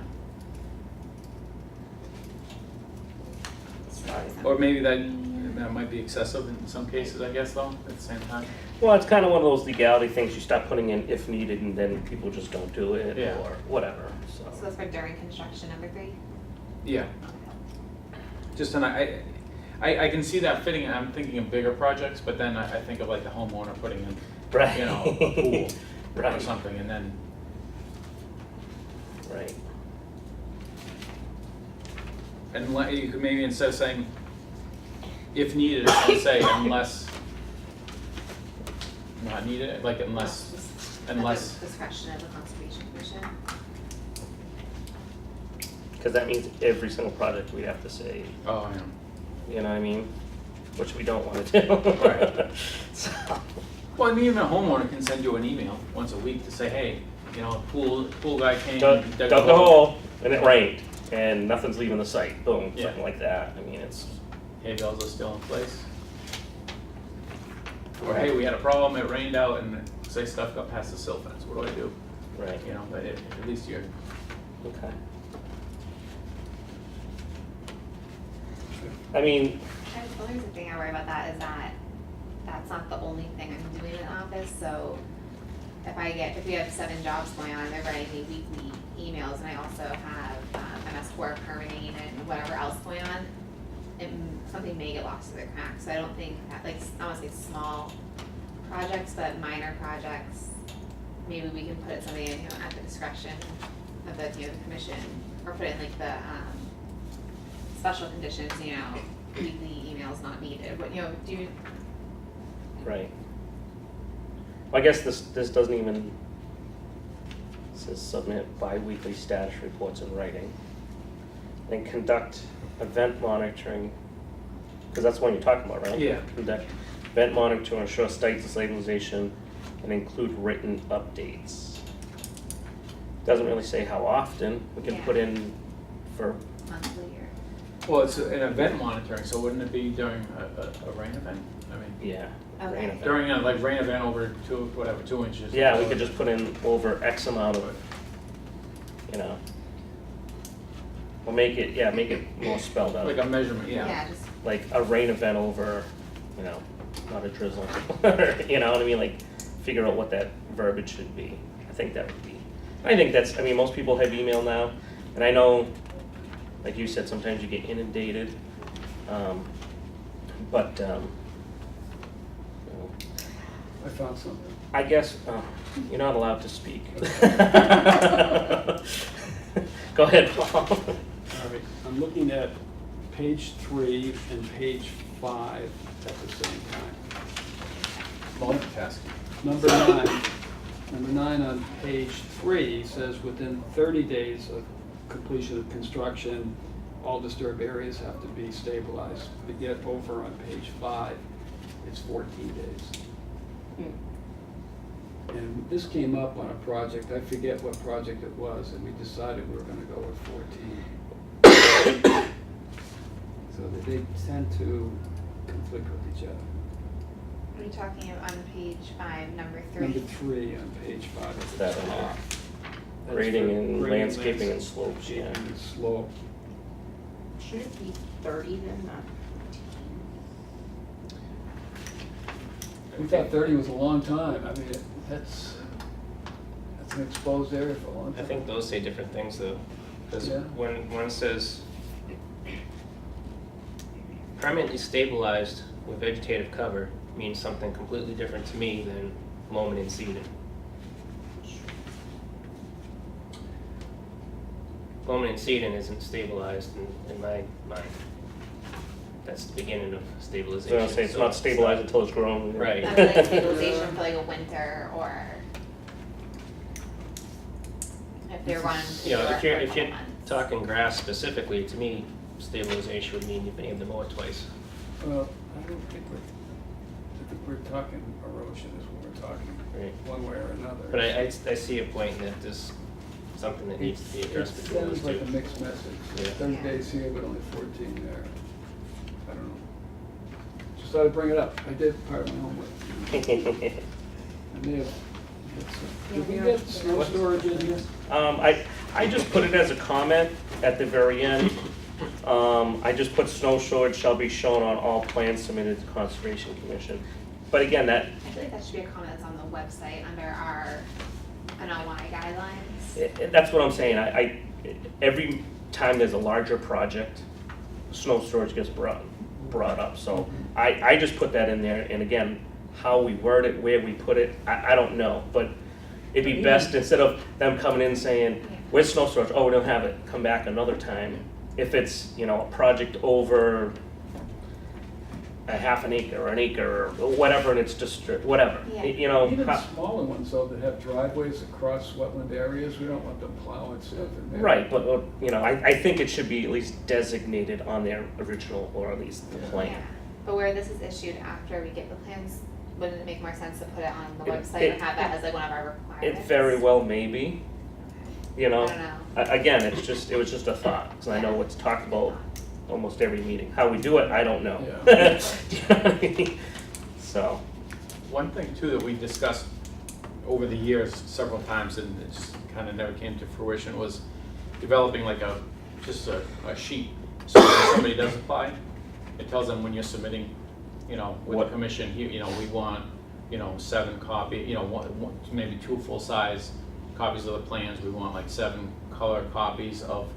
[SPEAKER 4] Sorry.
[SPEAKER 9] Or maybe that might be excessive in some cases, I guess, though, at the same time.
[SPEAKER 1] Well, it's kind of one of those legality things. You start putting in if needed, and then people just don't do it,
[SPEAKER 9] Yeah.
[SPEAKER 1] or whatever.
[SPEAKER 4] So that's for during construction, number 3?
[SPEAKER 9] Yeah. Just, and I can see that fitting, I'm thinking of bigger projects, but then I think of like the homeowner putting in,
[SPEAKER 1] Right.
[SPEAKER 9] you know, a pool or
[SPEAKER 1] Right.
[SPEAKER 9] something, and then,
[SPEAKER 1] Right.
[SPEAKER 9] and you could maybe instead of saying if needed, and say unless not needed, like unless,
[SPEAKER 4] At
[SPEAKER 9] unless,
[SPEAKER 4] the discretion of the Conservation Commission.
[SPEAKER 1] Because that means every single project we'd have to say,
[SPEAKER 9] oh, I know.
[SPEAKER 1] you know what I mean? Which we don't want to do.
[SPEAKER 9] Right.
[SPEAKER 1] So,
[SPEAKER 9] Well, and even a homeowner can send you an email once a week to say, hey, you know, pool guy came,
[SPEAKER 1] dug
[SPEAKER 9] dug
[SPEAKER 1] the hole, and it rained, and nothing's leaving the site, boom,
[SPEAKER 9] Yeah.
[SPEAKER 1] something like that. I mean, it's,
[SPEAKER 9] Hay bales are still in place. Or hey, we had a problem, it rained out, and say stuff got past the silt fence, what do I do?
[SPEAKER 1] right,
[SPEAKER 9] You know, but at least you're,
[SPEAKER 1] okay. I mean,
[SPEAKER 4] The only reason thing I worry about that is that that's not the only thing I'm doing in the office, so if we have 7 jobs going on, they're writing me weekly emails, and I also have MS4 permitting and whatever else going on, something may get lost through the cracks, so I don't think that, like, I don't wanna say small projects, but minor projects, maybe we can put something in, at the discretion of the, the commission, or put in like the, special conditions, weekly emails not needed, but, do you,
[SPEAKER 1] right. Well, I guess this doesn't even, it says submit bi-weekly status reports in writing. And conduct event monitoring, because that's the one you're talking about, right?
[SPEAKER 9] Yeah.
[SPEAKER 1] Conduct event monitoring to ensure site stabilization and include written updates. Doesn't really say how often, we can
[SPEAKER 4] Yeah.
[SPEAKER 1] put in for,
[SPEAKER 4] monthly or?
[SPEAKER 9] well, it's an event monitoring, so wouldn't it be during a rain event? I mean,
[SPEAKER 1] yeah.
[SPEAKER 4] Okay.
[SPEAKER 1] rain event.
[SPEAKER 9] during a rain event over 2 inches.
[SPEAKER 1] Yeah, we could just put in over X amount of, or make it more spelled out.
[SPEAKER 9] Like a measurement, yeah.
[SPEAKER 4] Yeah, just,
[SPEAKER 1] Like a rain event over, not a drizzle, you know what I mean, like, figure out what that verbiage should be. I think that's, most people have email now, and I know, like you said, sometimes you get inundated, but,
[SPEAKER 5] I found something.
[SPEAKER 1] I guess, you're not allowed to speak. Go ahead, Paul.
[SPEAKER 5] All right, I'm looking at page 3 and page 5 at the same time.
[SPEAKER 9] Multitasking.
[SPEAKER 5] Number 9 on page 3 says within 30 days of completion of construction, all disturbed areas have to be stabilized. But yet over on page 5, it's 14 days. And this came up on a project, I forget what project it was, and we decided we were gonna go with 14. So they tend to conflict with each other.
[SPEAKER 4] what are you talking about on page 5, number 3?
[SPEAKER 5] Number 3 on page 5 is
[SPEAKER 1] That
[SPEAKER 5] the
[SPEAKER 1] one.
[SPEAKER 5] top. That's
[SPEAKER 1] Grading
[SPEAKER 5] for
[SPEAKER 1] and
[SPEAKER 5] grading,
[SPEAKER 1] landscaping and slopes, yeah.
[SPEAKER 5] landscaping and slope.
[SPEAKER 8] Should it be 30 then, not 14?
[SPEAKER 5] We thought 30 was a long time. I mean, that's an exposed area for a long time.
[SPEAKER 6] I think those say different things though, because
[SPEAKER 5] Yeah.
[SPEAKER 6] when one says permanently stabilized with vegetative cover means something completely different to me than loam and seeded. Loam and seeding isn't stabilized in my mind. That's the beginning of
[SPEAKER 1] I was
[SPEAKER 6] stabilization.
[SPEAKER 1] gonna say, it's
[SPEAKER 6] So
[SPEAKER 1] not stabilized until it's grown.
[SPEAKER 6] Right.
[SPEAKER 4] That's like stabilization for like a winter, or if they're running.
[SPEAKER 6] You know, if you're
[SPEAKER 4] for a couple months.
[SPEAKER 6] talking grass specifically, to me, stabilization would mean you've been able to mow it twice.
[SPEAKER 5] Well, I think we're talking erosion is what we're talking,
[SPEAKER 6] Right.
[SPEAKER 5] one way or another.
[SPEAKER 6] But I see a point that there's something that needs to be addressed
[SPEAKER 5] It
[SPEAKER 6] between those
[SPEAKER 5] sounds like a
[SPEAKER 6] two.
[SPEAKER 5] mixed message.
[SPEAKER 6] Yeah.
[SPEAKER 5] 30 days here, but only 14 there. I don't know. Just thought I'd bring it up. I did part of my homework. I may have, did we get snow storage in here?
[SPEAKER 1] I just put it as a comment at the very end. I just put snow storage shall be shown on all plans submitted to Conservation Commission. But again, that,
[SPEAKER 4] I feel like that should be a comment that's on the website under our NLY guidelines.
[SPEAKER 1] that's what I'm saying. Every time there's a larger project, snow storage gets brought up. So I just put that in there, and again, how we word it, where we put it, I don't know. But it'd be best, instead of them coming in saying, where's snow storage? Oh, we don't have it, come back another time. if it's, you know, a project over a half an acre or an acre or whatever, and it's just, whatever,
[SPEAKER 4] Yeah.
[SPEAKER 1] you know.
[SPEAKER 5] Even smaller ones though that have driveways across wetland areas, we don't want them plowing stuff in there.
[SPEAKER 1] Right, but, you know, I think it should be at least designated on their original, or at least the
[SPEAKER 4] Yeah.
[SPEAKER 1] plan.
[SPEAKER 4] But where this is issued after we get the plans, wouldn't it make more sense to put it on the
[SPEAKER 1] It-
[SPEAKER 4] website
[SPEAKER 1] it-
[SPEAKER 4] and have that as like one of our
[SPEAKER 1] It
[SPEAKER 4] requirements?
[SPEAKER 1] very well may be, you know.
[SPEAKER 4] I don't know.
[SPEAKER 1] Again, it was just a thought, because I know it's talked about almost every meeting. How we do it, I don't know.
[SPEAKER 5] Yeah.
[SPEAKER 1] Do you know what I mean? So,
[SPEAKER 9] One thing too that we discussed over the years several times, and it just kind of never came to fruition, was developing like just a sheet. So when somebody does apply, it tells them when you're submitting, you know, with the
[SPEAKER 1] What-
[SPEAKER 9] commission, here, you know, we want, you know, 7 copy, you know, maybe 2 full-size copies of the plans. We want like 7 color copies of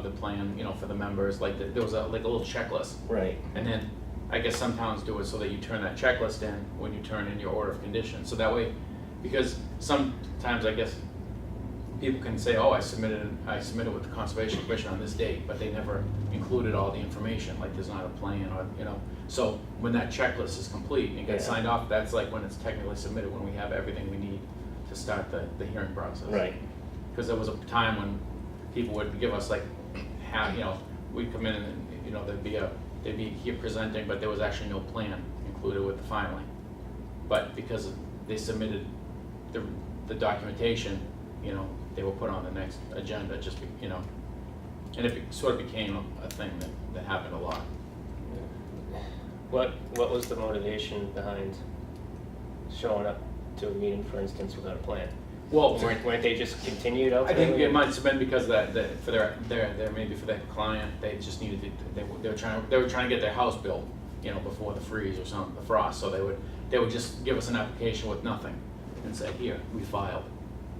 [SPEAKER 9] the plan, you know, for the members. Like there was like a little checklist.
[SPEAKER 1] right.
[SPEAKER 9] And then I guess some towns do it so that you turn that checklist in when you turn in your order of conditions. So that way, because sometimes I guess people can say, oh, I submitted with the Conservation Commission on this date, but they never included all the information, like there's not a plan or, you know. So when that checklist is complete and gets
[SPEAKER 1] Yeah.
[SPEAKER 9] signed off, that's like when it's technically submitted, when we have everything we need to start the hearing process.
[SPEAKER 1] Right.
[SPEAKER 9] Because there was a time when people would give us like half, you know, we'd come in and, you know, they'd be here presenting, but there was actually no plan included with the filing. But because they submitted the documentation, you know, they were put on the next agenda, just, you know, and it sort of became a thing that happened a lot.
[SPEAKER 6] What was the motivation behind showing up to a meeting, for instance, without a plan?
[SPEAKER 9] Well,
[SPEAKER 6] Weren't they just continued out?
[SPEAKER 9] I think it might have been because that for their maybe for their client, they just needed they were trying to get their house built, you know, before the freeze or something, the frost. So they would just give us an application with nothing and say, here, we filed,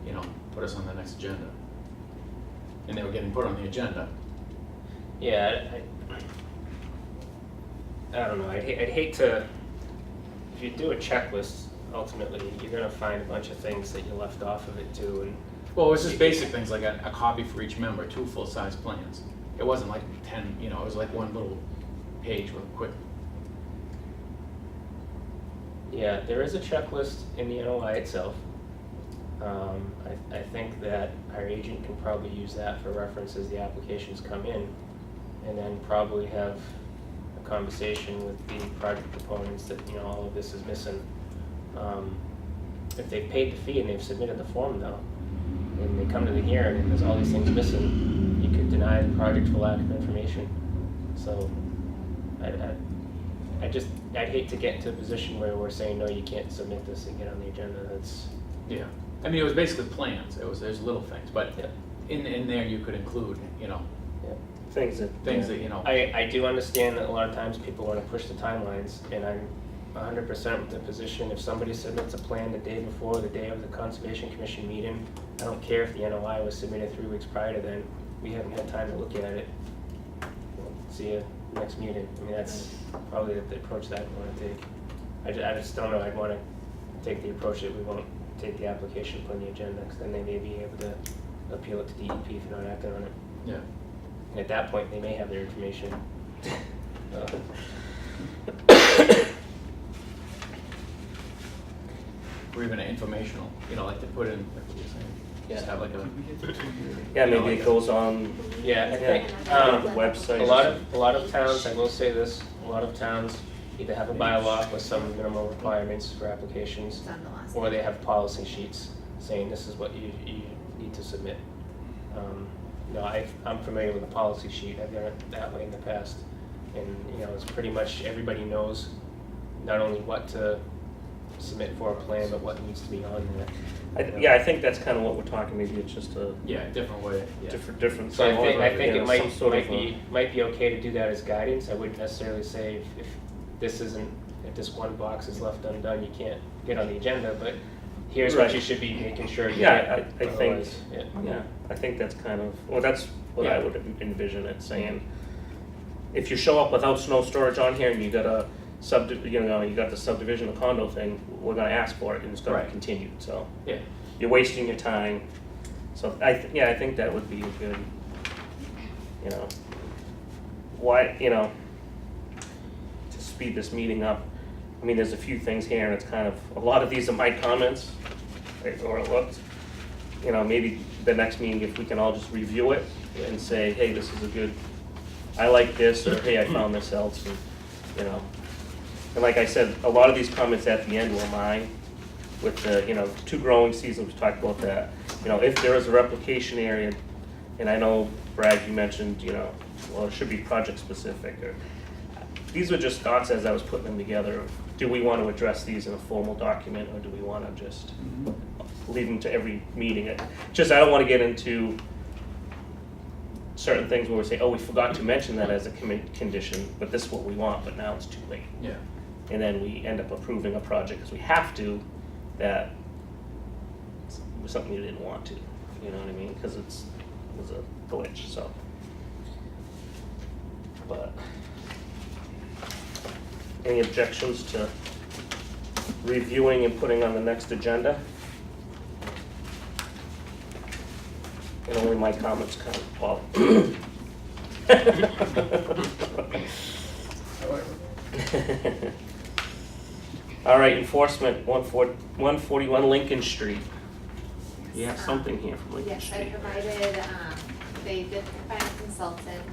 [SPEAKER 9] you know, put us on the next agenda. And they were getting put on the agenda.
[SPEAKER 6] Yeah, I don't know, I'd hate to, if you do a checklist, ultimately, you're gonna find a bunch of things that you left off of it too, and
[SPEAKER 9] Well, it was just basic things like a copy for each member, 2 full-size plans. It wasn't like 10, you know, it was like one little page with a quick.
[SPEAKER 6] yeah, there is a checklist in the NOI itself. I think that our agent can probably use that for reference as the applications come in, and then probably have a conversation with the project proponents that, you know, all of this is missing. If they've paid the fee and they've submitted the form though, and they come to the hearing and there's all these things missing, you could deny the project for lack of information. So, I'd hate to get into a position where we're saying, no, you can't submit this and get on the agenda. That's,
[SPEAKER 9] Yeah, I mean, it was basically plans. There's little things, but
[SPEAKER 6] yeah.
[SPEAKER 9] in there you could include, you know,
[SPEAKER 1] Things that.
[SPEAKER 9] that, you know.
[SPEAKER 6] I do understand that a lot of times people want to push the timelines, and I'm 100% with the position. If somebody submits a plan the day before, the day of the Conservation Commission meeting, I don't care if the NOI was submitted 3 weeks prior to then, we haven't had time to look at it. We'll see you next meeting. I mean, that's probably the approach that I want to take. I just don't know, I'd want to take the approach that we won't take the application, put on the agenda, because then they may be able to appeal it to DEP if you're not acting on it.
[SPEAKER 9] Yeah.
[SPEAKER 6] And at that point, they may have their information.
[SPEAKER 9] Or even an informational, you know, like to put in, like what you're saying, just have like a.
[SPEAKER 1] Yeah, maybe it goes on
[SPEAKER 6] Yeah, I think,
[SPEAKER 1] the website.
[SPEAKER 6] a lot of towns, I will say this, a lot of towns either have a bylaw with some minimal requirements for applications,
[SPEAKER 4] It's on the last
[SPEAKER 6] or they have policy sheets saying this is what you need to submit. You know, I'm familiar with the policy sheet, I've done it that way in the past, and, you know, it's pretty much, everybody knows not only what to submit for a plan, but what needs to be on there.
[SPEAKER 1] Yeah, I think that's kind of what we're talking, maybe it's just a
[SPEAKER 9] Yeah, different way, yeah.
[SPEAKER 1] different.
[SPEAKER 6] So I think
[SPEAKER 1] you know,
[SPEAKER 6] it
[SPEAKER 1] some sort of
[SPEAKER 6] might be okay to do that as guidance. I wouldn't necessarily say if this isn't, if this one box is left undone, you can't get on the agenda, but here's what
[SPEAKER 1] Right.
[SPEAKER 6] you should be making sure you
[SPEAKER 1] Yeah,
[SPEAKER 6] get.
[SPEAKER 1] I think,
[SPEAKER 6] Otherwise, yeah.
[SPEAKER 1] yeah, I think that's kind of, well, that's what I
[SPEAKER 6] Yeah.
[SPEAKER 1] would envision it saying. If you show up without snow storage on here and you got a you got the subdivision or condo thing, we're gonna ask for it and it's gonna be
[SPEAKER 9] Right.
[SPEAKER 1] continued, so.
[SPEAKER 9] Yeah.
[SPEAKER 1] You're wasting your time, so I think that would be a good, you know. Why, you know, to speed this meeting up, I mean, there's a few things here, and it's kind of, a lot of these are my comments, right, or it looked. You know, maybe the next meeting, if we can all just review it and say, hey, this is a good, I like this, or hey, I found this else, and, you know. And like I said, a lot of these comments at the end were mine, with the, you know, 2 growing seasons, we talked about that. You know, if there is a replication area, and I know, Brad, you mentioned, you know, well, it should be project specific, or, these were just thoughts as I was putting them together. Do we want to address these in a formal document, or do we want to just leave them to every meeting? Just, I don't want to get into certain things where we say, oh, we forgot to mention that as a condition, but this is what we want, but now it's too late.
[SPEAKER 9] Yeah.
[SPEAKER 1] And then we end up approving a project because we have to, that was something you didn't want to, you know what I mean? Because it was a glitch, so. But, any objections to reviewing and putting on the next agenda? And only my comments count, Paul. All right, enforcement, 141 Lincoln Street. You have something here from Lincoln
[SPEAKER 4] Yes, I
[SPEAKER 1] Street.
[SPEAKER 4] provided, they did provide a consultant.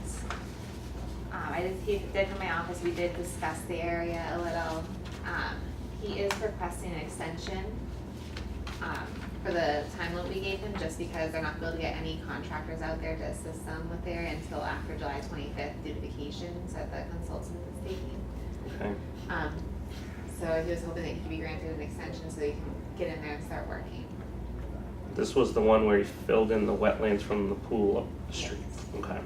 [SPEAKER 4] He did from my office, we did discuss the area a little. He is requesting an extension, for the time limit we gave him, just because they're not going to be able to get any contractors out there to assist them with their until after July 25th due to vacations that the consultant is taking.
[SPEAKER 1] Okay.
[SPEAKER 4] So he was hoping that he could be granted an extension so he can get in there and start working.
[SPEAKER 1] This was the one where he filled in the wetlands from the pool up the street. Okay.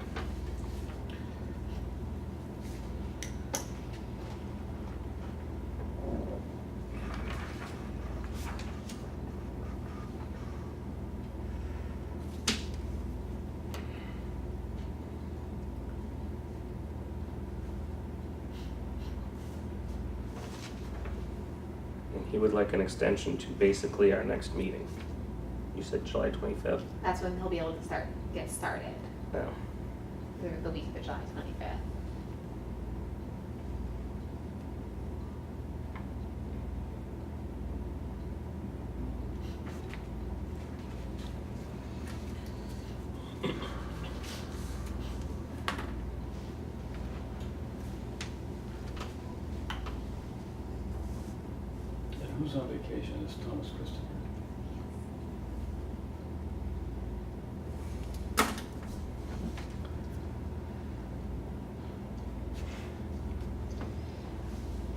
[SPEAKER 1] And he would like an extension to basically our next meeting. You said July 25th?
[SPEAKER 4] That's when he'll be able to get started,
[SPEAKER 1] No.
[SPEAKER 4] the week of July 25th.
[SPEAKER 5] And who's on vacation? Is Thomas Christopher?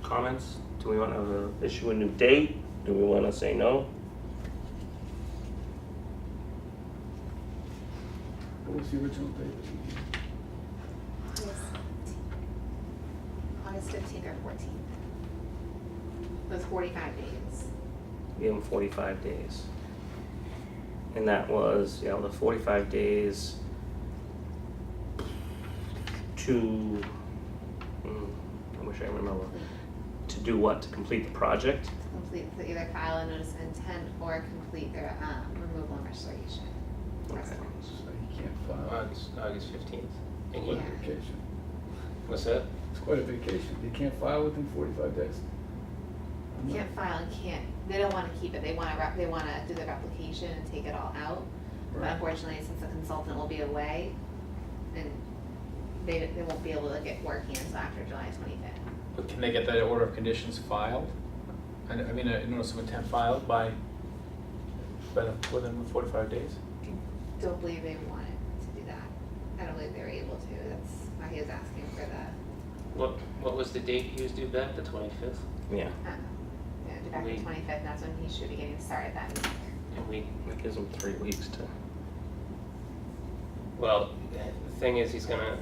[SPEAKER 1] Comments? Do we want to issue a new date? Do we want to say no?
[SPEAKER 5] What was the original date?
[SPEAKER 4] August 15th or 14th. It was 45 days.
[SPEAKER 1] Give him 45 days. And that was, yeah, the 45 days to, I wish I remember, to do what? To complete the project?
[SPEAKER 4] To complete, to either file a notice of intent or complete their removal and restoration.
[SPEAKER 1] Okay.
[SPEAKER 5] So he can't file.
[SPEAKER 6] It's August 15th. And
[SPEAKER 5] Quite
[SPEAKER 6] he,
[SPEAKER 5] a vacation.
[SPEAKER 6] what's that?
[SPEAKER 5] It's quite a vacation. He can't file within 45 days. I'm not-
[SPEAKER 4] Can't file and can't, they don't want to keep it, they want to do the replication and take it all out. But
[SPEAKER 5] Right.
[SPEAKER 4] unfortunately, since the consultant will be away, and they won't be able to get working until after July 25th.
[SPEAKER 9] But can they get that order of conditions filed? I mean, a notice of intent filed by within 45 days?
[SPEAKER 4] Don't believe they wanted to do that. I don't believe they were able to, that's why he was asking for the,
[SPEAKER 6] What was the date he was due back, the 25th?
[SPEAKER 1] Yeah.
[SPEAKER 4] back to 25th, and that's when he should be getting started that week.
[SPEAKER 6] And
[SPEAKER 1] That gives him 3 weeks to,
[SPEAKER 6] well, the thing is, he's gonna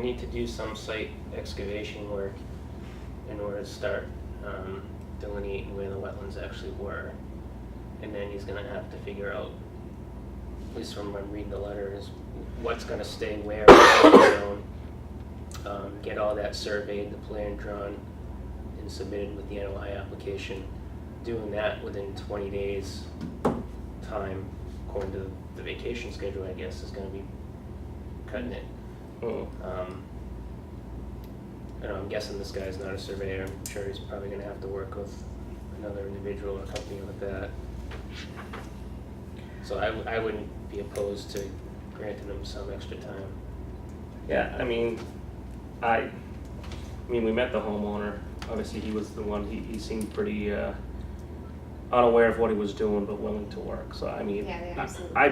[SPEAKER 6] need to do some site excavation work in order to start delineating where the wetlands actually were. And then he's gonna have to figure out, at least from what I'm reading the letter, is what's gonna stay where, get all that surveyed, the plan drawn, and submitted with the NOI application. Doing that within 20 days time, according to the vacation schedule, I guess, is gonna be cutting it.
[SPEAKER 1] Mm.
[SPEAKER 6] I know, I'm guessing this guy's not a surveyor, I'm sure he's probably gonna have to work with another individual or company like that. So I wouldn't be opposed to granting him some extra time.
[SPEAKER 1] Yeah, I mean, we met the homeowner. Obviously, he was the one, he seemed pretty unaware of what he was doing, but willing to work. So, I mean,
[SPEAKER 4] Yeah, they absolutely.
[SPEAKER 1] I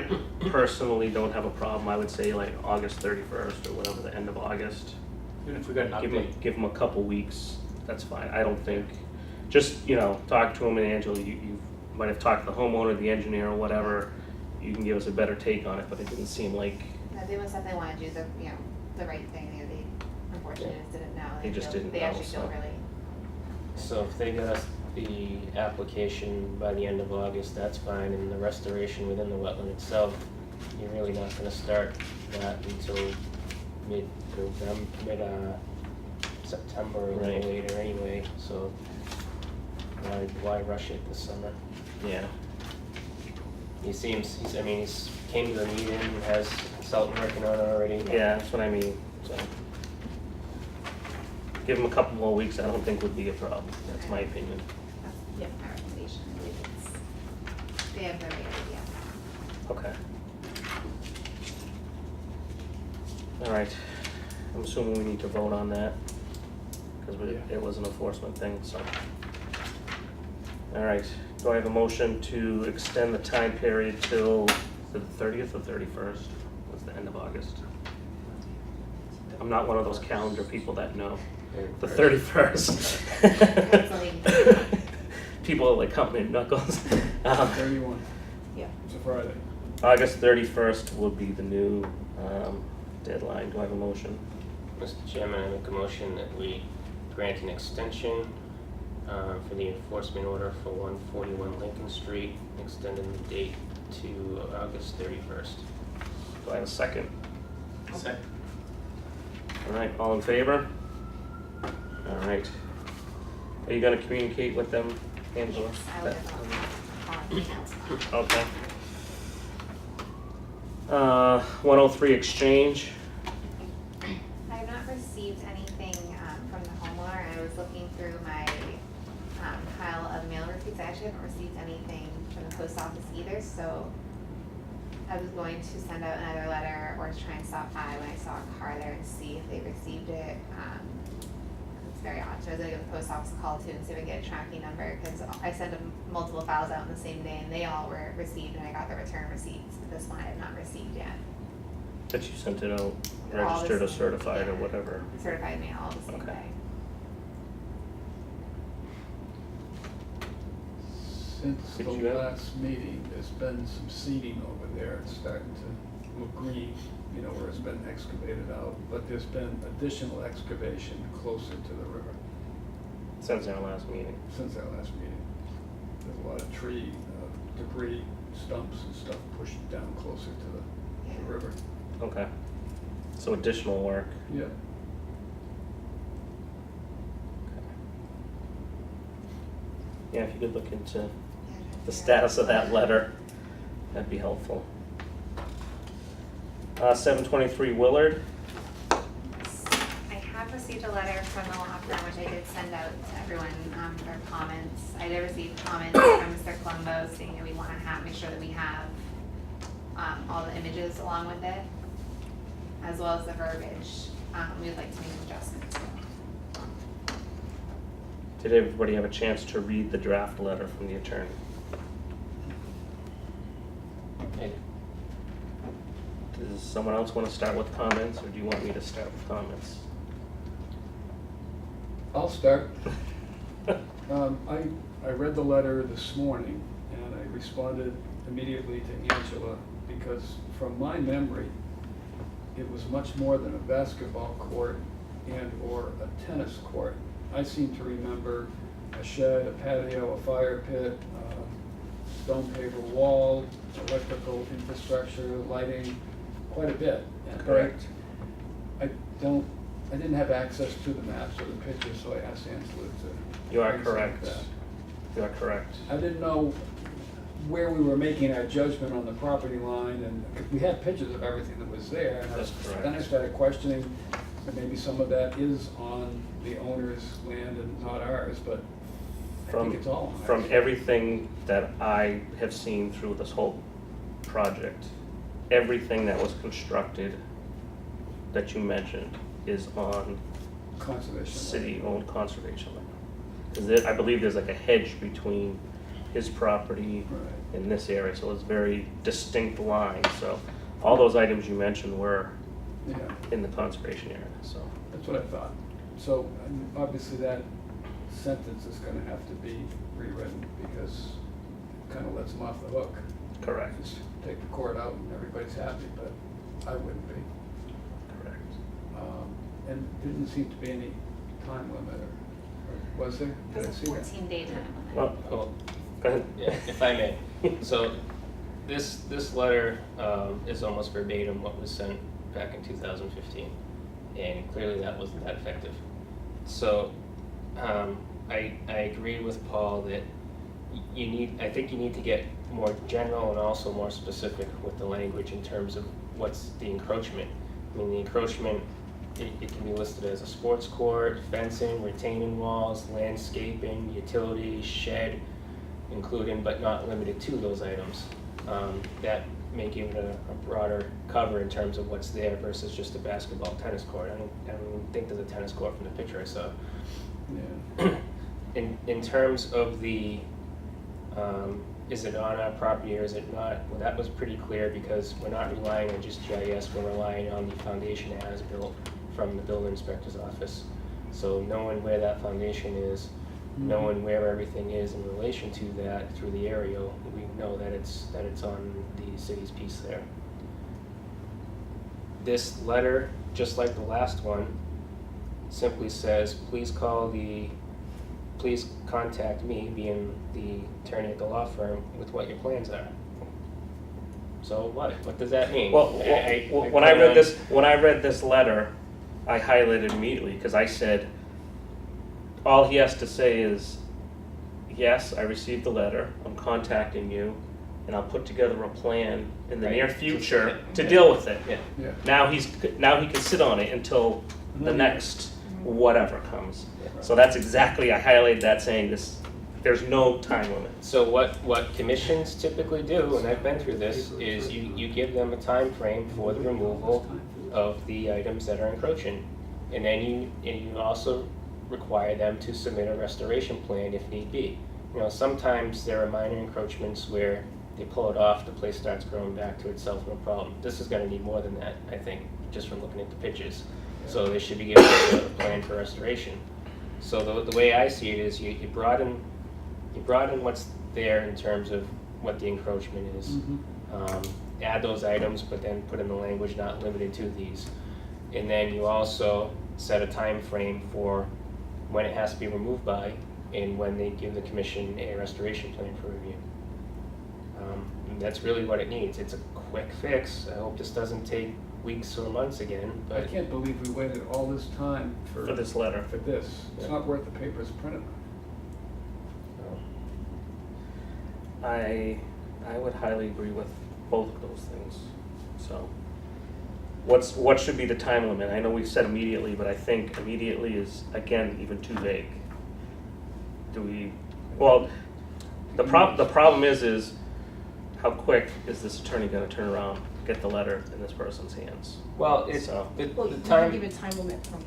[SPEAKER 1] personally don't have a problem. I would say like August 31st or whatever, the end of August.
[SPEAKER 9] Even if we got an update.
[SPEAKER 1] Give him a couple weeks, that's fine. I don't think, just, talk to him, and Angela, you might have talked to the homeowner, the engineer, or whatever. You can give us a better take on it, but it didn't seem like,
[SPEAKER 4] No, they most definitely want to do the right thing. They unfortunately just didn't know.
[SPEAKER 1] They just didn't
[SPEAKER 4] They
[SPEAKER 1] know,
[SPEAKER 4] actually feel
[SPEAKER 1] so.
[SPEAKER 4] really.
[SPEAKER 6] So if they got us the application by the end of August, that's fine, and the restoration within the wetland itself, you're really not gonna start that until September or
[SPEAKER 1] Right.
[SPEAKER 6] later anyway, so why rush it this summer?
[SPEAKER 1] yeah.
[SPEAKER 6] He's came to the meeting and has consultant working on it already.
[SPEAKER 1] Yeah, that's what I mean, so. Give him a couple more weeks, I don't think would be a problem, that's my opinion.
[SPEAKER 4] That's my recommendation. I believe they have the right idea.
[SPEAKER 1] Okay. All right, I'm assuming we need to vote on that, because it was an enforcement thing, so. All right, do I have a motion to extend the time period till the 30th or 31st? What's the end of August? I'm not one of those calendar people that know. The 31st. People are like counting their knuckles.
[SPEAKER 5] 31.
[SPEAKER 4] Yeah.
[SPEAKER 5] It's a Friday.
[SPEAKER 1] August 31st will be the new deadline. Do I have a motion?
[SPEAKER 6] Mr. Chairman, I make a motion that we grant an extension for the enforcement order for 141 Lincoln Street, extending the date to August 31st.
[SPEAKER 1] Do I have a second?
[SPEAKER 9] Second.
[SPEAKER 1] All right, all in favor? All right. Are you gonna communicate with them, Angela?
[SPEAKER 4] Yes, I will definitely call them.
[SPEAKER 1] Okay. 103 Exchange.
[SPEAKER 4] I have not received anything from the homeowner. I was looking through my pile of mail receipts. I actually haven't received anything from the post office either, so I was going to send out another letter or try and stop by when I saw a car there and see if they received it. It's very odd, so I was gonna give the post office a call too and see if I can get a tracking number, because I sent them multiple files out on the same day and they all were received and I got the return receipts, but this one I have not received yet.
[SPEAKER 1] That you sent it out,
[SPEAKER 4] They're all the
[SPEAKER 1] registered or
[SPEAKER 4] same,
[SPEAKER 1] certified or
[SPEAKER 4] yeah.
[SPEAKER 1] whatever.
[SPEAKER 4] Certified mail all the same
[SPEAKER 1] Okay.
[SPEAKER 4] day.
[SPEAKER 5] Since
[SPEAKER 1] Did
[SPEAKER 5] the
[SPEAKER 1] you have-
[SPEAKER 5] last meeting, there's been some seeding over there. It's starting to look green, where it's been excavated out. But there's been additional excavation closer to the river
[SPEAKER 1] Since our last meeting.
[SPEAKER 5] since our last meeting. There's a lot of tree, debris, stumps and stuff pushed down closer to the river.
[SPEAKER 1] Okay. So additional work.
[SPEAKER 5] Yeah.
[SPEAKER 1] Yeah, if you could look into
[SPEAKER 4] Yeah,
[SPEAKER 1] the status of that letter, that'd be helpful. 723 Willard.
[SPEAKER 4] I have received a letter from the law firm, which I did send out to everyone for comments. I did receive comments from Mr. Colombo saying that we want to make sure that we have all the images along with it, as well as the verbiage. We would like to make adjustments.
[SPEAKER 1] Did everybody have a chance to read the draft letter from the attorney?
[SPEAKER 6] Hey,
[SPEAKER 1] Does someone else want to start with comments, or do you want me to start with comments?
[SPEAKER 5] I'll start. I read the letter this morning and I responded immediately to Angela because from my memory, it was much more than a basketball court and or a tennis court. I seem to remember a shed, a patio, a fire pit, stone paver wall, electrical infrastructure, lighting, quite a bit. And
[SPEAKER 1] Correct.
[SPEAKER 5] I didn't have access to the maps or the pictures, so I asked Angela to.
[SPEAKER 1] You are
[SPEAKER 5] bring some of
[SPEAKER 1] correct.
[SPEAKER 5] that.
[SPEAKER 1] You are correct.
[SPEAKER 5] I didn't know where we were making our judgment on the property line, and 'cause we had pictures of everything that was there. And
[SPEAKER 1] That's correct.
[SPEAKER 5] Then I started questioning, that maybe some of that is on the owner's land and not ours, but I think it's all on ours.
[SPEAKER 1] From everything that I have seen through this whole project, everything that was constructed that you mentioned is on
[SPEAKER 5] Conservation. land.
[SPEAKER 1] city-owned conservation land. Because I believe there's like a hedge between his property
[SPEAKER 5] Right.
[SPEAKER 1] and this area, so it's very distinct lines. So all those items you mentioned were
[SPEAKER 5] Yeah.
[SPEAKER 1] in the conservation area, so.
[SPEAKER 5] That's what I thought. So, and obviously that sentence is gonna have to be rewritten because it kinda lets them off the hook.
[SPEAKER 1] Correct.
[SPEAKER 5] Just take the court out and everybody's happy, but I wouldn't be.
[SPEAKER 1] Correct.
[SPEAKER 5] And there didn't seem to be any time limit, or was there? Did I
[SPEAKER 4] There's a
[SPEAKER 5] see that?
[SPEAKER 4] 14-day time limit.
[SPEAKER 1] Well,
[SPEAKER 6] Well,
[SPEAKER 1] go ahead.
[SPEAKER 6] yeah, if I may. So this letter is almost verbatim what was sent back in 2015, and clearly that wasn't that effective. So I agree with Paul that I think you need to get more general and also more specific with the language in terms of what's the encroachment. I mean, the encroachment, it can be listed as a sports court, fencing, retaining walls, landscaping, utilities, shed, including but not limited to those items. That may give it a broader cover in terms of what's there versus just a basketball, tennis court. I don't even think there's a tennis court from the picture I saw.
[SPEAKER 5] Yeah.
[SPEAKER 6] In terms of the, is it on our property or is it not? Well, that was pretty clear because we're not relying on just GIS, we're relying on the foundation as built from the building inspector's office. So knowing where that foundation is, knowing where everything is in relation to that through the aerial, we know that it's on the city's piece there. This letter, just like the last one, simply says, please contact me, being the attorney at the law firm, with what your plans are. So what does that mean?
[SPEAKER 1] Well, when I read this letter, I highlighted immediately because I said, all he has to say is, yes, I received the letter, I'm contacting you, and I'll put together a plan in the
[SPEAKER 6] Right.
[SPEAKER 1] near future to deal with it.
[SPEAKER 6] Yeah.
[SPEAKER 5] Yeah.
[SPEAKER 1] Now he can sit on it until the
[SPEAKER 5] Mhm.
[SPEAKER 1] next whatever comes.
[SPEAKER 6] Yeah.
[SPEAKER 1] So that's exactly, I highlighted that saying this, there's no time limit.
[SPEAKER 6] So what commissions typically do, and I've been through this, is you give them a time frame for the removal of the items that are encroaching. And then you also require them to submit a restoration plan if need be. You know, sometimes there are minor encroachments where they pull it off, the place starts growing back to itself, no problem. This is gonna need more than that, I think, just from looking at the pictures. So they should be given a plan for restoration. So the way I see it is you broaden what's there in terms of what the encroachment is. Add those items, but then put in the language not limited to these. And then you also set a time frame for when it has to be removed by and when they give the commission a restoration plan for review. And that's really what it needs. It's a quick fix. I hope this doesn't take weeks or months again,
[SPEAKER 5] I
[SPEAKER 6] but
[SPEAKER 5] can't believe we waited all this time for.
[SPEAKER 1] For this letter.
[SPEAKER 5] For this. It's
[SPEAKER 6] Yeah.
[SPEAKER 5] not worth the paper it's printed on.
[SPEAKER 1] I would highly agree with both of those things. So, what should be the time limit? I know we said immediately, but I think immediately is, again, even too vague. Do we, well, the problem is how quick is this attorney gonna turn around, get the letter in this person's hands?
[SPEAKER 6] well, it's
[SPEAKER 1] So-
[SPEAKER 6] the
[SPEAKER 8] Well, you
[SPEAKER 6] time
[SPEAKER 8] give a time limit from,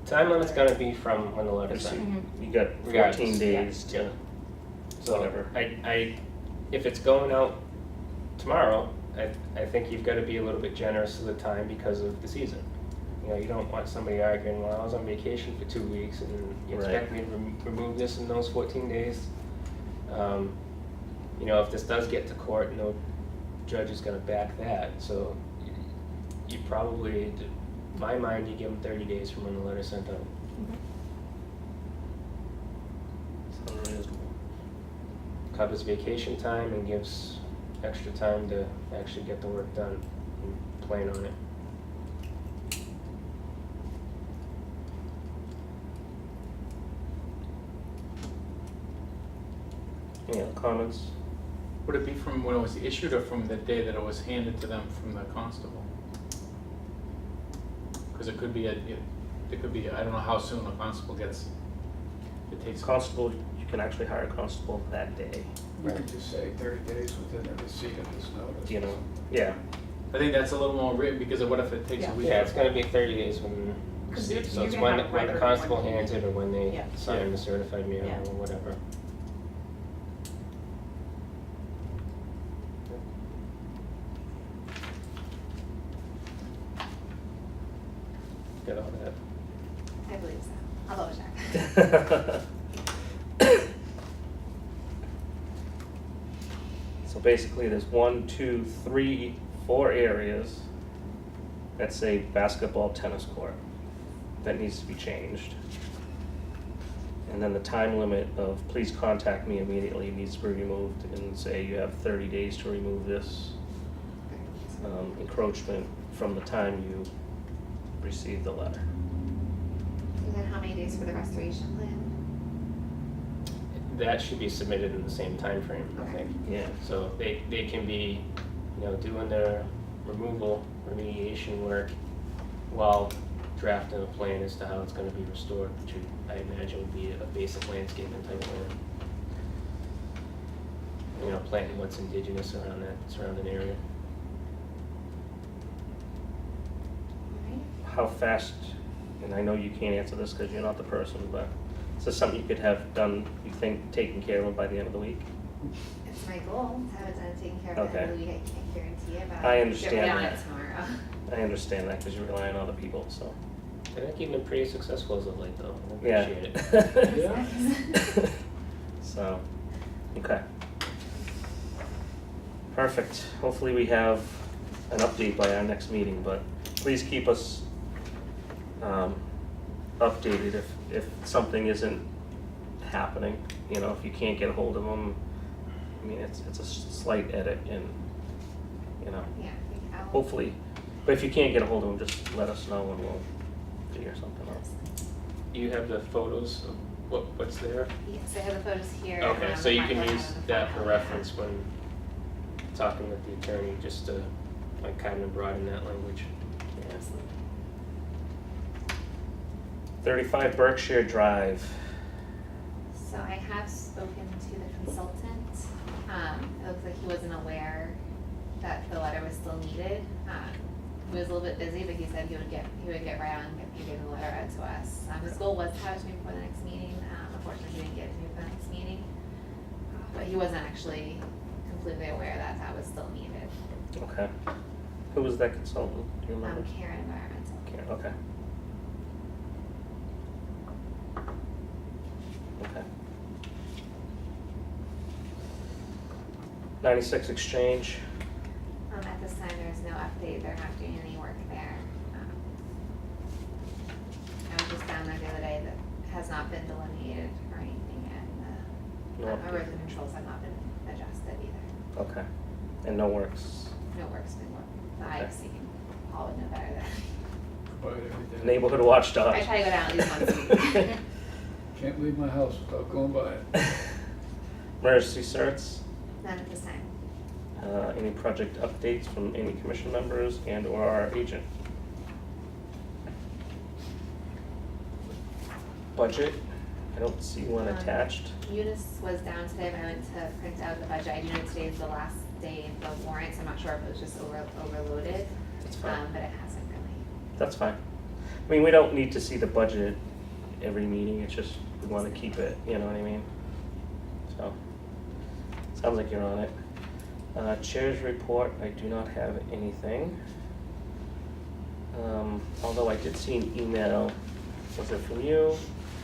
[SPEAKER 6] time limit's gonna be from when the letter's signed.
[SPEAKER 1] You got 14
[SPEAKER 6] Regardless,
[SPEAKER 1] days
[SPEAKER 6] yeah.
[SPEAKER 1] to,
[SPEAKER 6] So
[SPEAKER 1] whatever.
[SPEAKER 6] if it's going out tomorrow, I think you've got to be a little bit generous of the time because of the season. You know, you don't want somebody arguing, well, I was on vacation for 2 weeks and you expect me to remove this in those 14 days. You know, if this does get to court, no judge is going to back that. So you probably, in my mind, you give them 30 days from when the letter's sent out.
[SPEAKER 1] Sounds reasonable.
[SPEAKER 6] Covers vacation time and gives extra time to actually get the work done and plan on it.
[SPEAKER 1] Any other comments?
[SPEAKER 9] Would it be from when it was issued or from the day that it was handed to them from the constable? Because it could be, I don't know how soon a constable gets, it takes.
[SPEAKER 1] Constable, you can actually hire a constable that day,
[SPEAKER 5] We could just say 30 days within the receipt of this notice.
[SPEAKER 1] you know? Yeah,
[SPEAKER 9] I think that's a little more written, because of what if it takes a
[SPEAKER 8] Yeah.
[SPEAKER 9] week?
[SPEAKER 6] Yeah, it's gonna be 30 days when,
[SPEAKER 8] Because
[SPEAKER 6] so
[SPEAKER 8] you're
[SPEAKER 6] it's
[SPEAKER 8] gonna
[SPEAKER 6] when,
[SPEAKER 8] have a
[SPEAKER 6] when the
[SPEAKER 8] record
[SPEAKER 6] constable
[SPEAKER 8] when you-
[SPEAKER 6] hands it or when they
[SPEAKER 8] Yeah.
[SPEAKER 6] sign the certified mail
[SPEAKER 8] Yeah.
[SPEAKER 6] or whatever. Got all that.
[SPEAKER 4] I believe so. I'll double check.
[SPEAKER 1] So basically, there's 1, 2, 3, 4 areas that say basketball, tennis court. That needs to be changed. And then the time limit of please contact me immediately needs to be removed and say you have 30 days to remove this encroachment from the time you receive the letter.
[SPEAKER 4] And then how many days for the restoration plan?
[SPEAKER 6] That should be submitted in the same time frame, I think.
[SPEAKER 1] Yeah.
[SPEAKER 6] So they can be, doing their removal, remediation work while drafting a plan as to how it's gonna be restored, which I imagine would be a basic landscaping type plan. Planting what's indigenous around that surrounding area.
[SPEAKER 1] How fast, and I know you can't answer this because you're not the person, but is this something you could have done, you think, taken care of by the end of the week?
[SPEAKER 4] It's my goal to have it done and taken care of
[SPEAKER 1] Okay.
[SPEAKER 4] every week. I can't guarantee it, but
[SPEAKER 1] I
[SPEAKER 4] I'll
[SPEAKER 1] understand
[SPEAKER 4] get on
[SPEAKER 1] that.
[SPEAKER 4] it tomorrow.
[SPEAKER 1] I understand that because you rely on other people, so.
[SPEAKER 6] I think you've been pretty successful as of late, though. I
[SPEAKER 1] Yeah.
[SPEAKER 6] appreciate it.
[SPEAKER 5] Yeah.
[SPEAKER 1] So, okay. Perfect. Hopefully we have an update by our next meeting, but please keep us updated if something isn't happening. If you can't get a hold of them, I mean, it's a slight edit and,
[SPEAKER 4] Yeah, I'll.
[SPEAKER 1] hopefully. But if you can't get a hold of them, just let us know and we'll figure something out.
[SPEAKER 6] You have the photos of what's there?
[SPEAKER 4] Yes, I have the photos here.
[SPEAKER 6] Okay, so you can
[SPEAKER 4] Mark will
[SPEAKER 6] use
[SPEAKER 4] have
[SPEAKER 6] that
[SPEAKER 4] the
[SPEAKER 6] for
[SPEAKER 4] file.
[SPEAKER 6] reference when talking with the attorney, just to kind of broaden that language.
[SPEAKER 4] Absolutely.
[SPEAKER 1] 35 Berkshire Drive.
[SPEAKER 4] So I have spoken to the consultant. It looks like he wasn't aware that the letter was still needed. He was a little bit busy, but he said he would get right on getting the letter out to us. His goal was to have it to me before the next meeting. Unfortunately, he didn't get it to me before the next meeting. But he wasn't actually completely aware that that was still needed.
[SPEAKER 1] Okay. Who was that consultant? Do you remember?
[SPEAKER 4] Karen Environmental.
[SPEAKER 1] Karen, okay. Okay. 96 Exchange.
[SPEAKER 4] At this time, there's no update. They're not doing any work there. I was just down there the other day. That has not been delineated or anything yet.
[SPEAKER 1] No
[SPEAKER 4] The
[SPEAKER 1] update.
[SPEAKER 4] erosion controls have not been adjusted either.
[SPEAKER 1] Okay. And no works.
[SPEAKER 4] No work's been worked that
[SPEAKER 1] Okay.
[SPEAKER 4] I've seen. Paul would know better than
[SPEAKER 5] Provide everything.
[SPEAKER 1] Neighborhood watchdog.
[SPEAKER 4] I try to go down at least once a week.
[SPEAKER 5] Can't leave my house without going by it.
[SPEAKER 1] Emergency certs.
[SPEAKER 4] None at this time.
[SPEAKER 1] Any project updates from any commission members and or our agent? Budget. I don't see one attached.
[SPEAKER 4] Eunice was down today, but I went to print out the budget. I do know today is the last day of the warrant, so I'm not sure if it was just overloaded.
[SPEAKER 1] That's fine.
[SPEAKER 4] But it hasn't really.
[SPEAKER 1] That's fine. I mean, we don't need to see the budget every meeting, it's just, we wanna keep it, you know what I mean? So, sounds like you're on it. Chair's report, I do not have anything. Although I did see an email, was it from you,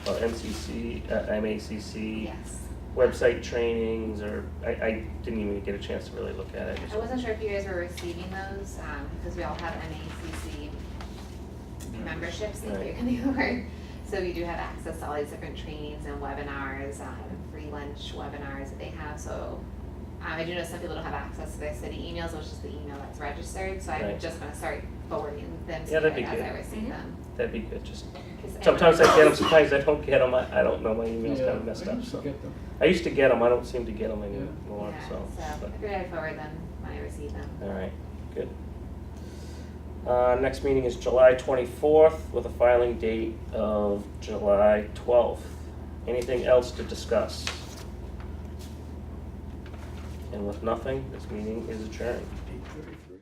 [SPEAKER 1] or MACC,
[SPEAKER 4] Yes.
[SPEAKER 1] website trainings, or, I didn't even get a chance to really look at it.
[SPEAKER 4] I wasn't sure if you guys were receiving those, because we all have MACC memberships, if
[SPEAKER 1] Right.
[SPEAKER 4] you're gonna use the word. So we do have access to all these different trainings and webinars, free lunch webinars that they have, so I do know some people don't have access to their city emails, which is the email that's registered, so I'm
[SPEAKER 1] Right.
[SPEAKER 4] just gonna start forwarding them to
[SPEAKER 1] Yeah,
[SPEAKER 4] you
[SPEAKER 1] that'd be
[SPEAKER 4] as
[SPEAKER 1] good.
[SPEAKER 4] I receive them.
[SPEAKER 1] That'd be good, just,
[SPEAKER 4] 'Cause
[SPEAKER 1] sometimes I get them, sometimes I don't get them, I don't know, my email's
[SPEAKER 5] Yeah,
[SPEAKER 1] kinda messed
[SPEAKER 5] I
[SPEAKER 1] up,
[SPEAKER 5] used to
[SPEAKER 1] so.
[SPEAKER 5] get them.
[SPEAKER 1] I used to get them, I don't seem to get them anymore,
[SPEAKER 4] Yeah,
[SPEAKER 1] so.
[SPEAKER 4] so I
[SPEAKER 1] but-
[SPEAKER 4] figured I'd forward them when I receive them.
[SPEAKER 1] All right, good. Next meeting is July 24th with a filing date of July 12th. Anything else to discuss? And with nothing, this meeting is adjourned.
[SPEAKER 5] 8:34.